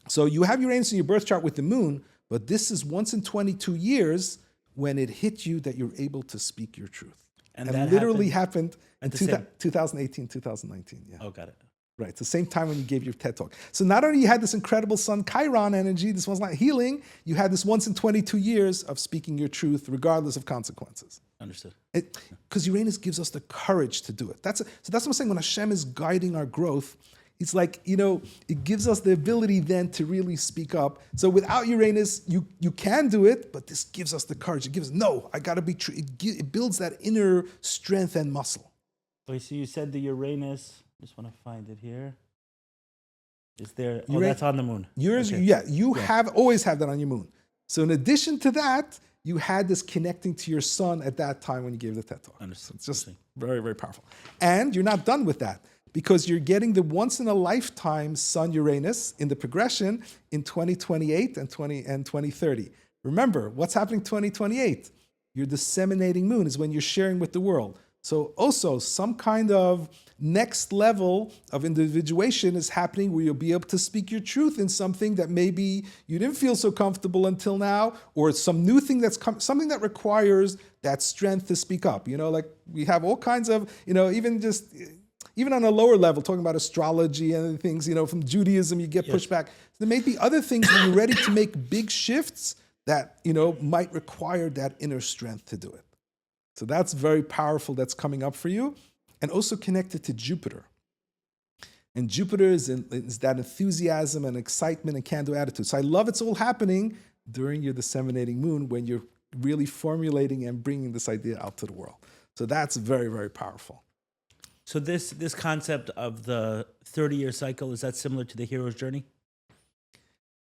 So you have Uranus in your birth chart with the moon, But this is once in 22 years when it hit you that you're able to speak your truth. And that literally happened in 2018, 2019. Yeah. Oh, got it. Right, it's the same time when you gave your TED Talk. So not only you had this incredible Sun Chiron energy, this one's not healing, you had this once in 22 years of speaking your truth regardless of consequences. Understood. Because Uranus gives us the courage to do it. So that's what I'm saying. When Hashem is guiding our growth, it's like, it gives us the ability then to really speak up. So without Uranus, you can do it, but this gives us the courage. It gives, no, I got to be true. It builds that inner strength and muscle. Okay, so you said the Uranus... Just want to find it here. Is there? Oh, that's on the moon. Yours, okay. Yeah. You always have that on your moon. So in addition to that, you had this connecting to your sun at that time when you gave the TED Talk. Understood. So it's just very, very powerful. And you're not done with that because you're getting the once in a lifetime Sun Uranus in the progression in 2028 and 2030. Remember, what's happening in 2028? Your disseminating moon is when you're sharing with the world. So also some kind of next level of individuation is happening where you'll be able to speak your truth in something that maybe you didn't feel so comfortable until now, or some new thing something that requires that strength to speak up. Like we have all kinds of, even on a lower level, talking about astrology and things, from Judaism, you get pushback. There may be other things when you're ready to make big shifts that, might require that inner strength to do it. So that's very powerful. That's coming up for you. And also connected to Jupiter. And Jupiter is that enthusiasm and excitement and can-do attitude. So I love it's all happening during your disseminating moon when you're really formulating and bringing this idea out to the world. So that's very, very powerful. So this concept of the 30-year cycle, is that similar to the hero's journey?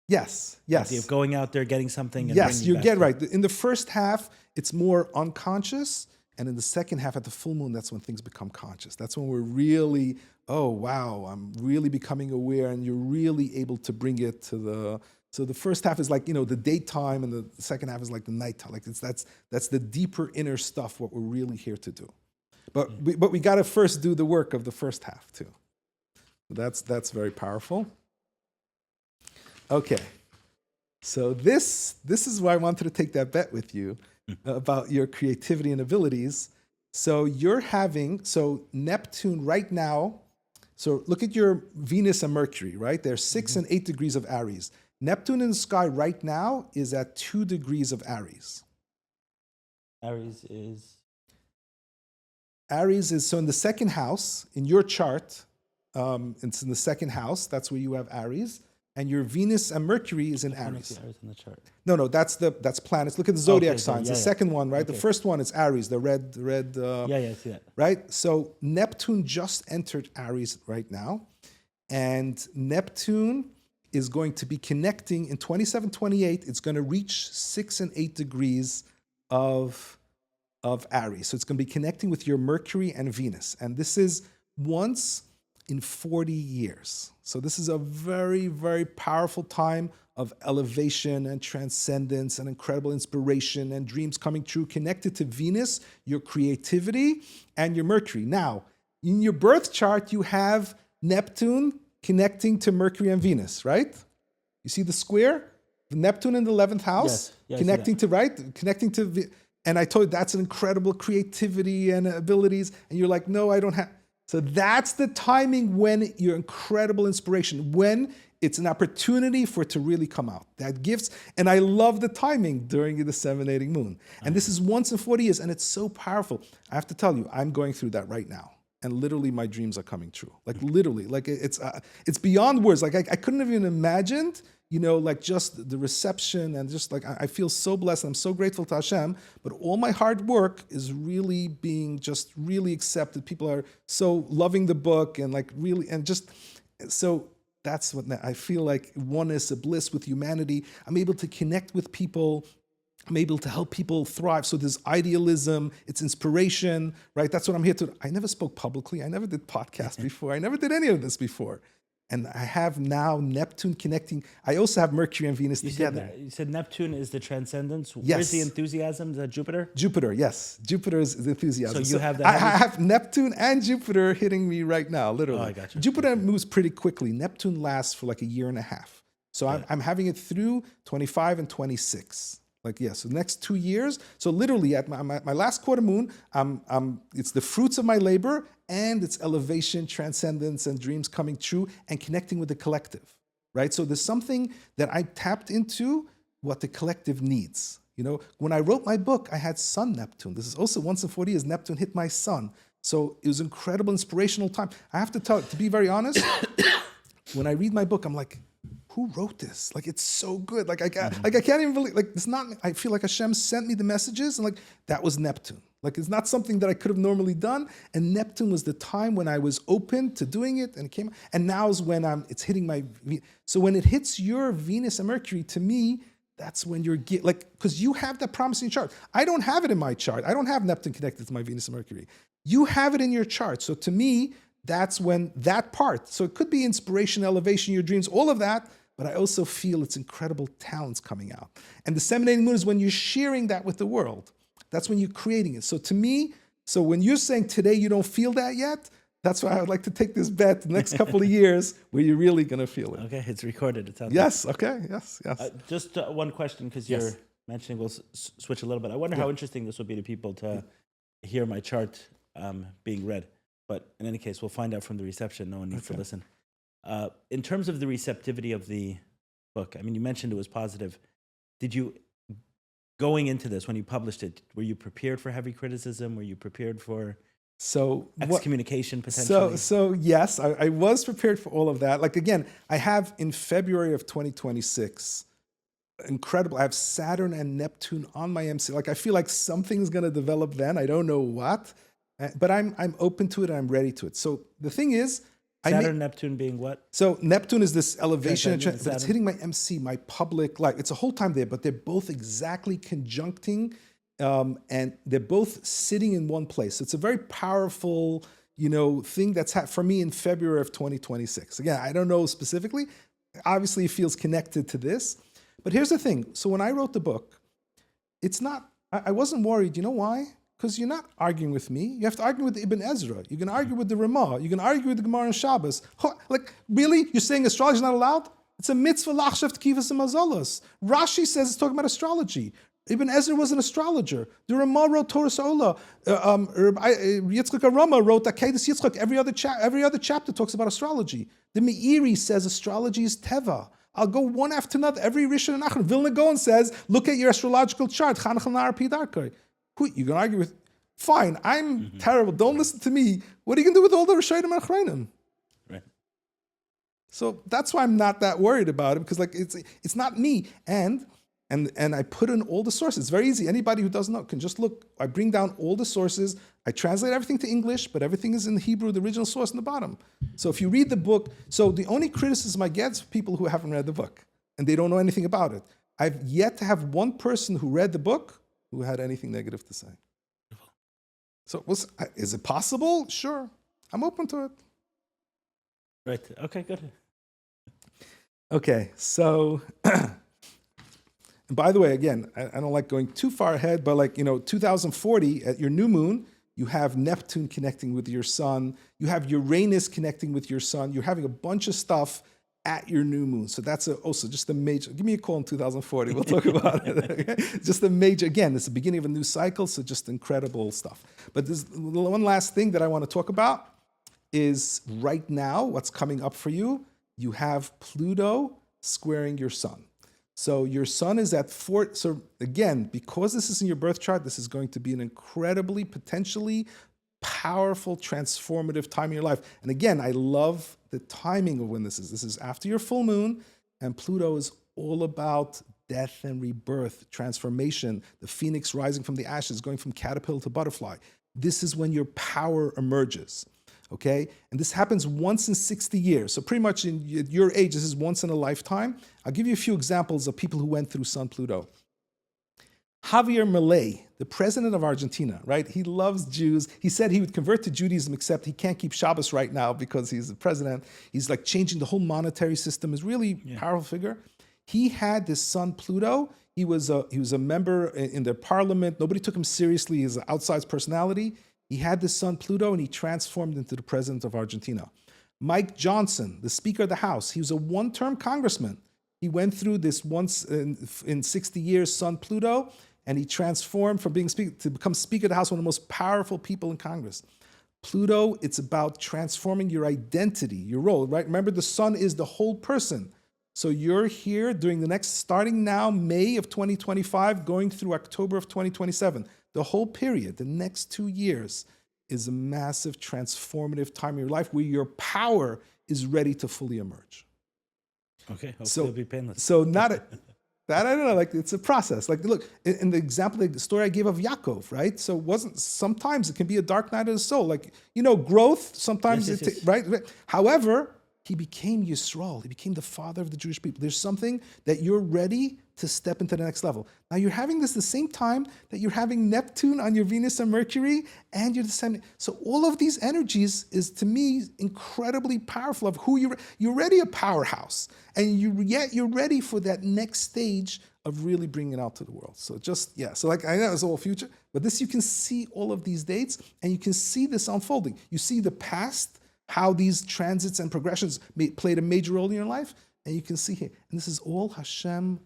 Yes. The idea of going out there, getting something. And yes, you get right. In the first half, it's more unconscious. And in the second half, at the full moon, that's when things become conscious. That's when we're really, oh, wow, I'm really becoming aware. And you're really able to bring it to the... So the first half is like, the daytime, and the second half is like the nighttime. Like that's the deeper inner stuff, what we're really here to do. But we got to first do the work of the first half, too. That's very powerful. Okay, so this is why I wanted to take that bet with you about your creativity and abilities. So Neptune right now, so look at your Venus and Mercury, right? They're 6 and 8 degrees of Aries. Neptune in the sky right now is at 2 degrees of Aries. Aries is so in the second house, in your chart, it's in the second house, that's where you have Aries. And your Venus and Mercury is in Aries. Aries in the chart. No, that's planets. Look at the zodiac signs. the second one, right? Okay. The first one is Aries, the red. I see that. Right? So Neptune just entered Aries right now. And Neptune is going to be connecting in 27, 28. It's going to reach 6 and 8 degrees of Aries. So it's going to be connecting with your Mercury and Venus. And this is once in 40 years. So this is a very, very powerful time of elevation and transcendence and incredible inspiration and dreams coming true, connected to Venus, your creativity, and your Mercury. Now, in your birth chart, you have Neptune connecting to Mercury and Venus, right? You see the square? The Neptune in the 11th house, connecting to, and I told you that's an incredible creativity and abilities. And you're like, no, I don't have. So that's the timing when your incredible inspiration, when it's an opportunity for it to really come out. That gifts, and I love the timing during the disseminating moon. And this is once in 40 years, and it's so powerful. I have to tell you, I'm going through that right now. And literally my dreams are coming true. Like literally, like it's beyond words. Like I couldn't have even imagined, like just the reception, and just like I feel so blessed. I'm so grateful to Hashem, but all my hard work is really being just really accepted. People are so loving the book and like really, and just, so that's what I feel like oneness, a bliss with humanity. I'm able to connect with people. I'm able to help people thrive. So there's idealism, it's inspiration, right? That's what I'm here to. I never spoke publicly. I never did podcasts before. I never did any of this before. And I have now Neptune connecting. I also have Mercury and Venus together. You said Neptune is the transcendence. Yes. Where's the enthusiasm? Is that Jupiter? Jupiter, yes. Jupiter is the enthusiasm. So you have that. I have Neptune and Jupiter hitting me right now, literally. Oh, I got you. Jupiter moves pretty quickly. Neptune lasts for like a year and a half. So I'm having it through 25 and 26. Like, yeah, so the next 2 years. So literally at my last quarter moon, it's the fruits of my labor and it's elevation, transcendence, and dreams coming true and connecting with the collective, right? So there's something that I tapped into what the collective needs. You know, when I wrote my book, I had Sun Neptune. This is also once in 40 years, Neptune hit my sun. So it was incredible, inspirational time. I have to be very honest, when I read my book, I'm like, who wrote this? Like, it's so good. Like I can't even believe, like, it's not, I feel like Hashem sent me the messages and like, that was Neptune. Like, it's not something that I could have normally done. And Neptune was the time when I was open to doing it and it came, and now is when it's hitting my, so when it hits your Venus and Mercury, to me, that's when you're, like, because you have that promise in your chart. I don't have it in my chart. I don't have Neptune connected to my Venus and Mercury. You have it in your chart. So to me, that's when that part, so it could be inspiration, elevation, your dreams, all of that, but I also feel it's incredible talents coming out. And disseminating moon is when you're sharing that with the world. That's when you're creating it. So to me, so when you're saying today you don't feel that yet, that's why I would like to take this bet the next couple of years where you're really going to feel it. Okay, it's recorded. It's out yes, there. Okay, yes. Just one question, because you're mentioning, we'll switch a little bit. I wonder how interesting this would be to people to hear my chart being read. But in any case, we'll find out from the reception. No one needs to listen. In terms of the receptivity of the book, I mean, you mentioned it was positive. Did you, going into this, when you published it, were you prepared for heavy criticism? Were you prepared for excommunication potentially? So yes, I was prepared for all of that. Like, again, I have in February of 2026, incredible. I have Saturn and Neptune on my MC. Like, I feel like something's going to develop then. I don't know what, but I'm open to it and I'm ready to it. So the thing is, Saturn, Neptune being what? So Neptune is this elevation, but it's hitting my MC, my public life. It's a whole time there, but they're both exactly conjuncting, and they're both sitting in one place. So it's a very powerful, thing that's for me in February of 2026. Again, I don't know specifically. Obviously, it feels connected to this. But here's the thing. So when I wrote the book, it's not, I wasn't worried. You know why? Because you're not arguing with me. You have to argue with Ibn Ezra. You can argue with the Ramah. You can argue with the Gemara and Shabbos. Like, really? You're saying astrology is not allowed? It's a mitzvah lachshav t'kivas amazolos. Rashi says it's talking about astrology. Ibn Ezra was an astrologer. The Ramah wrote Torah Sa'olah. Yitzchok Aharon wrote Akedas Yitzchok. Every other chapter talks about astrology. The Meiri says astrology is teva. I'll go one after another. Every Rishon and Achron. Vilna Gaon says, look at your astrological chart. Chanukah Nar Pidarkoi. You can argue with, fine, I'm terrible, don't listen to me. What are you going to do with all the Rishonim and Achrayim? Right. So that's why I'm not that worried about it, because like it's not me. And I put in all the sources. It's very easy. Anybody who doesn't know can just look. I bring down all the sources. I translate everything to English, but everything is in Hebrew, the original source in the bottom. So if you read the book, so the only criticism I get is people who haven't read the book and they don't know anything about it. I've yet to have one person who read the book who had anything negative to say. So is it possible? Sure. I'm open to it. Right. Okay, good. Okay, so, by the way, again, I don't like going too far ahead, but 2040, at your new moon, you have Neptune connecting with your sun. You have Uranus connecting with your sun. You're having a bunch of stuff at your new moon. So that's also just a major, give me a call in 2040, we'll talk about it. Okay? Just a major, again, it's the beginning of a new cycle, so just incredible stuff. But there's one last thing that I want to talk about is right now, what's coming up for you, you have Pluto squaring your sun. So your sun is at 4, so again, because this is in your birth chart, this is going to be an incredibly, potentially powerful, transformative time in your life. And again, I love the timing of when this is. This is after your full moon, and Pluto is all about death and rebirth, transformation, the phoenix rising from the ashes, going from caterpillar to butterfly. This is when your power emerges, okay? And this happens once in 60 years. So pretty much in your age, this is once in a lifetime. I'll give you a few examples of people who went through Sun Pluto. Javier Milei, the president of Argentina, right? He loves Jews. He said he would convert to Judaism, except he can't keep Shabbos right now because he's the president. He's like changing the whole monetary system. Is really powerful figure. He had this son Pluto. He was a member in their parliament. Nobody took him seriously. He's an outsized personality. He had this son Pluto, and he transformed into the president of Argentina. Mike Johnson, the Speaker of the House, he was a one-term congressman. He went through this once in 60 years, Sun Pluto, and he transformed from being speaker to become Speaker of the House, one of the most powerful people in Congress. Pluto, it's about transforming your identity, your role, right? Remember, the sun is the whole person. So you're here during the next, starting now, May of 2025, going through October of 2027. The whole period, the next 2 years, is a massive transformative time in your life where your power is ready to fully emerge. Okay, hopefully it'll be painless. So not a, that, I don't know, like it's a process. Like look, in the example, the story I gave of Yaakov, right? So sometimes it can be a dark night of the soul. Like, growth, sometimes, Yes. right? However, he became Yisrael. He became the father of the Jewish people. There's something that you're ready to step into the next level. Now you're having this the same time that you're having Neptune on your Venus and Mercury, and you're descending. So all of these energies is, to me, incredibly powerful of who you're already a powerhouse. And yet you're ready for that next stage of really bringing it out to the world. So so like I know it's all future, but this, you can see all of these dates and you can see this unfolding. You see the past, how these transits and progressions played a major role in your life, and you can see here. And this is all Hashem.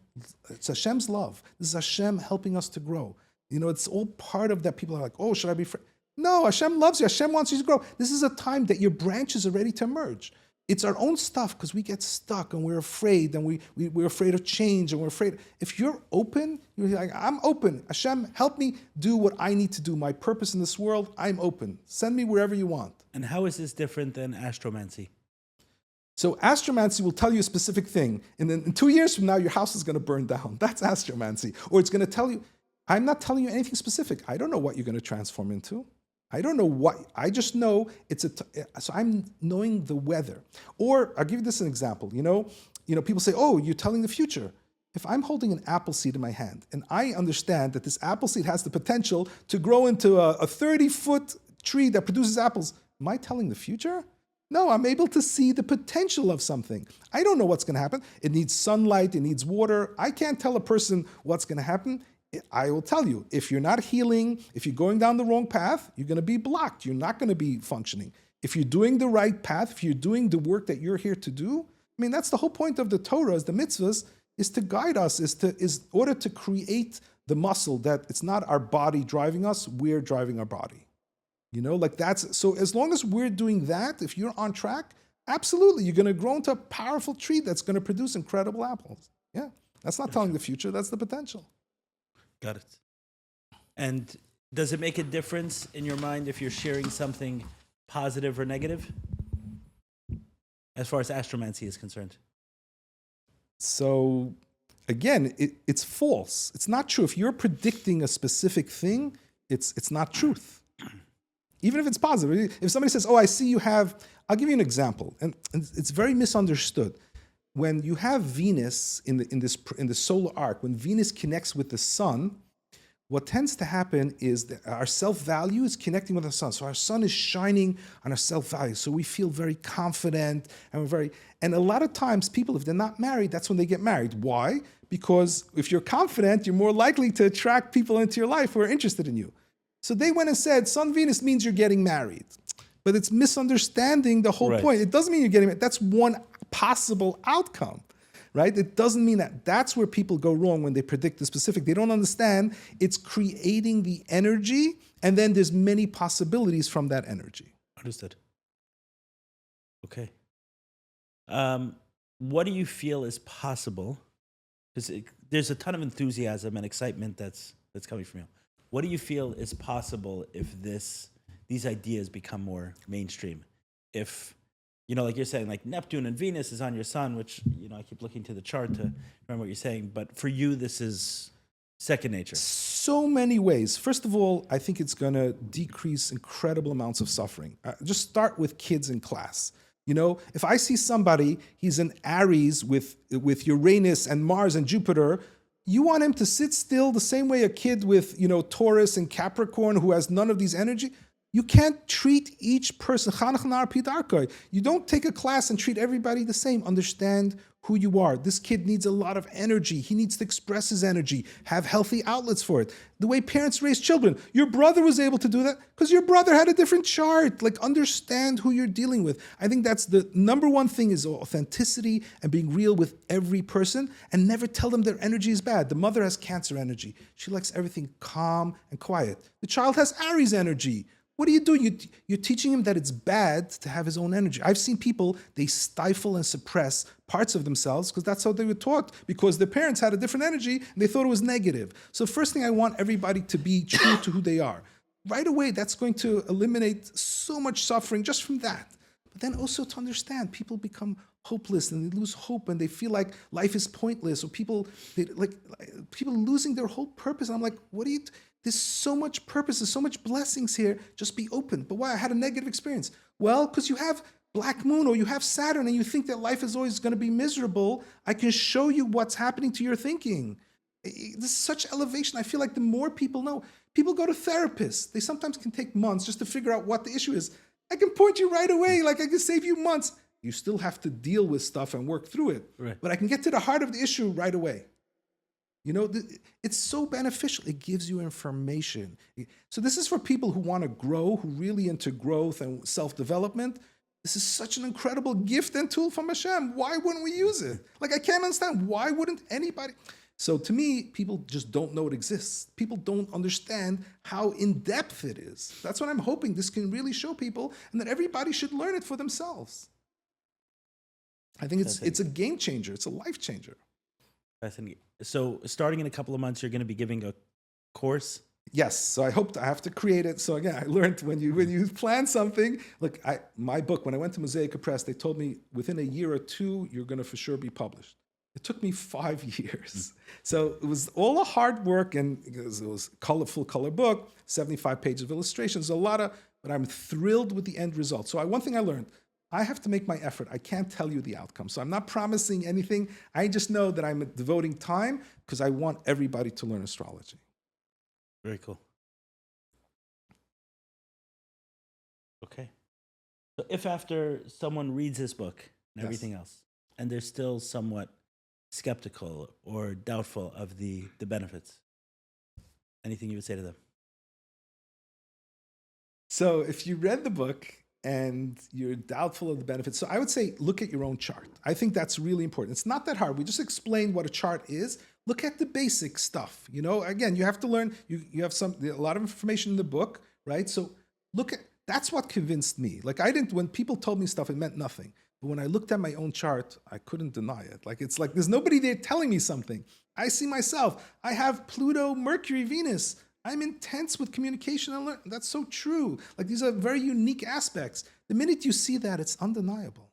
It's Hashem's love. This is Hashem helping us to grow. It's all part of that. People are like, oh, should I be afraid? No, Hashem loves you. Hashem wants you to grow. This is a time that your branches are ready to emerge. It's our own stuff because we get stuck and we're afraid, and we're afraid of change, and we're afraid. If you're open, you're like, I'm open. Hashem, help me do what I need to do. My purpose in this world, I'm open. Send me wherever you want. And how is this different than astromancy? So astromancy will tell you a specific thing, and then in 2 years from now, your house is going to burn down. That's astromancy. Or it's going to tell you, I'm not telling you anything specific. I don't know what you're going to transform into. I don't know what, I just know so I'm knowing the weather. Or I'll give you this an example. People say, oh, you're telling the future. If I'm holding an apple seed in my hand, and I understand that this apple seed has the potential to grow into a 30-foot tree that produces apples, am I telling the future? No, I'm able to see the potential of something. I don't know what's going to happen. It needs sunlight, it needs water. I can't tell a person what's going to happen. I will tell you, if you're not healing, if you're going down the wrong path, you're going to be blocked. You're not going to be functioning. If you're doing the right path, if you're doing the work that you're here to do, that's the whole point of the Torah, is the mitzvahs, is to guide us, is order to create the muscle that it's not our body driving us, we're driving our body. So as long as we're doing that, if you're on track, absolutely, you're going to grow into a powerful tree that's going to produce incredible apples. Yeah, that's not telling the future, that's the potential. Got it. And does it make a difference in your mind if you're sharing something positive or negative, as far as astromancy is concerned? So again, it's false. It's not true. If you're predicting a specific thing, it's not truth. Even if it's positive. If somebody says, oh, I see you have, I'll give you an example. And it's very misunderstood. When you have Venus in the solar arc, when Venus connects with the sun, what tends to happen is that our self-value is connecting with the sun. So our sun is shining on our self-value. So we feel very confident, and a lot of times people, if they're not married, that's when they get married. Why? Because if you're confident, you're more likely to attract people into your life who are interested in you. So they went and said, Sun Venus means you're getting married. But it's misunderstanding the whole point. It doesn't mean you're getting married. That's one possible outcome, right? It doesn't mean that. That's where people go wrong when they predict the specific. They don't understand it's creating the energy, and then there's many possibilities from that energy. Understood. Okay. What do you feel is possible? Because there's a ton of enthusiasm and excitement that's coming from you. What do you feel is possible if these ideas become more mainstream? If, like you're saying, like Neptune and Venus is on your sun, which, I keep looking to the chart to remember what you're saying. But for you, this is second nature. So many ways. First of all, I think it's going to decrease incredible amounts of suffering. Just start with kids in class. If I see somebody, he's an Aries with Uranus and Mars and Jupiter, you want him to sit still the same way a kid with, Taurus and Capricorn who has none of these energy. You can't treat each person. You don't take a class and treat everybody the same. Understand who you are. This kid needs a lot of energy. He needs to express his energy, have healthy outlets for it. The way parents raise children. Your brother was able to do that because your brother had a different chart. Like, understand who you're dealing with. I think that's the number one thing, is authenticity and being real with every person, and never tell them their energy is bad. The mother has Cancer energy. She likes everything calm and quiet. The child has Aries energy. What are you doing? You're teaching him that it's bad to have his own energy. I've seen people, they stifle and suppress parts of themselves because that's how they were taught, because their parents had a different energy and they thought it was negative. So first thing, I want everybody to be true to who they are. Right away, that's going to eliminate so much suffering just from that. But then also to understand, people become hopeless and they lose hope and they feel like life is pointless, or people losing their whole purpose. I'm like, what do you... There's so much purpose, there's so much blessings here. Just be open. But why? I had a negative experience. Well, because you have Black Moon or you have Saturn and you think that life is always going to be miserable. I can show you what's happening to your thinking. This is such elevation. I feel like the more people know, people go to therapists. They sometimes can take months just to figure out what the issue is. I can point you right away. Like, I can save you months. You still have to deal with stuff and work through it. Right. But I can get to the heart of the issue right away. You know, it's so beneficial. It gives you information. So this is for people who want to grow, who really into growth and self-development. This is such an incredible gift and tool from Hashem. Why wouldn't we use it? Like, I can't understand. Why wouldn't anybody? So to me, people just don't know it exists. People don't understand how in-depth it is. That's what I'm hoping this can really show people, and that everybody should learn it for themselves. I think it's a game changer. It's a life changer. Fascinating. So starting in a couple of months, you're going to be giving a course? Yes. So I have to create it. So again, I learned when you plan something, look, my book, when I went to Mosaic Press, they told me within a year or two, you're going to for sure be published. It took me 5 years. So it was all a hard work, and it was full color book, 75 pages of illustrations, but I'm thrilled with the end result. So one thing I learned, I have to make my effort. I can't tell you the outcome. So I'm not promising anything. I just know that I'm devoting time because I want everybody to learn astrology. Very cool. Okay. So if after someone reads this book and everything else, and they're still somewhat skeptical or doubtful of the benefits, anything you would say to them? So if you read the book and you're doubtful of the benefits, so I would say look at your own chart. I think that's really important. It's not that hard. We just explained what a chart is. Look at the basic stuff. You know, again, you have to learn. You have a lot of information in the book, right? So that's what convinced me. Like, when people told me stuff, it meant nothing. But when I looked at my own chart, I couldn't deny it. Like, it's like there's nobody there telling me something. I see myself. I have Pluto, Mercury, Venus. I'm intense with communication and learning. That's so true. Like, these are very unique aspects. The minute you see that, it's undeniable.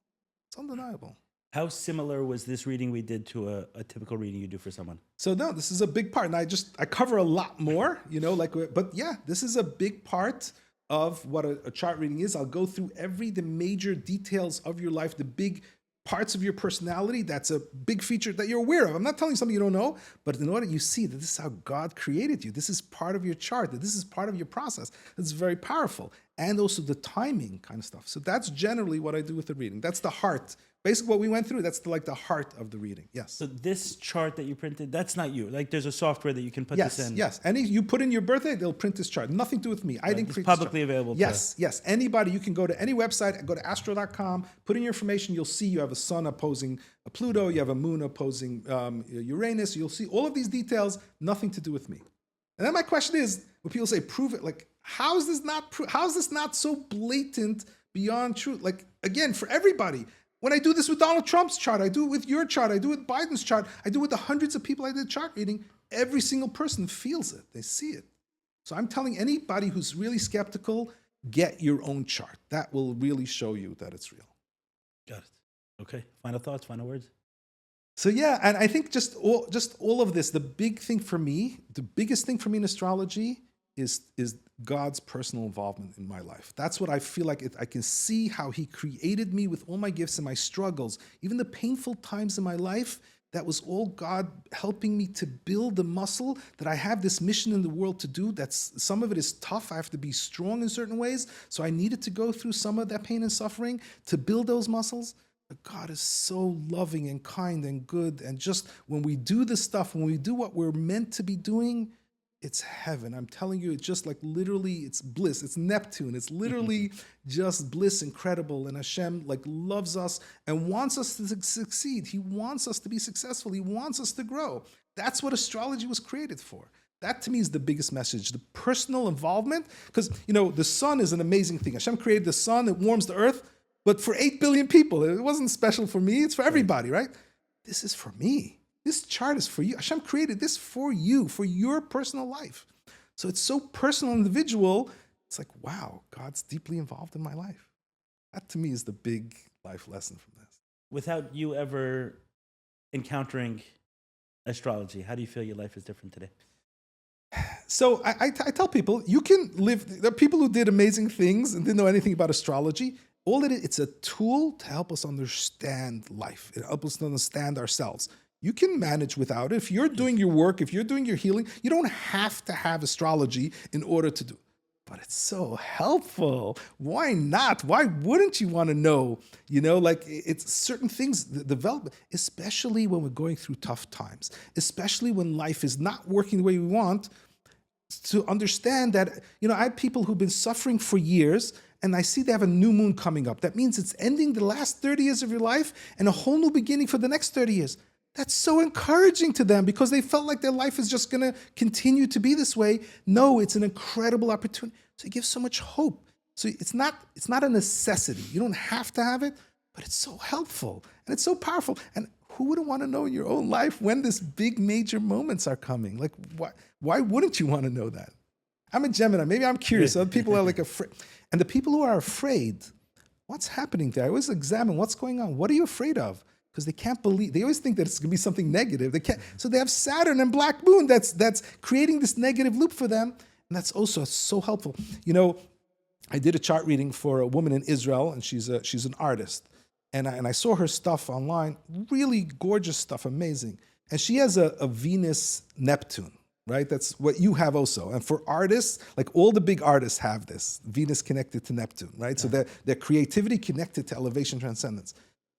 It's undeniable. How similar was this reading we did to a typical reading you do for someone? So no, this is a big part. And I cover a lot more, you know, but yeah, this is a big part of what a chart reading is. I'll go through the major details of your life, the big parts of your personality. That's a big feature that you're aware of. I'm not telling you something you don't know, but in order you see that this is how God created you. This is part of your chart, that this is part of your process. It's very powerful. And also the timing kind of stuff. So that's generally what I do with the reading. That's the heart. Basically what we went through, that's the heart of the reading. Yes. So this chart that you printed, that's not you. Like, there's a software that you can put this in. Yes. You put in your birthday, they'll print this chart. Nothing to do with me. I didn't create this. It's publicly available. Yes. Anybody, you can go to any website, go to astral.com, put in your information. You'll see you have a sun opposing a Pluto, you have a moon opposing Uranus. You'll see all of these details, nothing to do with me. And then my question is, when people say, prove it, like, how is this not so blatant beyond truth? Like, again, for everybody. When I do this with Donald Trump's chart, I do it with your chart, I do it with Biden's chart, I do it with the hundreds of people I did chart reading, every single person feels it. They see it. So I'm telling anybody who's really skeptical, get your own chart. That will really show you that it's real. Got it. Okay. Final thoughts, final words? So yeah, and I think just all of this, the biggest thing for me in astrology is God's personal involvement in my life. That's what I feel like. I can see how he created me with all my gifts and my struggles, even the painful times in my life. That was all God helping me to build the muscle that I have this mission in the world to do. Some of it is tough. I have to be strong in certain ways. So I needed to go through some of that pain and suffering to build those muscles. But God is so loving and kind and good. And just when we do this stuff, when we do what we're meant to be doing, it's heaven. I'm telling you, it's just like literally, it's bliss. It's Neptune. It's literally just bliss, incredible. And Hashem like loves us and wants us to succeed. He wants us to be successful. He wants us to grow. That's what astrology was created for. That to me is the biggest message, the personal involvement. Because, the sun is an amazing thing. Hashem created the sun, it warms the earth, but for 8 billion people. It wasn't special for me, it's for everybody, right? This is for me. This chart is for you. Hashem created this for you, for your personal life. So it's so personal, individual. It's like, wow, God's deeply involved in my life. That to me is the big life lesson from this. Without you ever encountering astrology, how do you feel your life is different today? So I tell people, you can live, there are people who did amazing things and didn't know anything about astrology. All it is, it's a tool to help us understand life. It helps us understand ourselves. You can manage without it. If you're doing your work, if you're doing your healing, you don't have to have astrology in order to do it. But it's so helpful. Why not? Why wouldn't you want to know? It's certain things develop, especially when we're going through tough times, especially when life is not working the way we want, to understand that, I have people who've been suffering for years, and I see they have a new moon coming up. That means it's ending the last 30 years of your life and a whole new beginning for the next 30 years. That's so encouraging to them because they felt like their life is just going to continue to be this way. No, it's an incredible opportunity. So it gives so much hope. So it's not a necessity. You don't have to have it, but it's so helpful and it's so powerful. And who wouldn't want to know in your own life when these big major moments are coming? Like, why wouldn't you want to know that? I'm a Gemini. Maybe I'm curious. Other people are like afraid. And the people who are afraid, what's happening there? I always examine what's going on. What are you afraid of? Because they can't believe, they always think that it's going to be something negative. So they have Saturn and Black Moon that's creating this negative loop for them. And that's also so helpful. I did a chart reading for a woman in Israel, and she's an artist. And I saw her stuff online, really gorgeous stuff, amazing. And she has a Venus Neptune, right? That's what you have also. And for artists, like all the big artists have this, Venus connected to Neptune, right? Yeah. So their creativity connected to elevation, transcendence.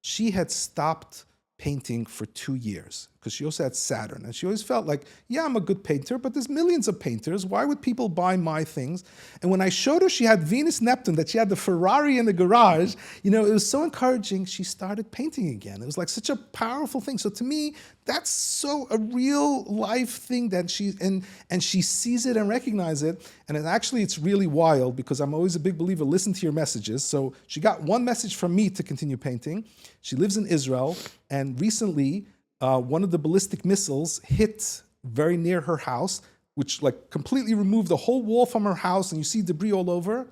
She had stopped painting for 2 years because she also had Saturn. And she always felt like, yeah, I'm a good painter, but there's millions of painters. Why would people buy my things? And when I showed her she had Venus Neptune, that she had the Ferrari in the garage, it was so encouraging. She started painting again. It was like such a powerful thing. So to me, that's so a real life thing that she sees it and recognizes it. And it's really wild because I'm always a big believer, listen to your messages. So she got one message from me to continue painting. She lives in Israel. And recently, one of the ballistic missiles hit very near her house, which like completely removed the whole wall from her house. And you see debris all over.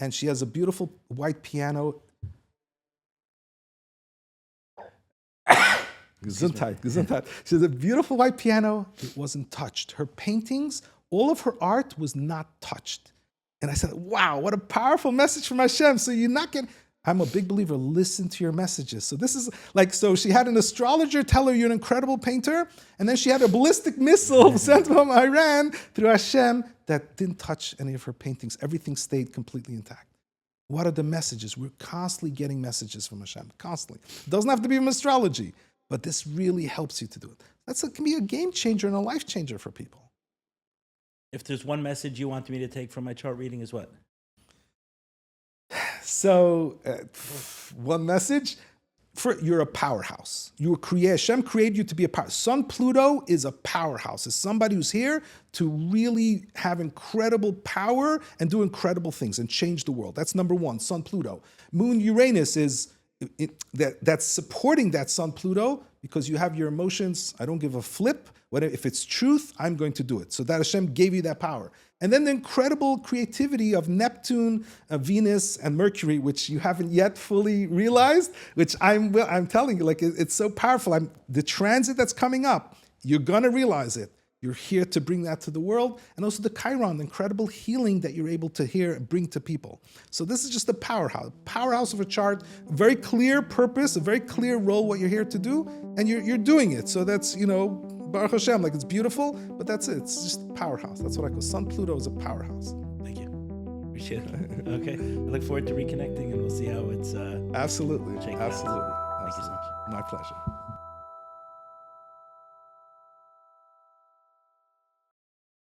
And she has a beautiful white piano. Gesundheit. She has a beautiful white piano. It wasn't touched. Her paintings, all of her art was not touched. And I said, wow, what a powerful message from Hashem. So you're not getting... I'm a big believer, listen to your messages. So this is like, so she had an astrologer tell her you're an incredible painter, and then she had a ballistic missile sent from Iran through Hashem that didn't touch any of her paintings. Everything stayed completely intact. What are the messages? We're constantly getting messages from Hashem, constantly. It doesn't have to be from astrology, but this really helps you to do it. Can be a game changer and a life changer for people. If there's one message you want me to take from my chart reading is what? So, one message, you're a powerhouse. Hashem created you to be a powerhouse. Sun Pluto is a powerhouse. It's somebody who's here to really have incredible power and do incredible things and change the world. That's number one, Sun Pluto. Moon Uranus is that's supporting that Sun Pluto because you have your emotions. I don't give a flip. If it's truth, I'm going to do it. So that Hashem gave you that power. And then the incredible creativity of Neptune, Venus, and Mercury, which you haven't yet fully realized, which I'm telling you, like it's so powerful. The transit that's coming up, you're going to realize it. You're here to bring that to the world. And also the Chiron, the incredible healing that you're able to hear and bring to people. So this is just a powerhouse of a chart, a very clear purpose, a very clear role, what you're here to do, and you're doing it. So that's, Baruch Hashem, like it's beautiful, but that's it. It's just a powerhouse. That's what I call Sun Pluto is a powerhouse. Thank you. Appreciate it. Okay. I look forward to reconnecting and we'll see how it's Absolutely. Thank you so much. My pleasure.